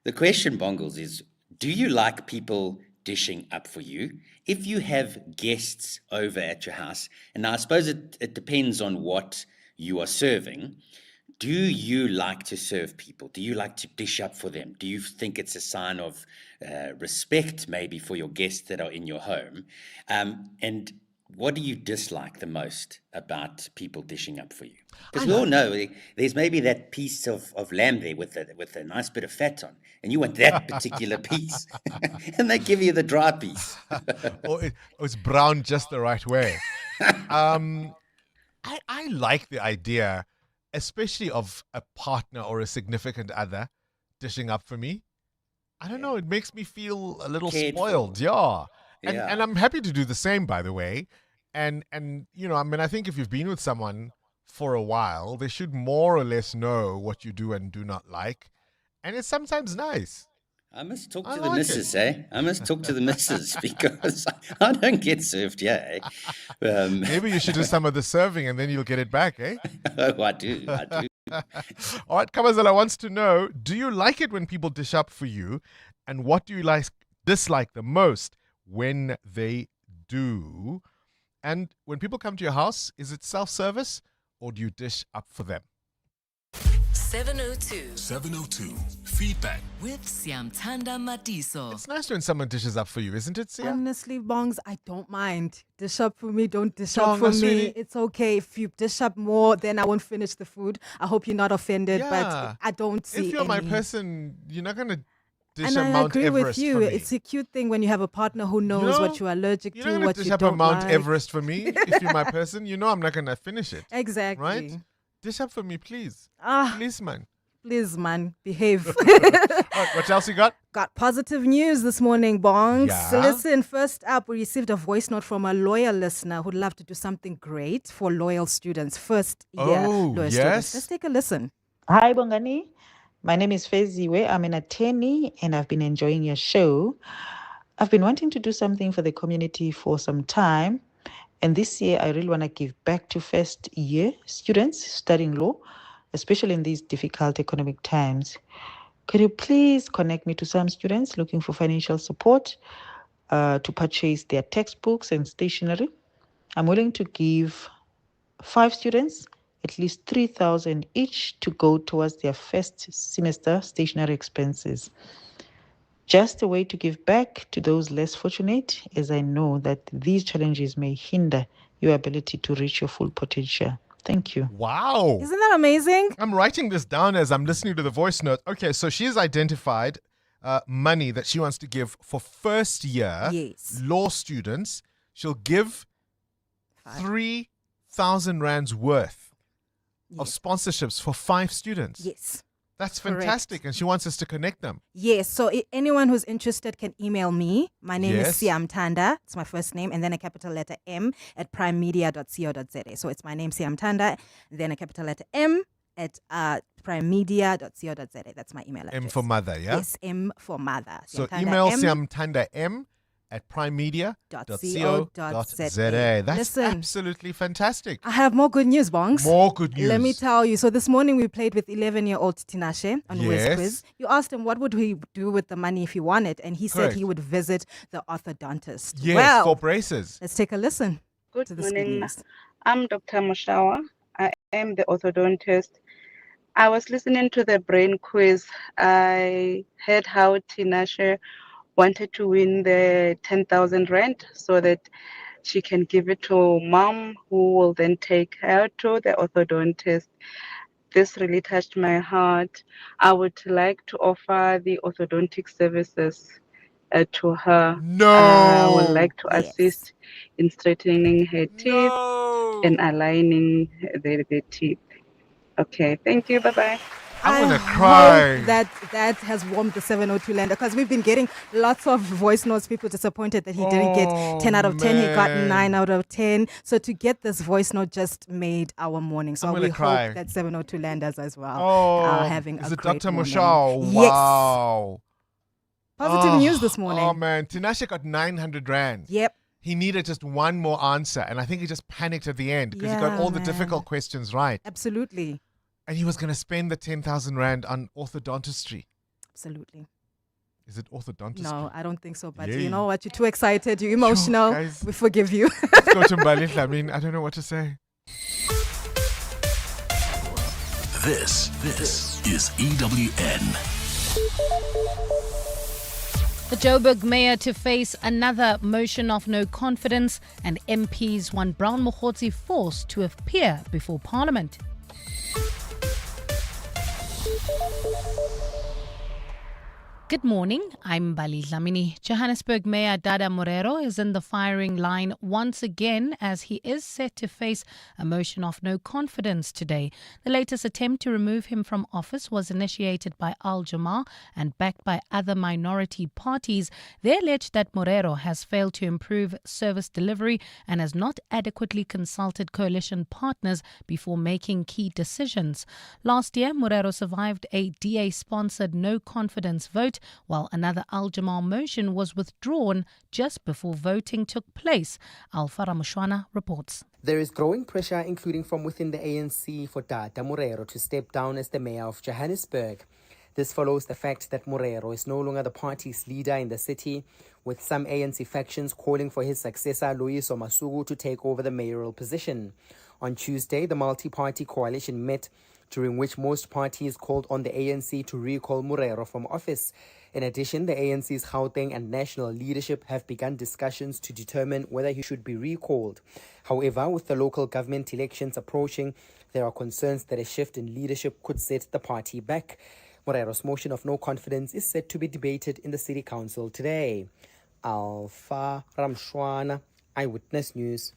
the question, Bongles, is, do you like people dishing up for you? If you have guests over at your house, and I suppose it depends on what you are serving, do you like to serve people? Do you like to dish up for them? Do you think it's a sign of respect maybe for your guests that are in your home? And what do you dislike the most about people dishing up for you? Because we all know there's maybe that piece of lamb there with a nice bit of fat on, and you want that particular piece, and they give you the dry piece. or it's brown just the right way. I like the idea, especially of a partner or a significant other dishing up for me. I don't know, it makes me feel a little spoiled. Yeah. And I'm happy to do the same, by the way. And I think if you've been with someone for a while, they should more or less know what you do and do not like. And it's sometimes nice. I must talk to the missus, eh? I must talk to the missus because I don't get served, yeah. Maybe you should do some of the serving and then you'll get it back, eh? Oh, I do. All right, Kamazela wants to know, do you like it when people dish up for you? And what do you dislike the most when they do? And when people come to your house, is it self-service or do you dish up for them? 702. 702. Feedback. With Siamtanda Matiso. It's nice when someone dishes up for you, isn't it, Sia? Honestly, Bongs, I don't mind. Dish up for me, don't dish up for me. Really... It's okay. If you dish up more, then I won't finish the food. I hope you're not offended, but I don't see If you're my person, you're not going to dish and up I Mount agree Everest with you. for me. It's a cute thing when you have a partner who knows what you're allergic to, You're not what dish you up don't a Mount like. Everest for me. If you're my person, I'm not going to finish it. Exactly. Right? Dish up for me, please. Please, man. Please, man, behave. What else you got? Got positive news this morning, Bongs. Yeah. So listen, first up, we received a voice note from a loyal listener who'd love to do something great for loyal students, first year loyal students. Let's take a listen. Hi, Bongani. My name is Feziwe. I'm an attorney and I've been enjoying your show. I've been wanting to do something for the community for some time. And this year, I really want to give back to first year students studying law, especially in these difficult economic times. Could you please connect me to some students looking for financial support to purchase their textbooks and stationery? I'm willing to give 5 students at least 3,000 each to go towards their first semester stationery expenses. Just a way to give back to those less fortunate, as I know that these challenges may hinder your ability to reach your full potential. Thank you. Wow. Isn't that amazing? I'm writing this down as I'm listening to the voice note. Okay, so she's identified money that she wants to give for first year law students. She'll give 3,000 rands worth of sponsorships for 5 students. Yes. That's Correct. fantastic. And she wants us to connect them. Yes, so anyone who's interested can email me. My name is Yes. Siamtanda. It's my first name, and then a capital letter M at primemedia.co.za. So it's my name, Siamtanda, then a capital letter M at primemedia.co.za. That's my email address. M for mother, yeah? Yes, M for mother. So Siamtanda email M. Siamtanda M at primemedia.co.za. That's Listen, absolutely fantastic. I have more good news, Bongs. More good news. Let me tell you. So this morning we played with 11-year-old Tinashe on Whiz Yes. Quiz. You asked him what would he do with the money if he won it, and he said Correct. he would visit the orthodontist. Yes, well, for braces. let's take a listen Good to this good morning. news. I'm Dr. Mushawa. I am the orthodontist. I was listening to the brain quiz. I heard how Tinashe wanted to win the 10,000 rand so that she can give it to mom, who will then take her to the orthodontist. This really touched my heart. I would like to offer the orthodontic services to her. No. I would like to assist in straightening her teeth and aligning the teeth. Okay, thank you. Bye-bye. I'm gonna I cry. hope that has warmed the 702 lander, because we've been getting lots of voice notes, people disappointed that he didn't get 10 out of 10. He got man. 9 out of 10. So to get this voice note just made our morning. So I'm we gonna cry. hope that 702 landers as well Oh, are having is a it great Dr. morning. Mushao? Yes. Wow. Positive news this morning. Oh, man. Tinashe got 900 rand. Yep. He needed just one more answer. And I think he just panicked at the end because he got Yeah, all the man. difficult questions right. Absolutely. And he was going to spend the 10,000 rand on orthodontistry. Absolutely. Is it orthodontistry? No, I don't think so. But Yay. you know what? You're too excited. You're emotional. guys. We forgive you. Let's go to Mbalihla. I mean, I don't know what to say. This is EWN. The Joburg mayor to face another motion of no confidence, and MPs want Brown Mogotsi forced to appear before Parliament. Good morning, I'm Bali Dlamini. Johannesburg Mayor Dada Morero is in the firing line once again as he is set to face a motion of no confidence today. The latest attempt to remove him from office was initiated by Al Jamaa and backed by other minority parties. They allege that Morero has failed to improve service delivery and has not adequately consulted coalition partners before making key decisions. Last year, Morero survived a DA-sponsored no confidence vote, while another Al Jamaa motion was withdrawn just before voting took place. Alfara Mushwana reports. There is growing pressure, including from within the ANC, for Dada Morero to step down as the mayor of Johannesburg. This follows the fact that Morero is no longer the party's leader in the city, with some ANC factions calling for his successor, Loyiso Masuku, to take over the mayoral position. On Tuesday, the multi-party coalition met, during which most parties called on the ANC to recall Morero from office. In addition, the ANC's Gauteng and national leadership have begun discussions to determine whether he should be recalled. However, with the local government elections approaching, there are concerns that a shift in leadership could set the party back. Morero's motion of no confidence is set to be debated in the City Council today. Alfa Ramshwana, Eyewitness News.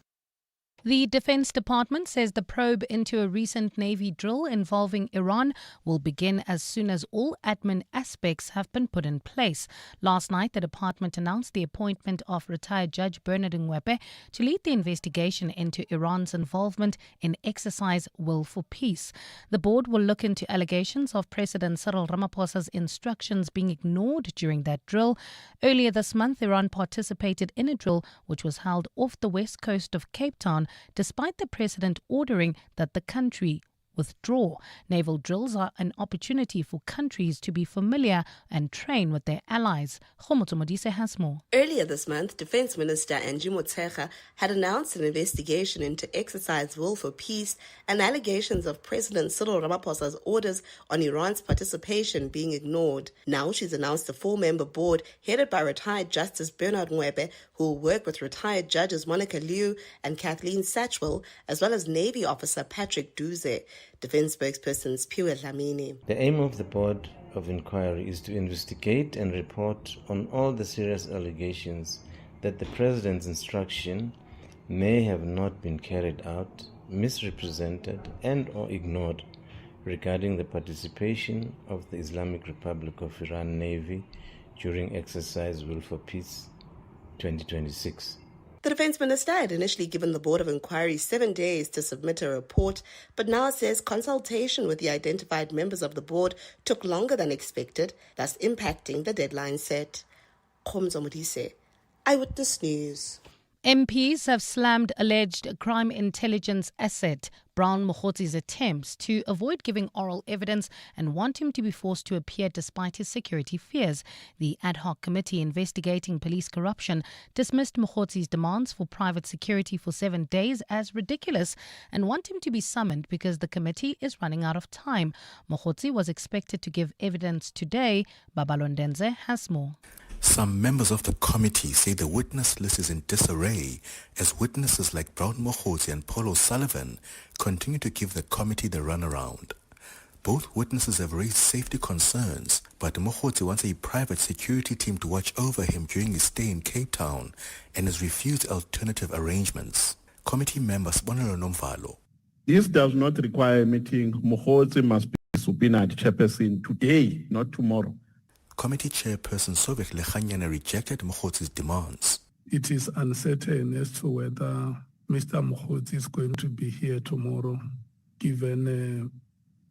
The Defense Department says the probe into a recent Navy drill involving Iran will begin as soon as all admin aspects have been put in place. Last night, the department announced the appointment of retired Judge Bernard Ngwepe to lead the investigation into Iran's involvement in Exercise Will for Peace. The board will look into allegations of President Cyril Ramaphosa's instructions being ignored during that drill. Earlier this month, Iran participated in a drill which was held off the west coast of Cape Town, despite the president ordering that the country withdraw. Naval drills are an opportunity for countries to be familiar and train with their allies. Khomoto Modise has more. Earlier this month, Defense Minister Angie Motshekga had announced an investigation into Exercise Will for Peace and allegations of President Cyril Ramaphosa's orders on Iran's participation being ignored. Now she's announced a 4-member board headed by retired Justice Bernard Ngwepe, who will work with retired judges Monica Liu and Kathleen Satchwell, as well as Navy officer Patrick Duze. Defense spokesperson Spiwe Dlamini. The aim of the Board of Inquiry is to investigate and report on all the serious allegations that the President's instruction may have not been carried out, misrepresented and or ignored regarding the participation of the Islamic Republic of Iran Navy during exercise Will for Peace 2026. The Defence Minister had initially given the Board of Inquiry 7 days to submit a report, but now says consultation with the identified members of the board took longer than expected, thus impacting the deadline set. Khomzo Modise, Eyewitness News. MPs have slammed alleged crime intelligence asset Brown Mogotzi's attempts to avoid giving oral evidence and want him to be forced to appear despite his security fears. The ad hoc committee investigating police corruption dismissed Mogotzi's demands for private security for 7 days as ridiculous and want him to be summoned because the committee is running out of time. Mogotzi was expected to give evidence today. Babalondenze has more. Some members of the committee say the witness list is in disarray as witnesses like Brown Mogotzi and Paul O'Sullivan continue to give the committee the runaround. Both witnesses have raised safety concerns, but Mogotzi wants a private security team to watch over him during his stay in Cape Town and has refused alternative arrangements. Committee member Sibonelo Nomvalo. This does not require a meeting. Mogotzi must be subpoenaed chairperson today, not tomorrow. Committee chairperson Soviet Lechanyana rejected Mogotzi's demands. It is uncertain as to whether Mr. Mogotzi is going to be here tomorrow, given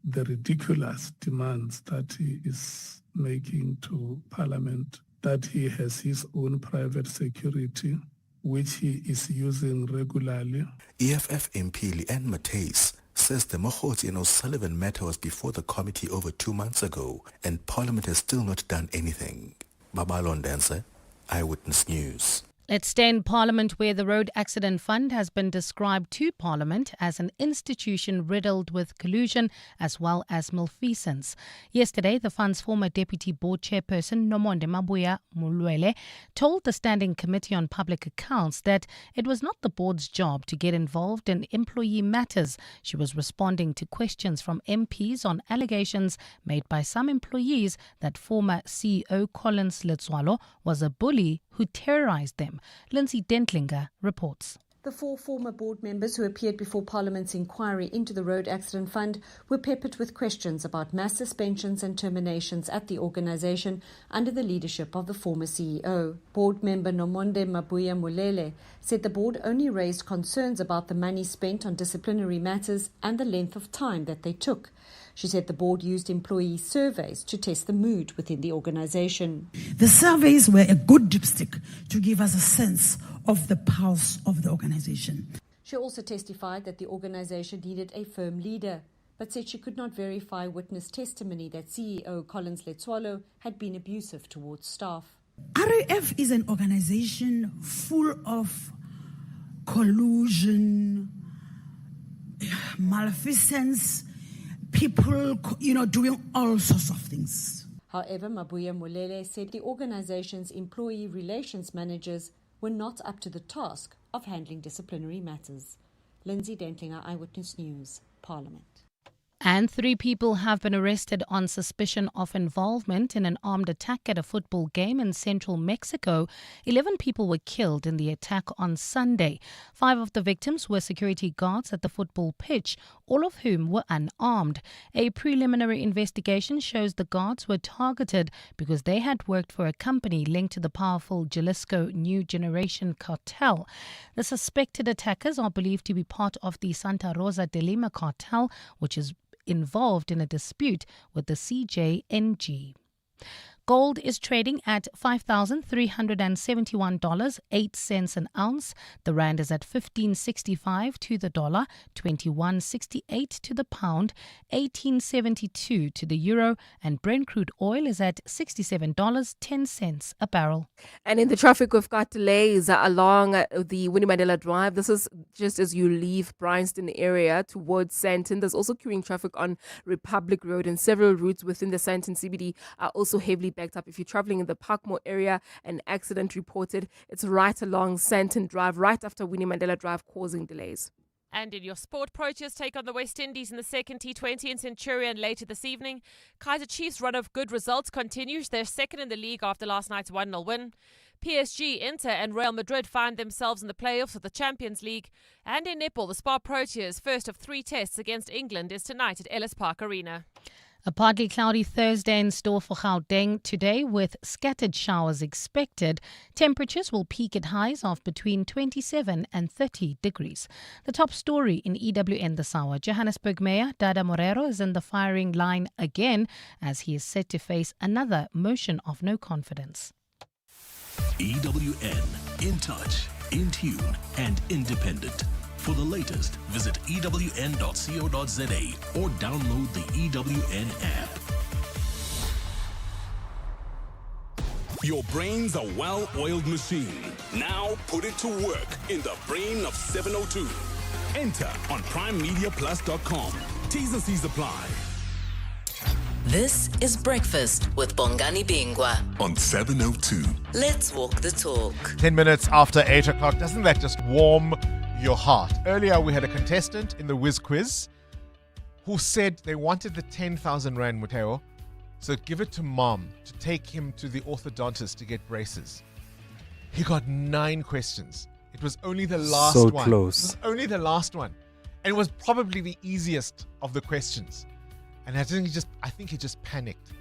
the ridiculous demands that he is making to Parliament, that he has his own private security, which he is using regularly. EFF MP Leanne Matthys says the Mogotzi and O'Sullivan matter was before the committee over 2 months ago and Parliament has still not done anything. Babalondense, Eyewitness News. Let's stay in Parliament, where the Road Accident Fund has been described to Parliament as an institution riddled with collusion as well as malfeasance. Yesterday, the fund's former Deputy Board Chairperson, Nomonde Mabuya Mulwele, told the Standing Committee on Public Accounts that it was not the board's job to get involved in employee matters. She was responding to questions from MPs on allegations made by some employees that former CEO Collins Letswalo was a bully who terrorized them. Lindsay Dentlinger reports. The 4 former board members who appeared before Parliament's inquiry into the Road Accident Fund were peppered with questions about mass suspensions and terminations at the organisation under the leadership of the former CEO. Board member Nomonde Mabuya Mulele said the board only raised concerns about the money spent on disciplinary matters and the length of time that they took. She said the board used employee surveys to test the mood within the organisation. The surveys were a good dipstick to give us a sense of the pulse of the organisation. She also testified that the organisation needed a firm leader, but said she could not verify witness testimony that CEO Collins Letswalo had been abusive towards staff. RAF is an organisation full of collusion, malfeasance, people, doing all sorts of things. However, Mabuya Mulele said the organization's employee relations managers were not up to the task of handling disciplinary matters. Lindsay Dentlinger, Eyewitness News, Parliament. And 3 people have been arrested on suspicion of involvement in an armed attack at a football game in central Mexico. 11 people were killed in the attack on Sunday. 5 of the victims were security guards at the football pitch, all of whom were unarmed. A preliminary investigation shows the guards were targeted because they had worked for a company linked to the powerful Jalisco New Generation cartel. The suspected attackers are believed to be part of the Santa Rosa de Lima cartel, which is involved in a dispute with the CJNG. Gold is trading at $5,371.08 an ounce. The rand is at 15.65 to the dollar, 21.68 to the pound, 18.72 to the euro, and Brent crude oil is at $67.10 a barrel. And in the traffic, we've got delays along the Winnie Mandela Drive. This is just as you leave Bryanston area towards Sandton. There's also queuing traffic on Republic Road, and several routes within the Sandton CBD are also heavily backed up. If you're traveling in the Parkmore area, an accident reported. It's right along Sandton Drive, right after Winnie Mandela Drive, causing delays. And in your sport, Proteas take on the West Indies in the second T20 in Centurion later this evening. Kaizer Chiefs' run of good results continues. They're second in the league after last night's 1-0 win. PSG, Inter and Real Madrid find themselves in the playoffs of the Champions League. And in netball, the Spar Proteas' first of 3 tests against England is tonight at Ellis Park Arena. A partly cloudy Thursday in store for Gauteng today with scattered showers expected. Temperatures will peak at highs of between 27 and 30 degrees. The top story in EWN this hour. Johannesburg Mayor Dada Morero is in the firing line again as he is set to face another motion of no confidence. EWN, in touch, in tune, and independent. For the latest, visit ewn.co.za or download the EWN app. Your brain's a well-oiled machine. Now put it to work in the brain of 702. Enter on PrimeMediaPlus.com. T's and C's apply. This is Breakfast with Bongani Bingwa on 702. Let's walk the talk. 10 minutes after 8 o'clock. Doesn't that just warm your heart? Earlier, we had a contestant in the Whiz quiz who said they wanted the 10,000 Rand, Muteo, so give it to mom to take him to the orthodontist to get braces. He got 9 questions. It was only the last one. So close. It was only the last one. And it was probably the easiest of the questions. And I think he just panicked.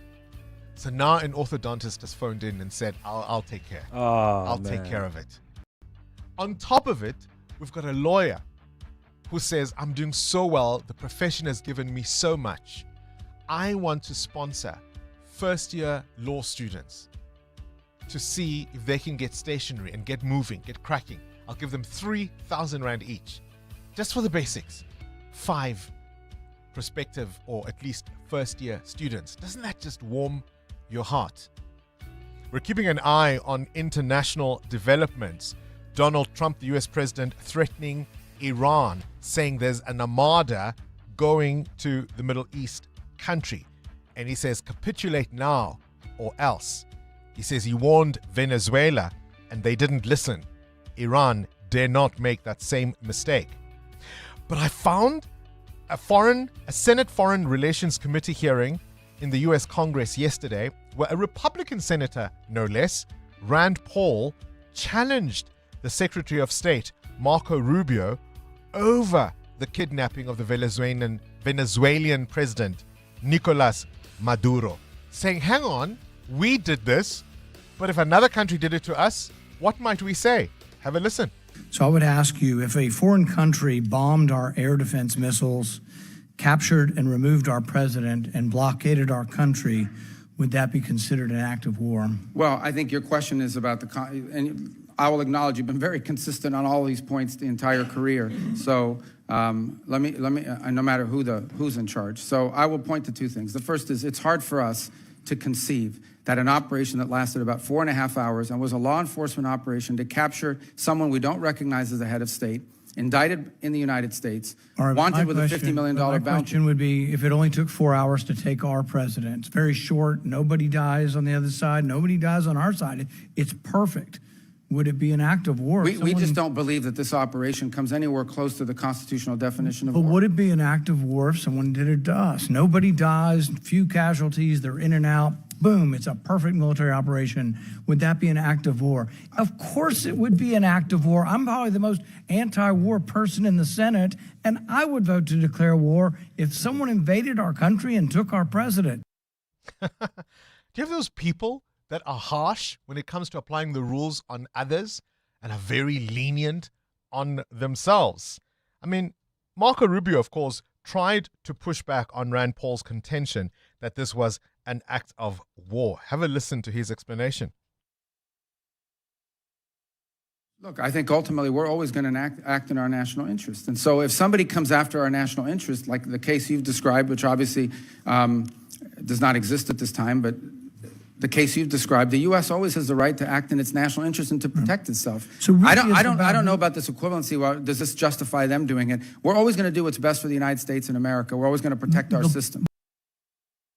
So now an orthodontist has phoned in and said, I'll take care. I'll take care of it. On top of it, we've got a lawyer who says, I'm doing so well. The profession has given me so much. I want to sponsor first-year law students to see if they can get stationary and get moving, get cracking. I'll give them 3,000 Rand each, just for the basics. 5 prospective or at least first-year students. Doesn't that just warm your heart? We're keeping an eye on international developments. Donald Trump, the US president, threatening Iran, saying there's an armada going to the Middle East country. And he says, capitulate now or else. He says he warned Venezuela and they didn't listen. Iran dare not make that same mistake. But I found a Senate Foreign Relations Committee hearing in the US Congress yesterday where a Republican senator, no less, Rand Paul, challenged the Secretary of State, Marco Rubio, over the kidnapping of the Venezuelan president, Nicolas Maduro, saying, hang on, we did this, but if another country did it to us, what might we say? Have a listen. So I would ask you, if a foreign country bombed our air defense missiles, captured and removed our president, and blockaded our country, would that be considered an act of war? Well, I think your question is about and I will acknowledge you've been very consistent on all these points the entire career. So let me, no matter who's in charge. So I will point to 2 things. The first is it's hard for us to conceive that an operation that lasted about 4.5 hours and was a law enforcement operation to capture someone we don't recognize as the head of state, indicted in the United States, wanted with a $50 million bounty. My question would be, if it only took 4 hours to take our president, it's very short, nobody dies on the other side, nobody dies on our side, it's perfect. Would it be an act of war? We just don't believe that this operation comes anywhere close to the constitutional definition of war. But would it be an act of war if someone did it to us? Nobody dies, few casualties, they're in and out. Boom, it's a perfect military operation. Would that be an act of war? Of course it would be an act of war. I'm probably the most anti-war person in the Senate, and I would vote to declare war if someone invaded our country and took our president. Do you have those people that are harsh when it comes to applying the rules on others and are very lenient on themselves? I mean, Marco Rubio, of course, tried to push back on Rand Paul's contention that this was an act of war. Have a listen to his explanation. Look, I think ultimately we're always going to act in our national interest. And so if somebody comes after our national interest, like the case you've described, which obviously does not exist at this time, but the case you've described, the U.S. always has the right to act in its national interest and to protect itself. So really I don't know about this equivalency. Well, does this justify them doing it? We're always going to do what's best for the United States and America. We're always going to protect our system.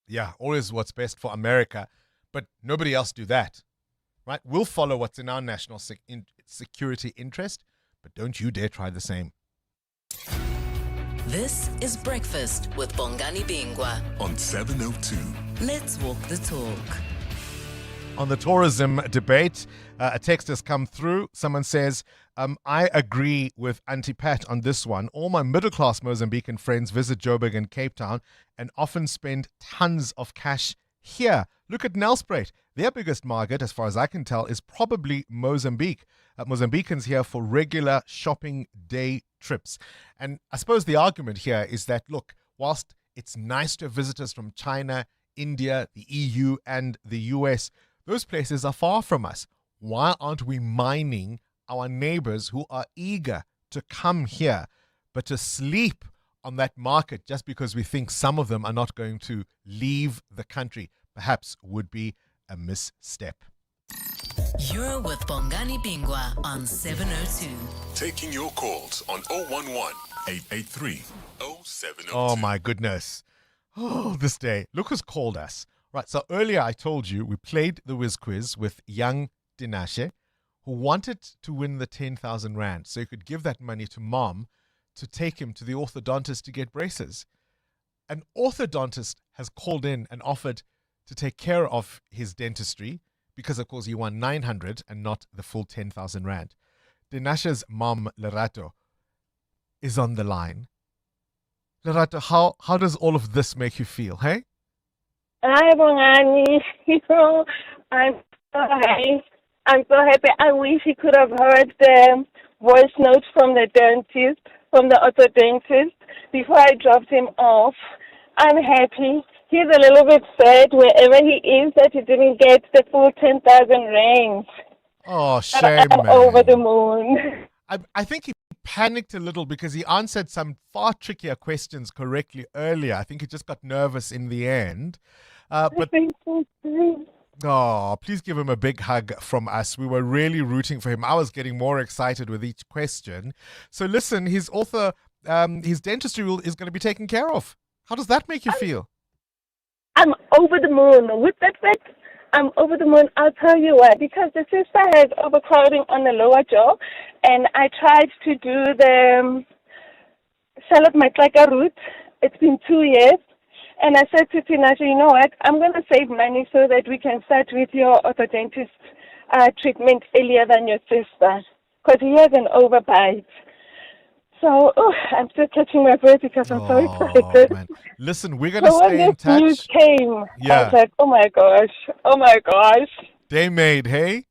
Yeah, always what's best for America, but nobody else do that, right? We'll follow what's in our national security interest, but don't you dare try the same. This is Breakfast with Bongani Bingwa on 702. Let's walk the talk. On the tourism debate, a text has come through. Someone says, I agree with Auntie Pat on this one. All my middle-class Mozambican friends visit Joburg and Cape Town and often spend tons of cash here. Look at Nelspruit. Their biggest market, as far as I can tell, is probably Mozambique. Mozambicans here for regular shopping day trips. And I suppose the argument here is that, look, whilst it's nice to have visitors from China, India, the EU, and the US, those places are far from us. Why aren't we mining our neighbors who are eager to come here, but to sleep on that market just because we think some of them are not going to leave the country? Perhaps would be a misstep. You're with Bongani Bingwa on 702. Taking your calls on 011-883-0702. Oh my goodness. Oh, this day. Look who's called us. Right, so earlier I told you we played the Whiz quiz with young Dinashe, who wanted to win the 10,000 Rand so he could give that money to mom to take him to the orthodontist to get braces. An orthodontist has called in and offered to take care of his dentistry because, of course, he won 900 and not the full 10,000 Rand. Dinashe's mom, Lerato, is on the line. Lerato, how does all of this make you feel, hey? Hi, Bongani. I'm so happy. I'm so happy. I wish he could have heard the voice note from the dentist, from the orthodontist, before I dropped him off. I'm happy. He's a little bit sad wherever he is that he didn't get the full 10,000 Rands. Oh, shame, I'm man. over the moon. I think he panicked a little because he answered some far trickier questions correctly earlier. I think he just got nervous in the end. But oh, please give him a big hug from us. We were really rooting for him. I was getting more excited with each question. So listen, his dentistry is going to be taken care of. How does that make you feel? I'm over the moon. With that fact, I'm over the moon. I'll tell you why. Because the sister has overcrowding on the lower jaw, and I tried to do the salad matlaka route. It's been 2 years. And I said to Tinashe, you know what, I'm going to save money so that we can start with your orthodontist treatment earlier than your sister. Because he has an overbite. So, I'm still catching my breath because I'm so excited. Man. Listen, we're going to stay in touch. When this news came, I was like, oh my gosh. Day made, hey?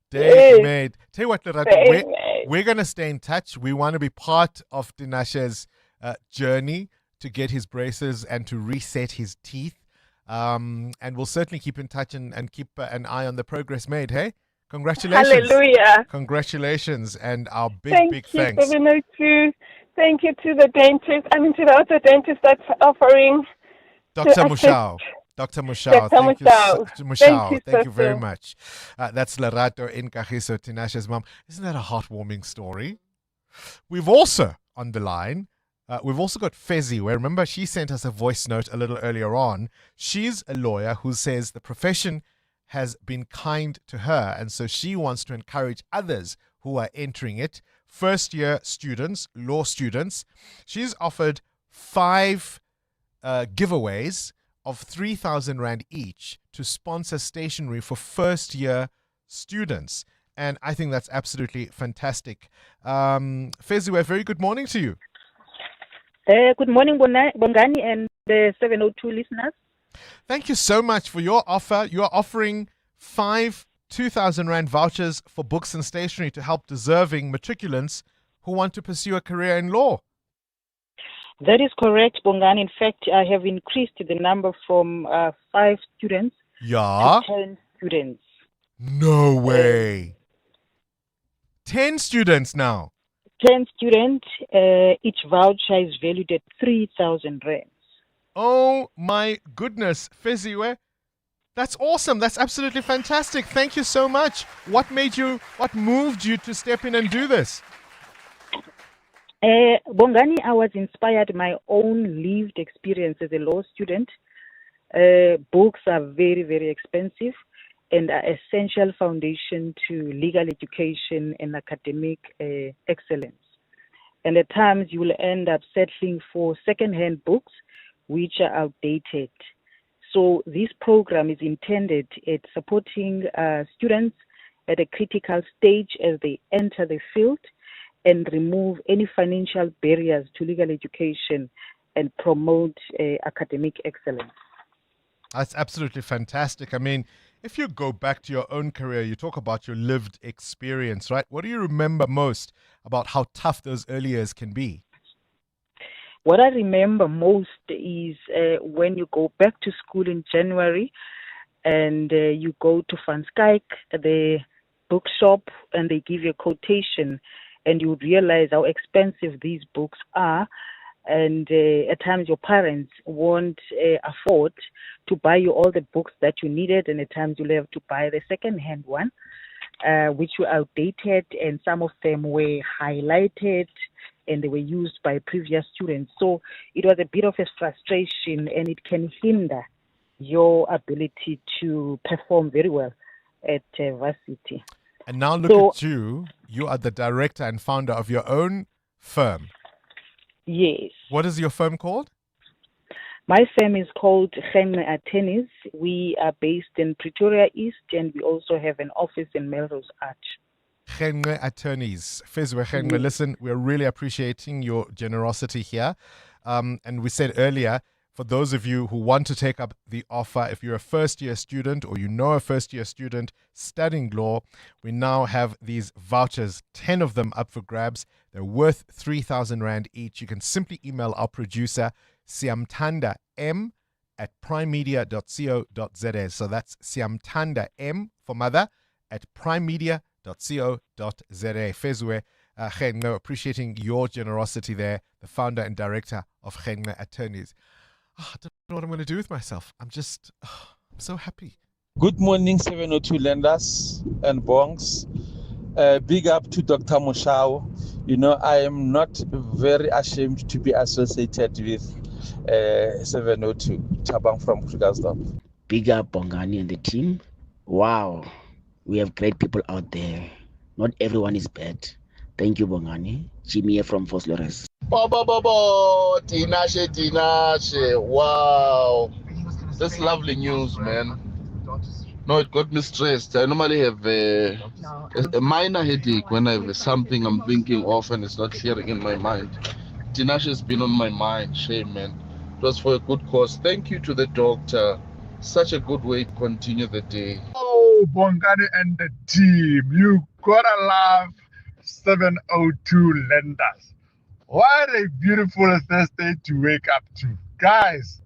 Day made. Tell you what, Lerato, we're going to stay in touch. We want to be part of Dinashe's journey to get his braces and to reset his teeth. And we'll certainly keep in touch and keep an eye on the progress made, hey? Congratulations. Hallelujah. Congratulations and our big thanks. Thank you to the dentist, to the orthodontist that's offering. Dr. Mushao. Dr. Mushao. Thank you very much. That's Lerato in Kagiso, Tinashe's mom. Isn't that a heartwarming story? We've also on the line, we've also got Fezi, where remember she sent us a voice note a little earlier on. She's a lawyer who says the profession has been kind to her, and so she wants to encourage others who are entering it, first-year students, law students. She's offered 5 giveaways of 3,000 Rand each to sponsor stationery for first-year students, and I think that's absolutely fantastic. Fezi, a very good morning to you. Good morning, Bongani and the 702 listeners. Thank you so much for your offer. You are offering 5 2,000 Rand vouchers for books and stationery to help deserving matriculants who want to pursue a career in law. That is correct, Bongani. In fact, I have increased the number from 5 students to 10 students. No way. 10 students now. 10 students. Each voucher is valued at 3,000 Rand. Oh my goodness, Feziwe. That's awesome. That's absolutely fantastic. Thank you so much. What moved you to step in and do this? Bongani, I was inspired by my own lived experience as a law student. Books are very, very expensive and are essential foundation to legal education and academic excellence. And at times you will end up settling for second-hand books which are outdated. So this program is intended at supporting students at a critical stage as they enter the field and remove any financial barriers to legal education and promote academic excellence. That's absolutely fantastic. I mean, if you go back to your own career, you talk about your lived experience, right? What do you remember most about how tough those early years can be? What I remember most is when you go back to school in January and you go to Van Skyk, the bookshop, and they give you a quotation, and you realize how expensive these books are. And at times your parents won't afford to buy you all the books that you needed, and at times you'll have to buy the second-hand one, which were outdated, and some of them were highlighted, and they were used by previous students. So it was a bit of a frustration, and it can hinder your ability to perform very well at varsity. And now look at you. You are the director and founder of your own firm. Yes. What is your firm called? My firm is called Heartwarming Attorneys. We are based in Pretoria East, and we also have an office in Melrose Arch. Heartwarming Attorneys. Fezwe Heartwarming, listen, we're really appreciating your generosity here. And we said earlier, for those of you who want to take up the offer, if you're a first-year student or you know a first-year student studying law, we now have these vouchers, 10 of them up for grabs. They're worth 3,000 Rand each. You can simply email our producer, Siamtanda M @primemedia.co.za. So that's Siamtanda M for mother @primemedia.co.za. Fezwe Heartwarming, appreciating your generosity there, the founder and director of Heartwarming Attorneys. I don't know what I'm going to do with myself. I'm so happy. Good morning, 702 lenders and bongs. Big up to Dr. Moshao. You know, I am not very ashamed to be associated with 702. Tabang from Krugersdorp. Big up Bongani and the team. Wow, we have great people out there. Not everyone is bad. Thank you, Bongani. Jimmy here from Vosloorus. Tinashe. Wow. That's lovely news, man. No, it got me stressed. I normally have a minor headache when I have something I'm thinking of and it's not clearing in my mind. Tinashe has been on my mind. Shame, man. It was for a good cause. Thank you to the doctor. Such a good way to continue the day. Oh, Bongani and the team. You gotta love 702 lenders. What a beautiful Thursday to wake up to. Guys,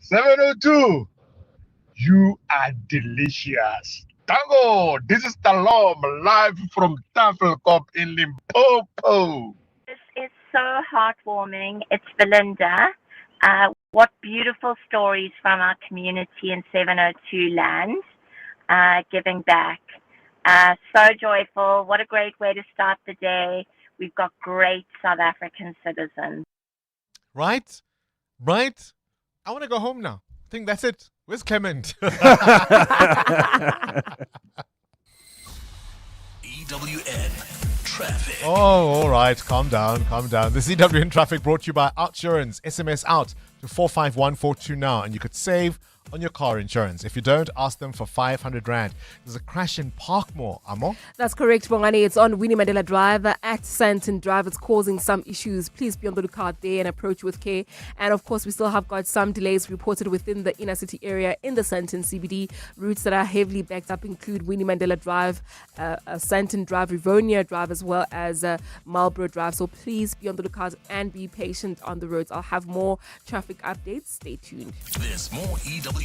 702, you are delicious. Tango, this is Talom, live from Tafelkop in Limpopo. This is so heartwarming. It's Belinda. What beautiful stories from our community in 702 land, giving back. So joyful. What a great way to start the day. We've got great South African citizens. Right? I want to go home now. I think that's it. Where's Clement? EWN Traffic. Oh, all right. Calm down. The EWN Traffic brought to you by Outsurance. SMS out to 451442 now, and you could save on your car insurance. If you don't, ask them for 500 Rand. There's a crash in Parkmore, Amo. That's correct, Bongani. It's on Winnie Mandela Drive at Santon Drive. It's causing some issues. Please be on the lookout there and approach with care. And of course, we still have got some delays reported within the inner city area in the Santon CBD. Routes that are heavily backed up include Winnie Mandela Drive, Santon Drive, Rivonia Drive, as well as Marlborough Drive. So please be on the lookout and be patient on the roads. I'll have more traffic updates. Stay tuned. There's more EWN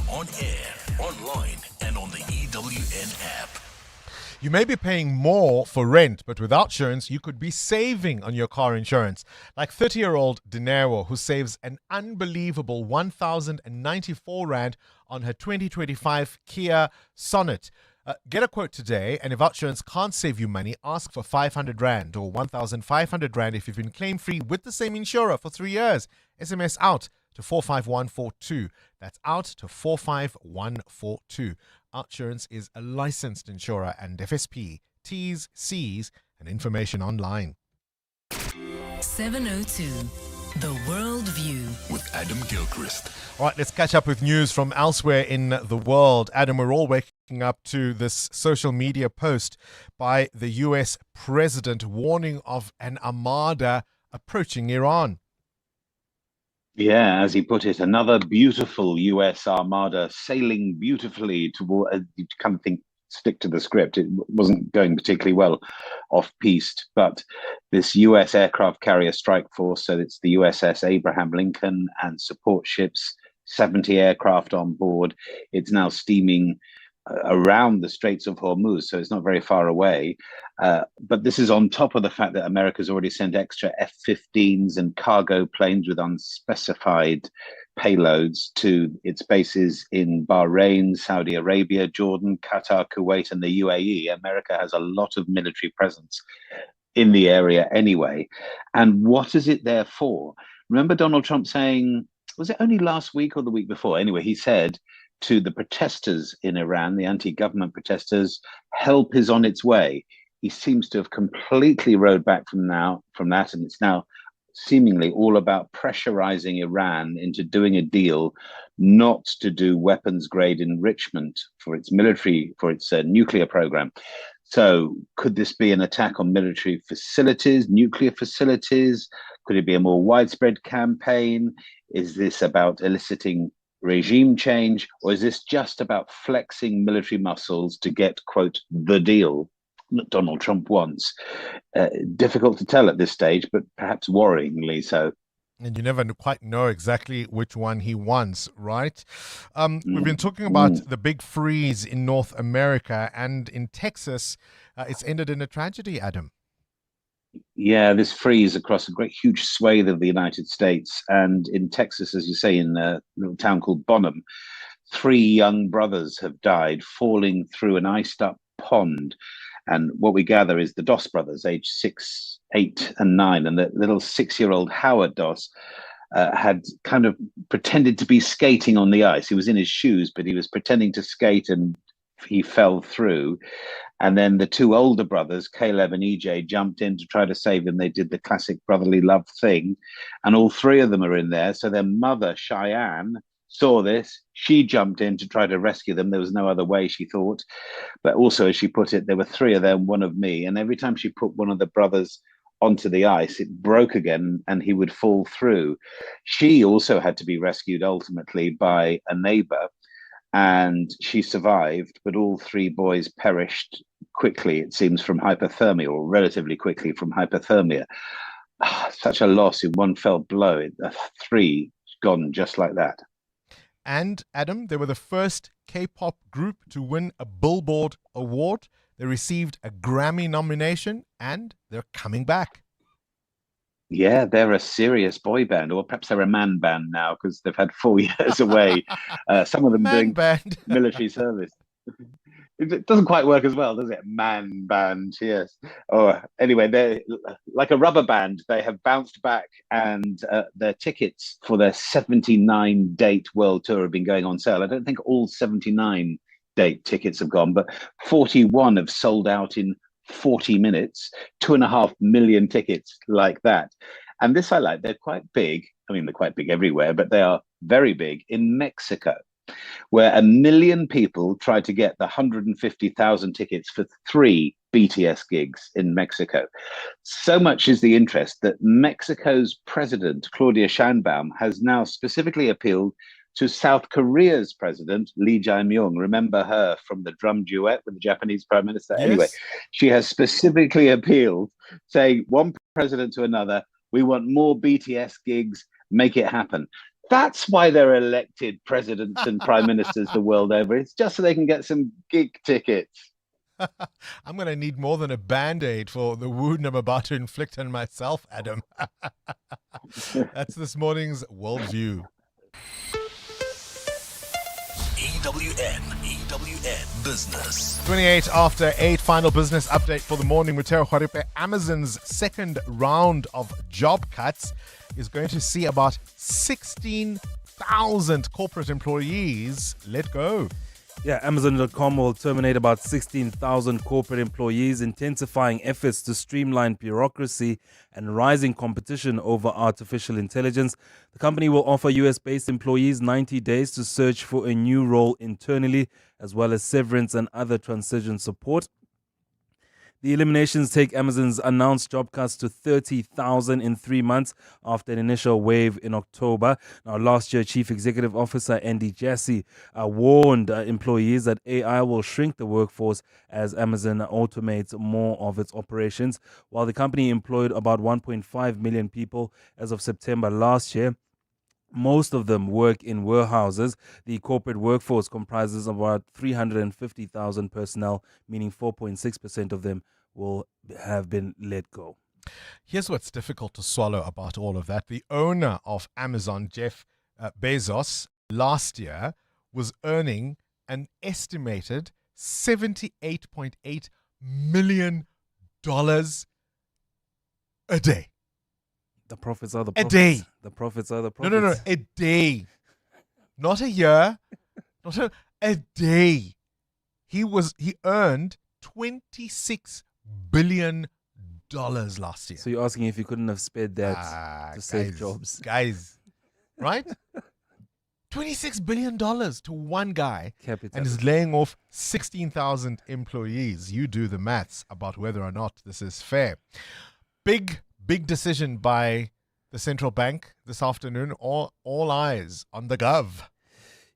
on air, online, and on the EWN app. You may be paying more for rent, but with Outsurance, you could be saving on your car insurance. Like 30-year-old Dinero, who saves an unbelievable 1,094 Rand on her 2025 Kia Sonet. Get a quote today, and if Outsurance can't save you money, ask for 500 Rand or 1,500 Rand if you've been claim-free with the same insurer for 3 years. SMS out to 45142. That's out to 45142. Outsurance is a licensed insurer and FSP. T's, C's, and information online. 702. The World View with Adam Gilchrist. All right, let's catch up with news from elsewhere in the world. Adam, we're all waking up to this social media post by the US president warning of an armada approaching Iran. Yeah, as he put it, another beautiful US armada sailing beautifully toward, you kind of think, stick to the script. It wasn't going particularly well off-piste, but this US aircraft carrier strike force, so it's the USS Abraham Lincoln and support ships, 70 aircraft on board. It's now steaming around the Straits of Hormuz, so it's not very far away. But this is on top of the fact that America's already sent extra F-15s and cargo planes with unspecified payloads to its bases in Bahrain, Saudi Arabia, Jordan, Qatar, Kuwait, and the UAE. America has a lot of military presence in the area anyway. And what is it there for? Remember Donald Trump saying, was it only last week or the week before? Anyway, he said to the protesters in Iran, the anti-government protesters, help is on its way. He seems to have completely rode back from that, and it's now seemingly all about pressurizing Iran into doing a deal not to do weapons-grade enrichment for its military, for its nuclear program. So could this be an attack on military facilities, nuclear facilities? Could it be a more widespread campaign? Is this about eliciting regime change, or is this just about flexing military muscles to get, quote, the deal that Donald Trump wants? Difficult to tell at this stage, but perhaps worryingly so. And you never quite know exactly which one he wants, right? We've been talking about the big freeze in North America, and in Texas, it's ended in a tragedy, Adam. Yeah, this freeze across a great huge swathe of the United States, and in Texas, as you say, in a little town called Bonham, 3 young brothers have died falling through an iced up pond. And what we gather is the Doss brothers, aged 6, 8, and 9, and the little 6-year-old Howard Doss had kind of pretended to be skating on the ice. He was in his shoes, but he was pretending to skate, and he fell through. And then the 2 older brothers, Caleb and EJ, jumped in to try to save him. They did the classic brotherly love thing, and all 3 of them are in there. So their mother, Cheyenne, saw this. She jumped in to try to rescue them. There was no other way, she thought. But also, as she put it, there were 3 of them, 1 of me. And every time she put one of the brothers onto the ice, it broke again and he would fall through. She also had to be rescued ultimately by a neighbor, and she survived, but all 3 boys perished quickly, it seems, from hypothermia, or relatively quickly from hypothermia. Such a loss in one fell blow. 3 gone just like that. And, Adam, they were the first K-pop group to win a Billboard award. They received a Grammy nomination, and they're coming back. Yeah, they're a serious boy band, or perhaps they're a man band now because they've had 4 years away. Some of them doing band. military service. It doesn't quite work as well, does it? Man band, yes. Oh, anyway, they're like a rubber band. They have bounced back, and their tickets for their 79-date world tour have been going on sale. I don't think all 79-date tickets have gone, but 41 have sold out in 40 minutes, 2.5 million tickets like that. And this I like. They're quite big. I mean, they're quite big everywhere, but they are very big in Mexico, where 1 million people tried to get the 150,000 tickets for 3 BTS gigs in Mexico. So much is the interest that Mexico's president, Claudia Sheinbaum, has now specifically appealed to South Korea's president, Lee Jae-myung. Remember her from the drum duet with the Japanese prime minister? Yes. Anyway, she has specifically appealed, saying one president to another, we want more BTS gigs, make it happen. That's why they're elected presidents and prime ministers the world over. It's just so they can get some gig tickets. I'm going to need more than a Band-Aid for the wound I'm about to inflict on myself, Adam. That's this morning's Worldview. EWN Business. 28 after 8, final business update for the morning. Mutero Khwaripe, Amazon's second round of job cuts is going to see about 16,000 corporate employees let go. Yeah, Amazon.com will terminate about 16,000 corporate employees, intensifying efforts to streamline bureaucracy and rising competition over artificial intelligence. The company will offer US-based employees 90 days to search for a new role internally, as well as severance and other transition support. The eliminations take Amazon's announced job cuts to 30,000 in 3 months after an initial wave in October. Now, last year, Chief Executive Officer Andy Jassy warned employees that AI will shrink the workforce as Amazon automates more of its operations. While the company employed about 1.5 million people as of September last year, most of them work in warehouses. The corporate workforce comprises about 350,000 personnel, meaning 4.6% of them will have been let go. Here's what's difficult to swallow about all of that. The owner of Amazon, Jeff Bezos, last year was earning an estimated $78.8 million a day. The profits are the profits. A day. The profits are the profits. No. A day. Not a year. A day. He earned $26 billion last year. So you're asking if you couldn't have spared that to save jobs. Guys, right? $26 billion to one guy. And is laying off 16,000 employees. You do the maths about whether or not this is fair. Big decision by the central bank this afternoon. All eyes on the Gov.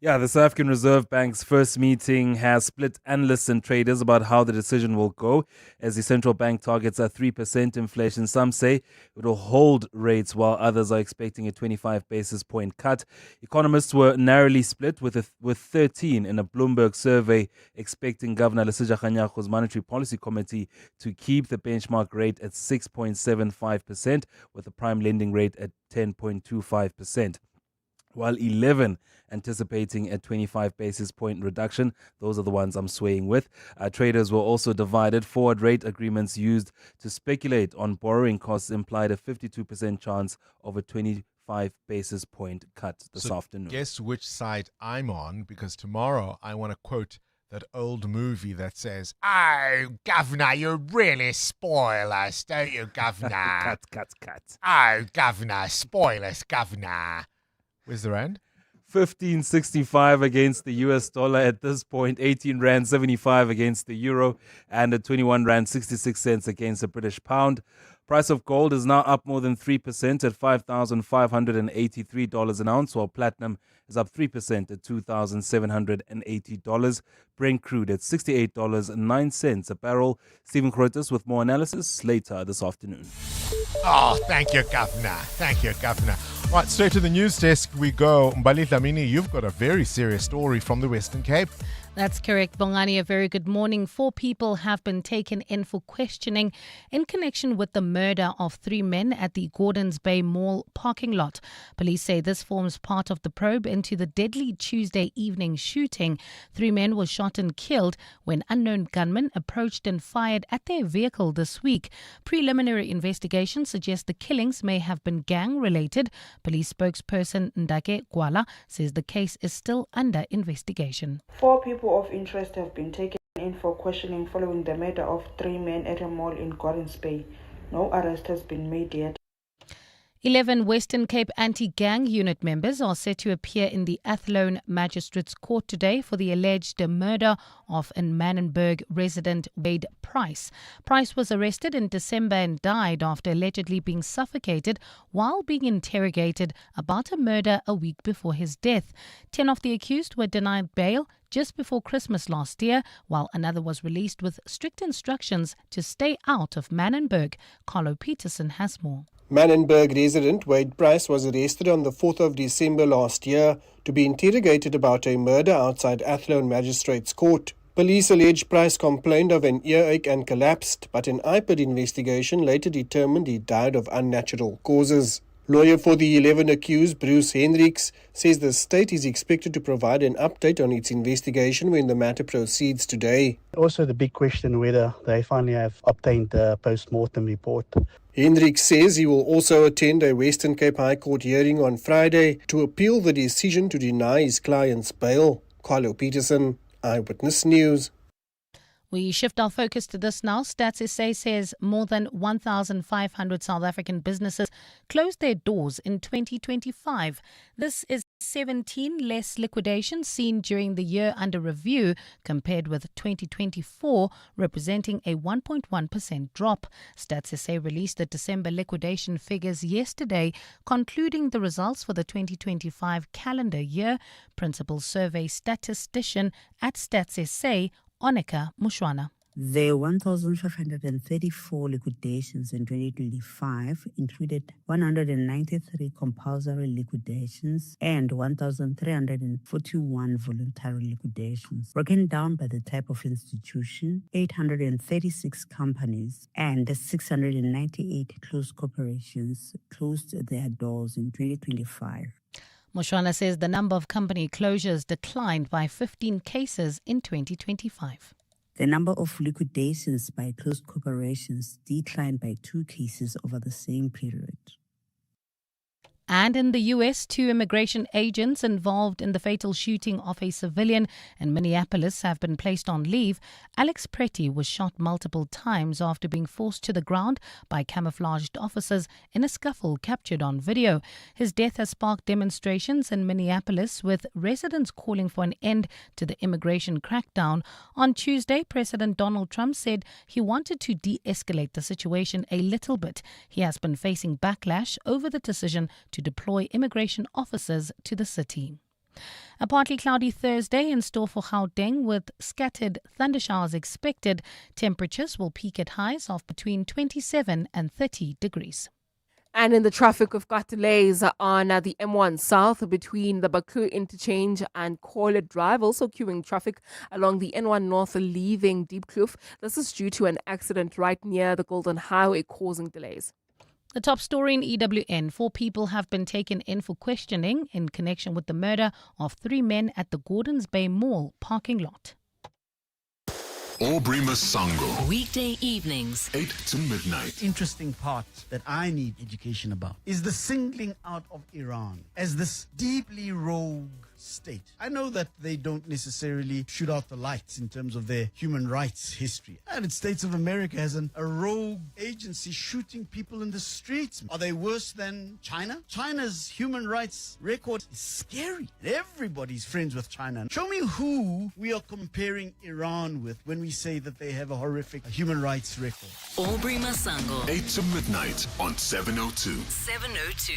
Yeah, the South African Reserve Bank's first meeting has split analysts and traders about how the decision will go. As the central bank targets a 3% inflation, some say it will hold rates while others are expecting a 25 basis point cut. Economists were narrowly split with 13 in a Bloomberg survey expecting Governor Lesija Kganyago's Monetary Policy Committee to keep the benchmark rate at 6.75% with the prime lending rate at 10.25%. While 11 anticipating a 25 basis point reduction. Those are the ones I'm swaying with. Traders were also divided. Forward rate agreements used to speculate on borrowing costs implied a 52% chance of a 25 basis point cut this afternoon. Guess which side I'm on, because tomorrow I want to quote that old movie that says, "Oh, Governor, you really spoil us, don't you, Governor?" Cut. "Oh, Governor, spoil us, Governor." Where's the rand? 15.65 against the US dollar at this point, 18 rand 75 against the euro, and at 21 rand 66 cents against the British pound. Price of gold is now up more than 3% at $5,583 an ounce, while platinum is up 3% at $2,780. Brent crude at $68.09 a barrel. Stephen Crotus with more analysis later this afternoon. Oh, thank you, Governor. Thank you, Governor. Right, straight to the news desk we go. Mbali Dlamini, you've got a very serious story from the Western Cape. That's correct, Bongani. A very good morning. 4 people have been taken in for questioning in connection with the murder of 3 men at the Gordons Bay Mall parking lot. Police say this forms part of the probe into the deadly Tuesday evening shooting. 3 men were shot and killed when unknown gunmen approached and fired at their vehicle this week. Preliminary investigations suggest the killings may have been gang-related. Police spokesperson Ndake Gwala says the case is still under investigation. 4 people of interest have been taken in for questioning following the murder of 3 men at a mall in Gordons Bay. No arrest has been made yet. 11 Western Cape anti-gang unit members are set to appear in the Athlone Magistrates Court today for the alleged murder of a Manenberg resident Wade Price. Price was arrested in December and died after allegedly being suffocated while being interrogated about a murder a week before his death. 10 of the accused were denied bail just before Christmas last year, while another was released with strict instructions to stay out of Manenberg. Carlo Peterson has more. Manenberg resident Wade Price was arrested on the 4th of December last year to be interrogated about a murder outside Athlone Magistrates Court. Police allege Price complained of an earache and collapsed, but an IPID investigation later determined he died of unnatural causes. Lawyer for the 11 accused, Bruce Hendricks, says the state is expected to provide an update on its investigation when the matter proceeds today. Also the big question whether they finally have obtained the post-mortem report. Hendricks says he will also attend a Western Cape High Court hearing on Friday to appeal the decision to deny his client's bail. Carlo Peterson, Eyewitness News. We shift our focus to this now. Stats SA says more than 1,500 South African businesses closed their doors in 2025. This is 17 less liquidations seen during the year under review compared with 2024, representing a 1.1% drop. Stats SA released the December liquidation figures yesterday, concluding the results for the 2025 calendar year. Principal survey statistician at Stats SA, Onika Mushwana. The 1,534 liquidations in 2025 included 193 compulsory liquidations and 1,341 voluntary liquidations. Broken down by the type of institution, 836 companies and 698 closed corporations closed their doors in 2025. Mushwana says the number of company closures declined by 15 cases in 2025. The number of liquidations by closed corporations declined by 2 cases over the same period. And in the U.S., 2 immigration agents involved in the fatal shooting of a civilian in Minneapolis have been placed on leave. Alex Pretty was shot multiple times after being forced to the ground by camouflaged officers in a scuffle captured on video. His death has sparked demonstrations in Minneapolis, with residents calling for an end to the immigration crackdown. On Tuesday, President Donald Trump said he wanted to de-escalate the situation a little bit. He has been facing backlash over the decision to deploy immigration officers to the city. A partly cloudy Thursday in store for Gauteng, with scattered thundershowers expected. Temperatures will peak at highs of between 27 and 30 degrees. And in the traffic, we've got delays on the M1 South between the Baku interchange and Corlett Drive, also queuing traffic along the N1 North leaving Diepkloof. This is due to an accident right near the Golden Highway causing delays. The top story in EWN: 4 people have been taken in for questioning in connection with the murder of 3 men at the Gordons Bay Mall parking lot. Aubrey Masango. Weekday evenings, 8 to midnight. Interesting part that I need education about is the singling out of Iran as this deeply rogue state. I know that they don't necessarily shoot out the lights in terms of their human rights history. The United States of America has a rogue agency shooting people in the streets. Are they worse than China? China's human rights record is scary. Everybody's friends with China. Show me who we are comparing Iran with when we say that they have a horrific human rights record. Aubrey Masango. 8 to midnight on 702. 702.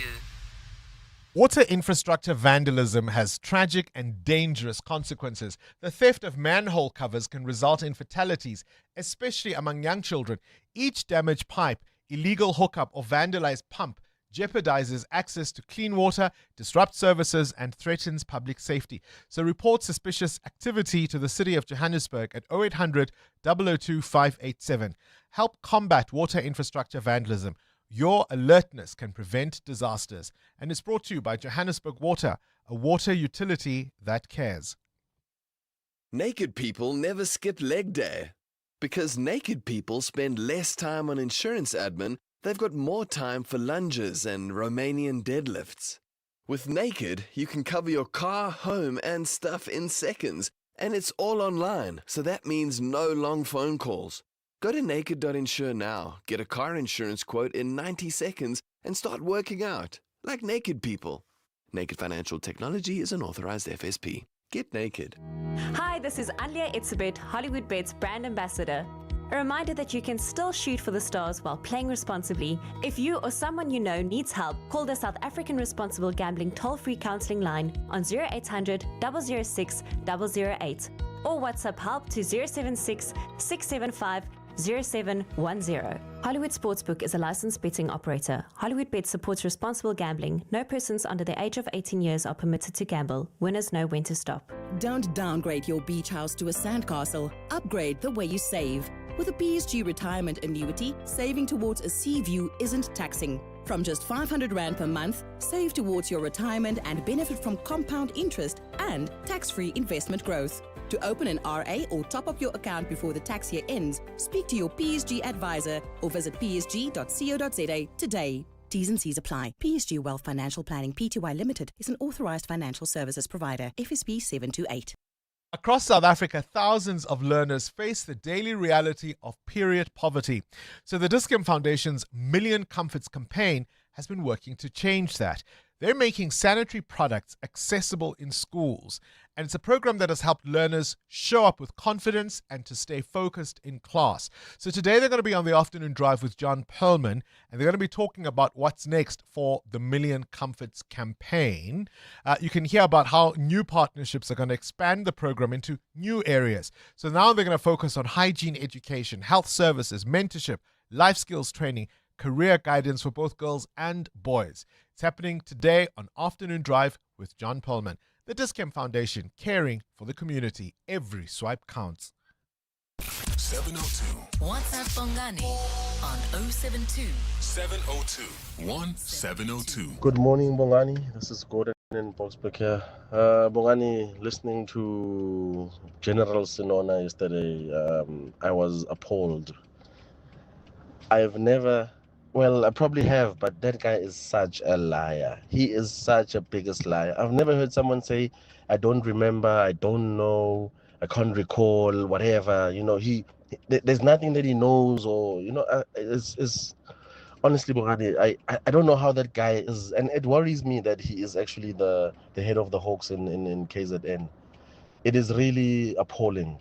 Water infrastructure vandalism has tragic and dangerous consequences. The theft of manhole covers can result in fatalities, especially among young children. Each damaged pipe, illegal hookup, or vandalized pump jeopardizes access to clean water, disrupts services, and threatens public safety. So report suspicious activity to the City of Johannesburg at 0800 002 587. Help combat water infrastructure vandalism. Your alertness can prevent disasters. And it's brought to you by Johannesburg Water, a water utility that cares. Naked people never skip leg day. Because naked people spend less time on insurance admin, they've got more time for lunges and Romanian deadlifts. With Naked, you can cover your car, home, and stuff in seconds. And it's all online, so that means no long phone calls. Go to naked.insure now, get a car insurance quote in 90 seconds, and start working out, like naked people. Naked Financial Technology is an authorized FSP. Get naked. Hi, this is Anlia Itzebet, Hollywood Bet's brand ambassador. A reminder that you can still shoot for the stars while playing responsibly. If you or someone you know needs help, call the South African Responsible Gambling toll-free counselling line on 0800 006 008 or WhatsApp help to 076 675 0710. Hollywood Sportsbook is a licensed betting operator. Hollywood Bet supports responsible gambling. No persons under the age of 18 years are permitted to gamble. Winners know when to stop. Don't downgrade your beach house to a sandcastle. Upgrade the way you save. With a PSG retirement annuity, saving towards a sea view isn't taxing. From just 500 Rand per month, save towards your retirement and benefit from compound interest and tax-free investment growth. To open an RA or top up your account before the tax year ends, speak to your PSG advisor or visit psg.co.za today. T's and C's apply. PSG Wealth Financial Planning Pty Limited is an authorized financial services provider. FSP 728. Across South Africa, thousands of learners face the daily reality of period poverty. So the Dis-Chem Foundation's Million Comforts campaign has been working to change that. They're making sanitary products accessible in schools. And it's a program that has helped learners show up with confidence and to stay focused in class. So today they're going to be on the afternoon drive with John Perlman, and they're going to be talking about what's next for the Million Comforts campaign. You can hear about how new partnerships are going to expand the program into new areas. So now they're going to focus on hygiene education, health services, mentorship, life skills training, career guidance for both girls and boys. It's happening today on Afternoon Drive with John Perlman. The Dis-Chem Foundation, caring for the community. Every swipe counts. 702. WhatsApp Bongani on 072 702 1702. Good morning, Bongani. This is Gordon in Boxburg here. Bongani, listening to General Sinona yesterday, I was appalled. I've never... Well, I probably have, but that guy is such a liar. He is such a biggest liar. I've never heard someone say, I don't remember, I don't know, I can't recall, whatever. You know, there's nothing that he knows, or, you know, it's honestly, Bongani, I don't know how that guy is, and it worries me that he is actually the head of the Hawks in KZN. It is really appalling.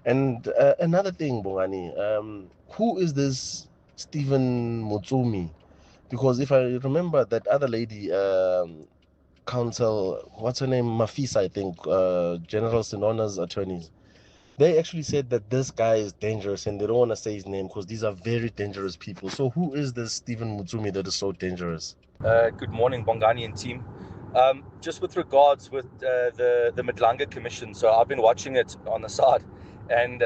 And another thing, Bongani, who is this Stephen Mutsumi? Because if I remember that other lady, counsel, what's her name, Mafisa, I think, General Sinona's attorneys, they actually said that this guy is dangerous and they don't want to say his name because these are very dangerous people. So who is this Stephen Mutsumi that is so dangerous? Good morning, Bongani and team. Just with regards with the Madlanga Commission, so I've been watching it on the side, and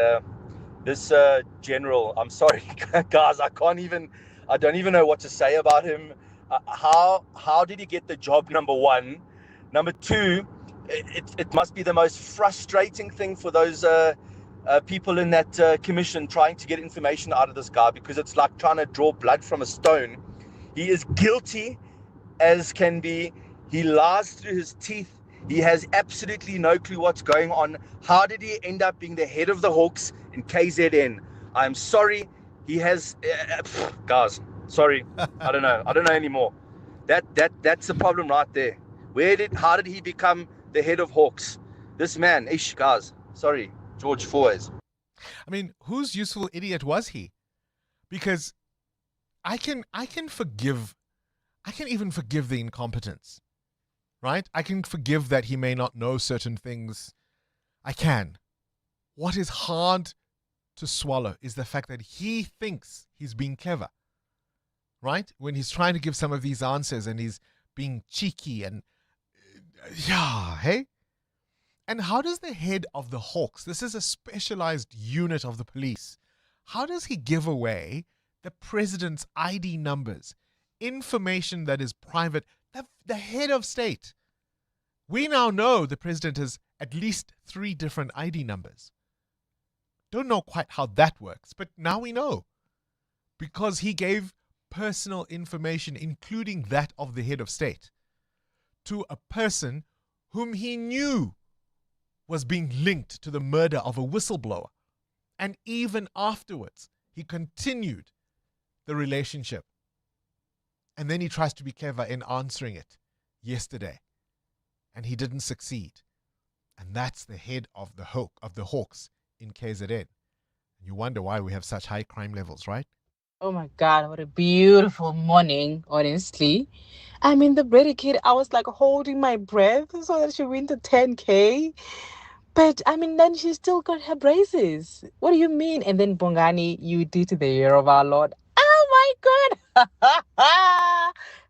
this general, I'm sorry, guys, I don't even know what to say about him. How did he get the job, number one? Number two, it must be the most frustrating thing for those people in that commission trying to get information out of this guy, because it's like trying to draw blood from a stone. He is guilty as can be. He lies through his teeth. He has absolutely no clue what's going on. How did he end up being the head of the Hawks in KZN? I'm sorry. He has, guys, sorry. I don't know anymore. That's the problem right there. How did he become the head of Hawks? This man, guys, sorry, George Foys. I mean, whose useful idiot was he? Because I can even forgive the incompetence, right? I can forgive that he may not know certain things. I can. What is hard to swallow is the fact that he thinks he's being clever, right? When he's trying to give some of these answers and he's being cheeky and, hey? And how does the head of the Hawks, this is a specialized unit of the police, how does he give away the president's ID numbers, information that is private, the head of state? We now know the president has at least 3 different ID numbers. Don't know quite how that works, but now we know. Because he gave personal information, including that of the head of state, to a person whom he knew was being linked to the murder of a whistleblower. And even afterwards, he continued the relationship. And then he tries to be clever in answering it yesterday. And he didn't succeed. And that's the head of the Hawks in KZN. And you wonder why we have such high crime levels, right? Oh my God, what a beautiful morning, honestly. I mean, the Brady kid, I was like holding my breath so that she win the 10K. But I mean, then she still got her braces. What do you mean? And then Bongani, you did the year of our Lord. Oh my God.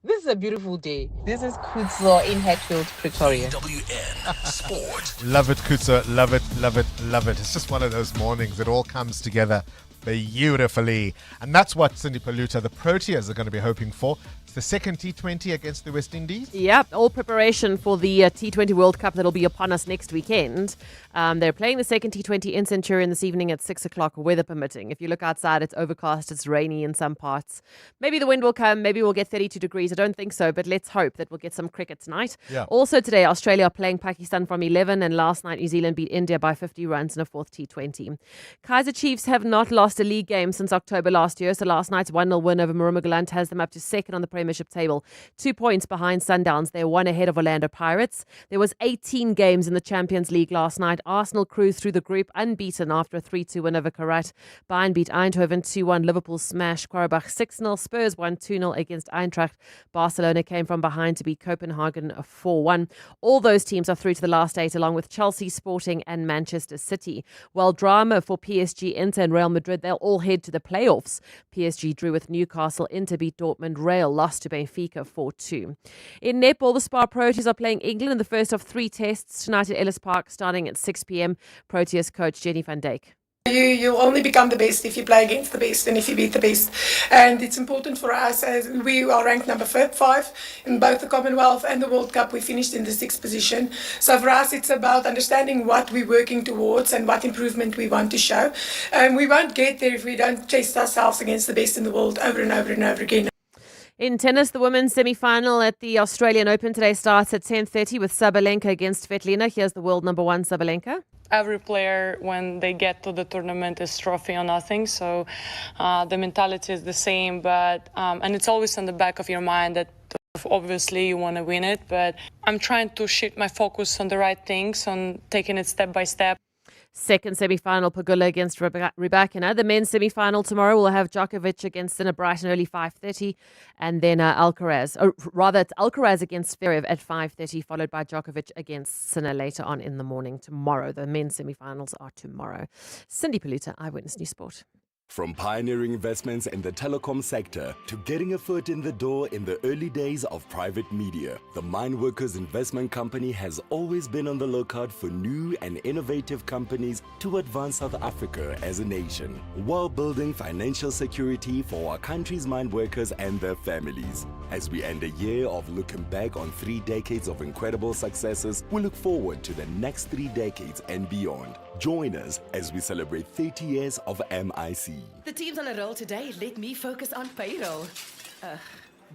This is a beautiful day. This is Kutso in Hatfield, Pretoria. EWN Sport. Love it, Kutso. Love it, love it, love it. It's just one of those mornings. It all comes together beautifully. And that's what Cindy Paluta, the Proteas, are going to be hoping for. It's the second T20 against the West Indies. Yep, all preparation for the T20 World Cup that'll be upon us next weekend. They're playing the second T20 in Centurion this evening at 6 o'clock, weather permitting. If you look outside, it's overcast, it's rainy in some parts. Maybe the wind will come, maybe we'll get 32 degrees. I don't think so, but let's hope that we'll get some cricket tonight. Yeah. Also today, Australia are playing Pakistan from 11, and last night New Zealand beat India by 50 runs in a fourth T20. Kaizer Chiefs have not lost a league game since October last year, so last night's 1-0 win over Murrumbidgee has them up to second on the Premiership table. 2 points behind Sundowns. They're one ahead of Orlando Pirates. There was 18 games in the Champions League last night. Arsenal cruised through the group unbeaten after a 3-2 win over Karat. Bayern beat Eindhoven 2-1. Liverpool smashed Qarabağ 6-0. Spurs won 2-0 against Eintracht. Barcelona came from behind to beat Copenhagen 4-1. All those teams are through to the last 8, along with Chelsea, Sporting and Manchester City. While drama for PSG, Inter and Real Madrid, they'll all head to the playoffs. PSG drew with Newcastle, Inter beat Dortmund, Real lost to Benfica 4-2. In netball, the Spar Proteas are playing England in the first of 3 tests tonight at Ellis Park starting at 6 p.m. Proteas coach Jenny van Dijk. You only become the best if you play against the best and if you beat the best. And it's important for us, as we are ranked number 5 in both the Commonwealth and the World Cup. We finished in the 6th position. So for us, it's about understanding what we're working towards and what improvement we want to show. And we won't get there if we don't test ourselves against the best in the world over and over and over again. In tennis, the women's semi-final at the Australian Open today starts at 10:30 with Sabalenka against Svetlina. Here's the world number 1, Sabalenka. Every player, when they get to the tournament, is trophy or nothing. So the mentality is the same, but and it's always on the back of your mind that obviously you want to win it. But I'm trying to shift my focus on the right things, on taking it step by step. Second semi-final, Pagula against Rybakina. The men's semi-final tomorrow will have Djokovic against Sinner Brighton early 5:30, and then Alcaraz. Or rather, it's Alcaraz against Zverev at 5:30, followed by Djokovic against Sinner later on in the morning tomorrow. The men's semi-finals are tomorrow. Cindy Paluta, Eyewitness News Sport. From pioneering investments in the telecom sector to getting a foot in the door in the early days of private media, the Mineworkers Investment Company has always been on the lookout for new and innovative companies to advance South Africa as a nation, while building financial security for our country's mine workers and their families. As we end a year of looking back on 3 decades of incredible successes, we look forward to the next 3 decades and beyond. Join us as we celebrate 30 years of MIC. The team's on a roll today. Let me focus on payroll.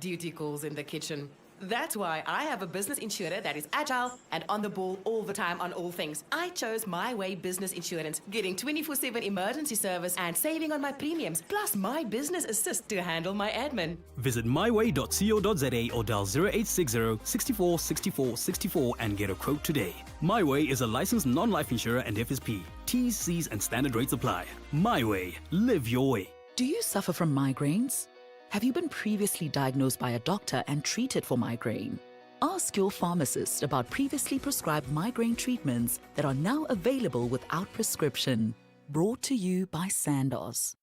Duty calls in the kitchen. That's why I have a business insurer that is agile and on the ball all the time on all things. I chose My Way Business Insurance, getting 24/7 emergency service and saving on my premiums, plus My Business Assist to handle my admin. Visit myway.co.za or dial 0860 64 64 64 and get a quote today. My Way is a licensed non-life insurer and FSP. T's, C's and standard rates apply. My Way. Live your way. Do you suffer from migraines? Have you been previously diagnosed by a doctor and treated for migraine? Ask your pharmacist about previously prescribed migraine treatments that are now available without prescription. Brought to you by Sandoz.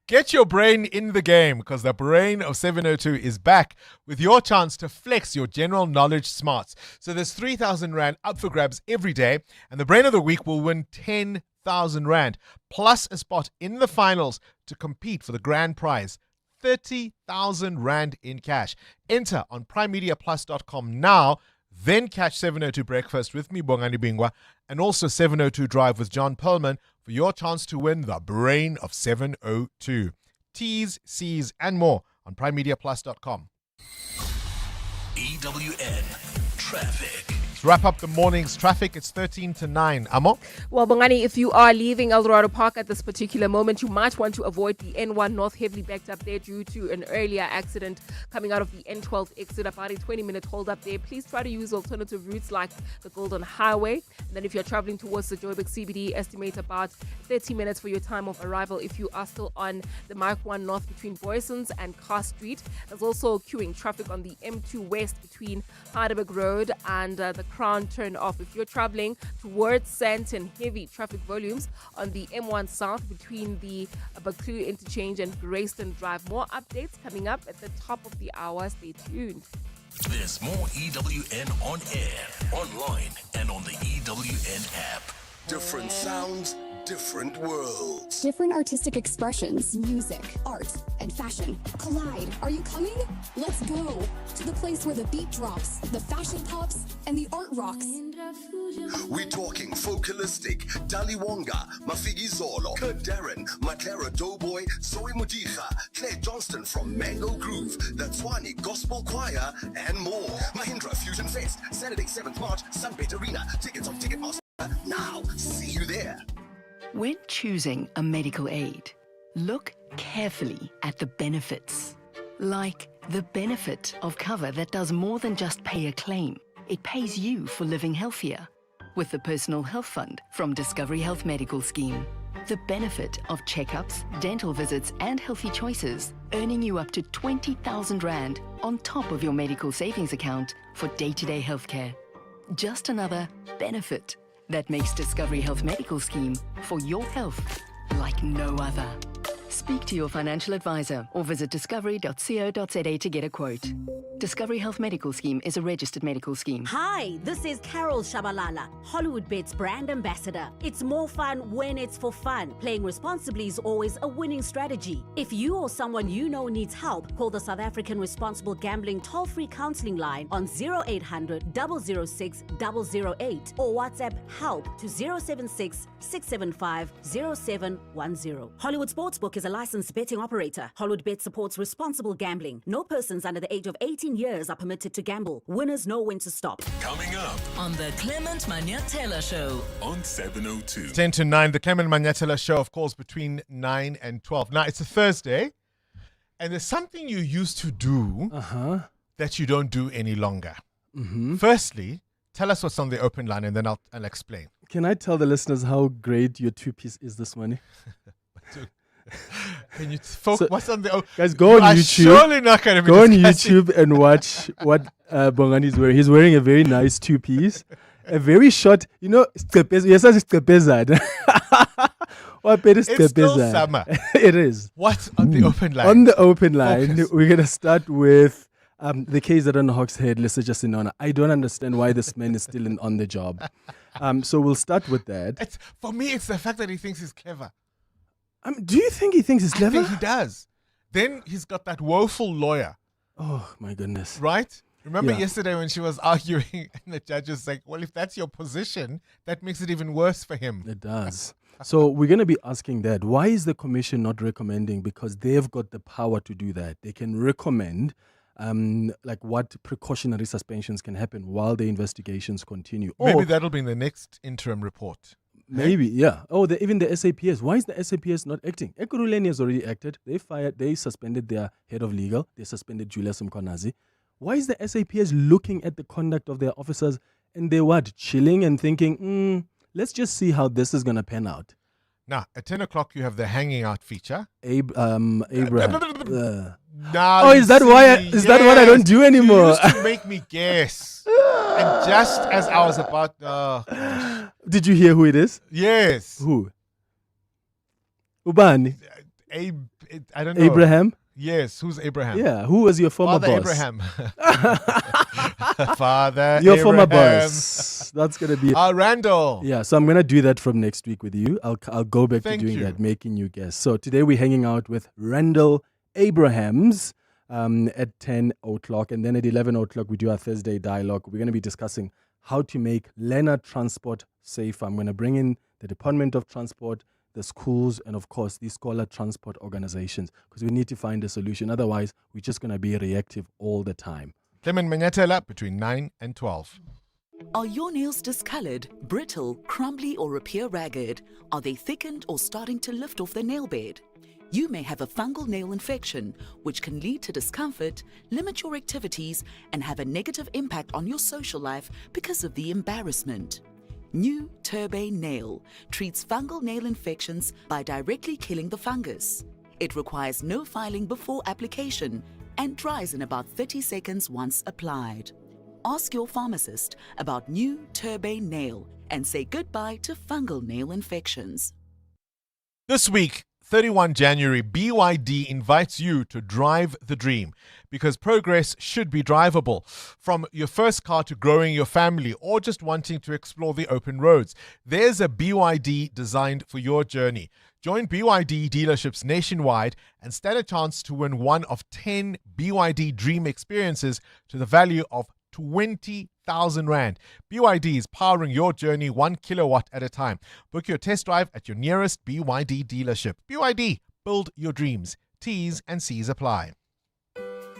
Get your brain in the game, because the brain of 702 is back with your chance to flex your general knowledge smarts. So there's 3,000 Rand up for grabs every day, and the brain of the week will win 10,000 Rand, plus a spot in the finals to compete for the grand prize, 30,000 Rand in cash. Enter on primemediaplus.com now, then catch 702 Breakfast with me, Bongani Bingwa, and also 702 Drive with John Perlman for your chance to win the brain of 702. T's, C's, and more on primemediaplus.com. EWN Traffic. Let's wrap up the morning's traffic. It's 13 to 9. Amo? Well, Bongani, if you are leaving Eldorado Park at this particular moment, you might want to avoid the N1 North heavily backed up there due to an earlier accident coming out of the N12 exit. About a 20-minute hold up there. Please try to use alternative routes like the Golden Highway. And then if you're traveling towards the Joburg CBD, estimate about 30 minutes for your time of arrival if you are still on the Mike 1 North between Boysons and Carr Street. There's also queuing traffic on the M2 West between Heidelberg Road and the Crown turn off. If you're traveling towards Sandton, heavy traffic volumes on the M1 South between the Baklu interchange and Grayston Drive. More updates coming up at the top of the hour. Stay tuned. There's more EWN on air, online, and on the EWN app. Different sounds, different worlds. Different artistic expressions, music, art, and fashion collide. Are you coming? Let's go to the place where the beat drops, the fashion pops, and the art rocks. We're talking Focalistic, Dali Wonga, Mafigi Zolo, Kurt Darren, Matera Doughboy, Zoe Mudija, Claire Johnston from Mango Groove, the Tswani Gospel Choir, and more. Mahindra Fusion Fest, Saturday 7th March, Sunbet Arena. Tickets on Ticketmaster now. See you there. When choosing a medical aid, look carefully at the benefits. Like the benefit of cover that does more than just pay a claim. It pays you for living healthier. With the Personal Health Fund from Discovery Health Medical Scheme. The benefit of checkups, dental visits, and healthy choices, earning you up to 20,000 Rand on top of your medical savings account for day-to-day healthcare. Just another benefit that makes Discovery Health Medical Scheme for your health like no other. Speak to your financial advisor or visit discovery.co.za to get a quote. Discovery Health Medical Scheme is a registered medical scheme. Hi, this is Carol Shabalala, Hollywood Bet's brand ambassador. It's more fun when it's for fun. Playing responsibly is always a winning strategy. If you or someone you know needs help, call the South African Responsible Gambling toll-free counseling line on 0800 006 008 or WhatsApp help to 076 675 0710. Hollywood Sportsbook is a licensed betting operator. Hollywood Bet supports responsible gambling. No persons under the age of 18 years are permitted to gamble. Winners know when to stop. Coming up on the Clement Manyatela Show on 702. 10 to 9, the Clement Manyatela Show, of course, between 9 and 12. Now, it's a Thursday, and there's something you used to do that you don't do any longer. Firstly, tell us what's on the open line, and then I'll explain. Can I tell the listeners how great your two-piece is this morning? Can you what's on the guys? Go on YouTube. Surely not going to be go on discussing. YouTube and watch what Bongani is wearing. He's wearing a very nice two-piece, a very short. You know, it's still summer. It is. What's on the open line? On the open line, Focus. we're gonna start with the case that on Hawks Head, Lesser Sinona. I don't understand why this man is still on the job. So we'll start with that. For me, it's the fact that he thinks he's clever. Do you think he thinks he's clever? I think he does. Then he's got that woeful lawyer. Oh, my goodness. Right? Remember Yeah. yesterday when she was arguing and the judge was like, well, if that's your position, that makes it even worse for him. It does. So we're going to be asking that. Why is the commission not recommending? Because they've got the power to do that. They can recommend like what precautionary suspensions can happen while the investigations continue. Maybe that'll be in the next interim report. Maybe, yeah. Oh, even the SAPS. Why is the SAPS not acting? Ekurhuleni has already acted. They suspended their head of legal. They suspended Julius Mkonazi. Why is the SAPS looking at the conduct of their officers and they're chilling and thinking, let's just see how this is going to pan out? Now, at 10 o'clock, you have the hanging out feature. Abraham. Now, Is that what I don't do anymore? You used to make me guess. And just as I was about... Did you hear who it is? Yes. Who? Ubani. I don't know. Abraham? Yes. Who's Abraham? Yeah. Who was your former Father boss? Abraham. Father Your Abraham. former boss. That's going to be... Randall. Yeah, so I'm going to do that from next week with you. I'll go back Thank to doing you. that, making you guess. So today we're hanging out with Randall Abrahams at 10 o'clock. And then at 11 o'clock, we do our Thursday dialogue. We're going to be discussing how to make Leonard transport safer. I'm going to bring in the Department of Transport, the schools, and of course, the scholar transport organizations, because we need to find a solution. Otherwise, we're just going to be reactive all the time. Clement Manyatela between 9 and 12. Are your nails discolored, brittle, crumbly, or appear ragged? Are they thickened or starting to lift off the nail bed? You may have a fungal nail infection, which can lead to discomfort, limit your activities, and have a negative impact on your social life because of the embarrassment. New Turbane Nail treats fungal nail infections by directly killing the fungus. It requires no filing before application and dries in about 30 seconds once applied. Ask your pharmacist about New Turbane Nail and say goodbye to fungal nail infections. This week, 31 January, BYD invites you to drive the dream, because progress should be drivable. From your first car to growing your family, or just wanting to explore the open roads, there's a BYD designed for your journey. Join BYD dealerships nationwide and stand a chance to win one of 10 BYD Dream experiences to the value of 20,000 Rand. BYD is powering your journey 1 kilowatt at a time. Book your test drive at your nearest BYD dealership. BYD, build your dreams. T's and C's apply.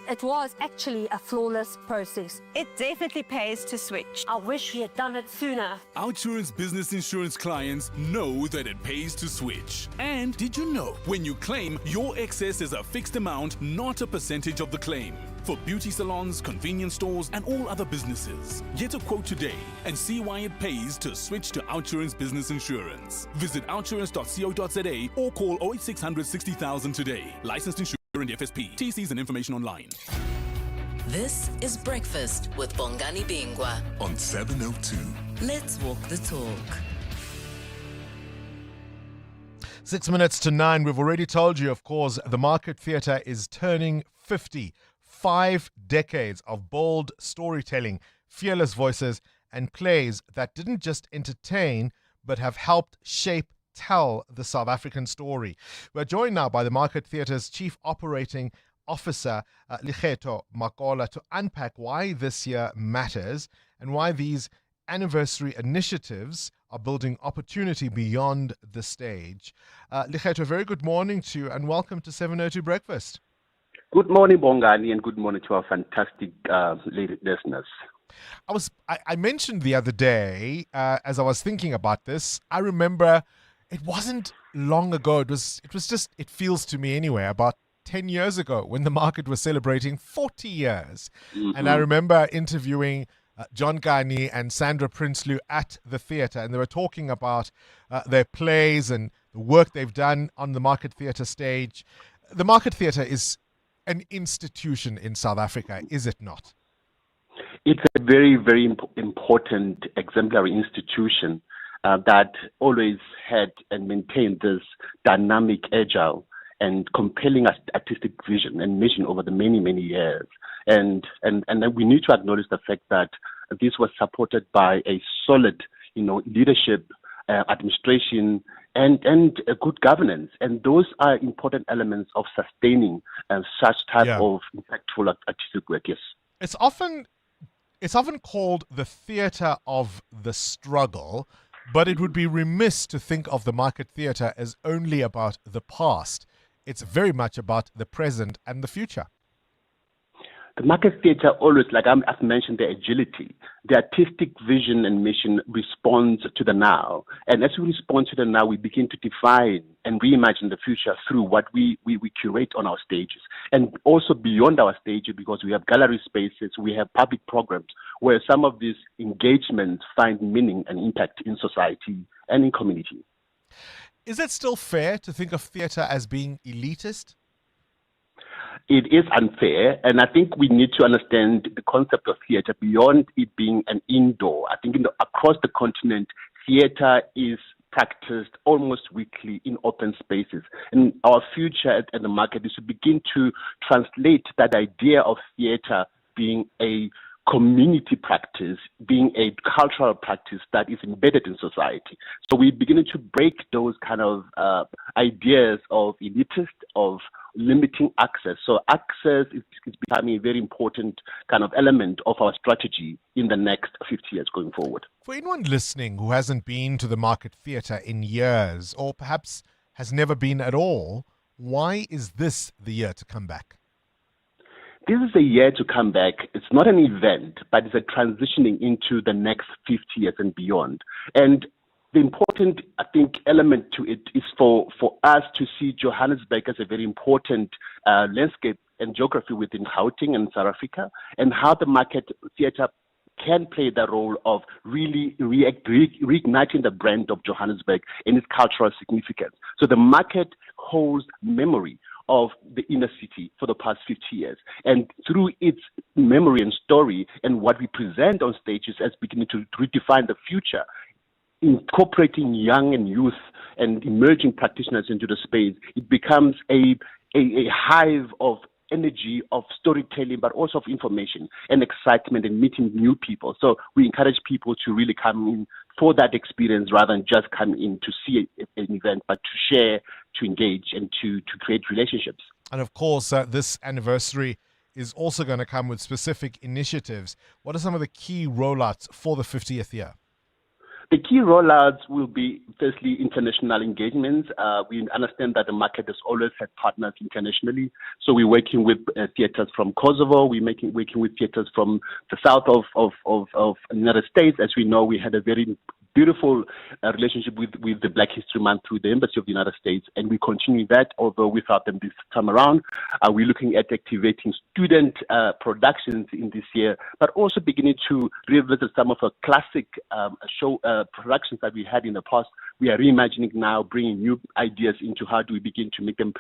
It was actually a flawless process. It definitely pays to switch. I wish we had done it sooner. Outsurance business insurance clients know that it pays to switch. And did you know, when you claim, your excess is a fixed amount, not a percentage of the claim. For beauty salons, convenience stores, and all other businesses. Get a quote today and see why it pays to switch to Outsurance business insurance. Visit outsurance.co.za or call 08600 60,000 today. Licensed insurance and FSP. TCs and information online. This is Breakfast with Bongani Bingwa on 702. Let's walk the talk. 6 minutes to 9. We've already told you, of course, the Market Theatre is turning 50. 5 decades of bold storytelling, fearless voices, and plays that didn't just entertain, but have helped tell the South African story. We're joined now by the Market Theatre's Chief Operating Officer, Likheto Makola, to unpack why this year matters and why these anniversary initiatives are building opportunity beyond the stage. Likheto, very good morning to you and welcome to 702 Breakfast. Good morning, Bongani, and good morning to our fantastic listeners. I mentioned the other day, as I was thinking about this, I remember it wasn't long ago. It feels to me anyway, about 10 years ago when the market was celebrating 40 years. Mm-hmm. And I remember interviewing John Gani and Sandra Prinsloo at the theatre, and they were talking about their plays and the work they've done on the Market Theatre stage. The Market Theatre is an institution in South Africa, is it not? It's a very, very important exemplary institution that always had and maintained this dynamic, agile, and compelling artistic vision and mission over the many, many years. And then we need to acknowledge the fact that this was supported by a solid, leadership, administration, and a good governance. And those are important elements of sustaining such type of impactful artistic work, yes. It's often called the theatre of the struggle, but it would be remiss to think of the Market Theatre as only about the past. It's very much about the present and the future. The Market Theatre always, like I've mentioned, the agility, the artistic vision and mission responds to the now. And as we respond to the now, we begin to define and reimagine the future through what we curate on our stages. And also beyond our stages, because we have gallery spaces, we have public programs where some of these engagements find meaning and impact in society and in community. Is it still fair to think of theatre as being elitist? It is unfair, and I think we need to understand the concept of theatre beyond it being an indoor. I think across the continent, theatre is practiced almost weekly in open spaces. And our future at the market is to begin to translate that idea of theatre being a community practice, being a cultural practice that is embedded in society. So we're beginning to break those kind of ideas of elitist, of limiting access. So access is becoming a very important kind of element of our strategy in the next 50 years going forward. For anyone listening who hasn't been to the Market Theatre in years, or perhaps has never been at all, why is this the year to come back? This is a year to come back. It's not an event, but it's a transitioning into the next 50 years and beyond. And the important, I think, element to it is for us to see Johannesburg as a very important landscape and geography within Gauteng and South Africa, and how the Market Theatre can play the role of really reigniting the brand of Johannesburg and its cultural significance. So the market holds memory of the inner city for the past 50 years. And through its memory and story and what we present on stages as beginning to redefine the future, incorporating young and youth and emerging practitioners into the space, it becomes a hive of energy, of storytelling, but also of information and excitement and meeting new people. So we encourage people to really come in for that experience rather than just come in to see an event, but to share, to engage, and to create relationships. And of course, this anniversary is also going to come with specific initiatives. What are some of the key rollouts for the 50th year? The key rollouts will be, firstly, international engagements. We understand that the market has always had partners internationally. So we're working with theaters from Kosovo. We're working with theaters from the south of the United States. As we know, we had a very beautiful relationship with the Black History Month through the Embassy of the United States, and we continue that, although without them this time around. We're looking at activating student productions in this year, but also beginning to revisit some of our classic show productions that we had in the past. We are reimagining now, bringing new ideas into how do we begin to make them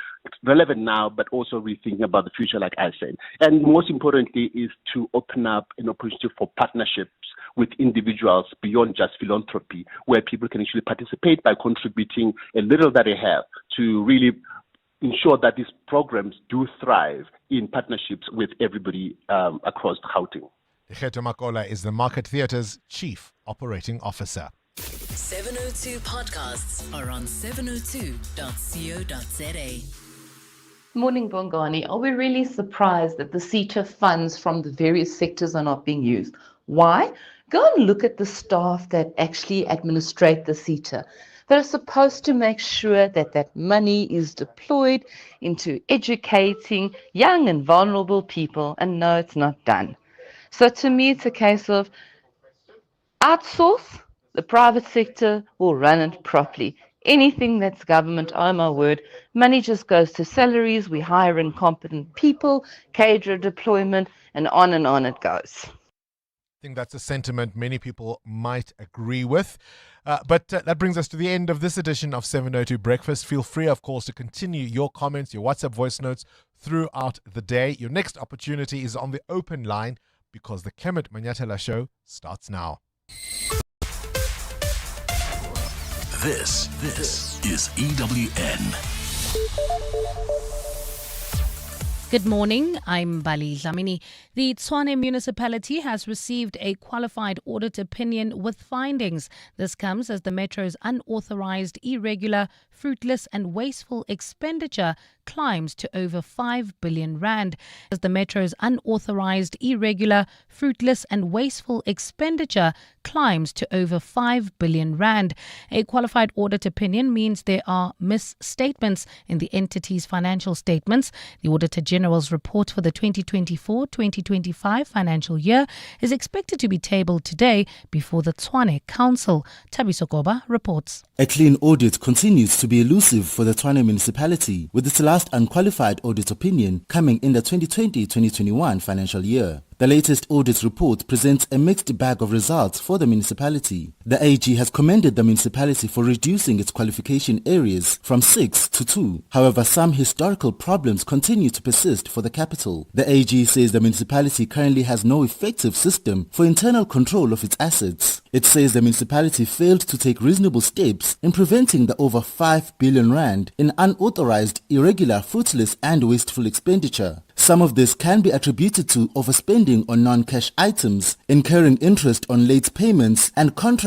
relevant now, but also rethinking about the future, like I said. And most importantly is to open up an opportunity for partnerships with individuals beyond just philanthropy, where people can actually participate by contributing a little that they have to really ensure that these programs do thrive in partnerships with everybody across Gauteng. Dikgetho Makola is the Market Theatre's Chief Operating Officer. 702 podcasts are on 702.co.za. Morning, Bongani. Are we really surprised that the CETA funds from the various sectors are not being used? Why? Go and look at the staff that actually administrate the CETA. They're supposed to make sure that that money is deployed into educating young and vulnerable people, and no, it's not done. So to me, it's a case of outsource, the private sector will run it properly. Anything that's government, oh my word, money just goes to salaries, we hire incompetent people, cadre deployment, and on it goes. I think that's a sentiment many people might agree with. But that brings us to the end of this edition of 702 Breakfast. Feel free, of course, to continue your comments, your WhatsApp voice notes throughout the day. Your next opportunity is on the open line because the Clement Manyatela show starts now. This is EWN. Good morning, I'm Bali Dlamini. The Tshwane municipality has received a qualified audit opinion with findings. This comes as the metro's unauthorized, irregular, fruitless and wasteful expenditure climbs to over 5 billion rand. As the metro's unauthorized, irregular, fruitless and wasteful expenditure climbs to over 5 billion rand. A qualified audit opinion means there are misstatements in the entity's financial statements. The Auditor General's report for the 2024-2025 financial year is expected to be tabled today before the Tshwane Council. Tabiso Goba reports. A clean audit continues to be elusive for the Tshwane municipality, with its last unqualified audit opinion coming in the 2020-2021 financial year. The latest audit report presents a mixed bag of results for the municipality. The AG has commended the municipality for reducing its qualification areas from 6 to 2. However, some historical problems continue to persist for the capital. The AG says the municipality currently has no effective system for internal control of its assets. It says the municipality failed to take reasonable steps in preventing the over 5 billion rand in unauthorized, irregular, fruitless and wasteful expenditure. Some of this can be attributed to overspending on non-cash items, incurring interest on late payments and contract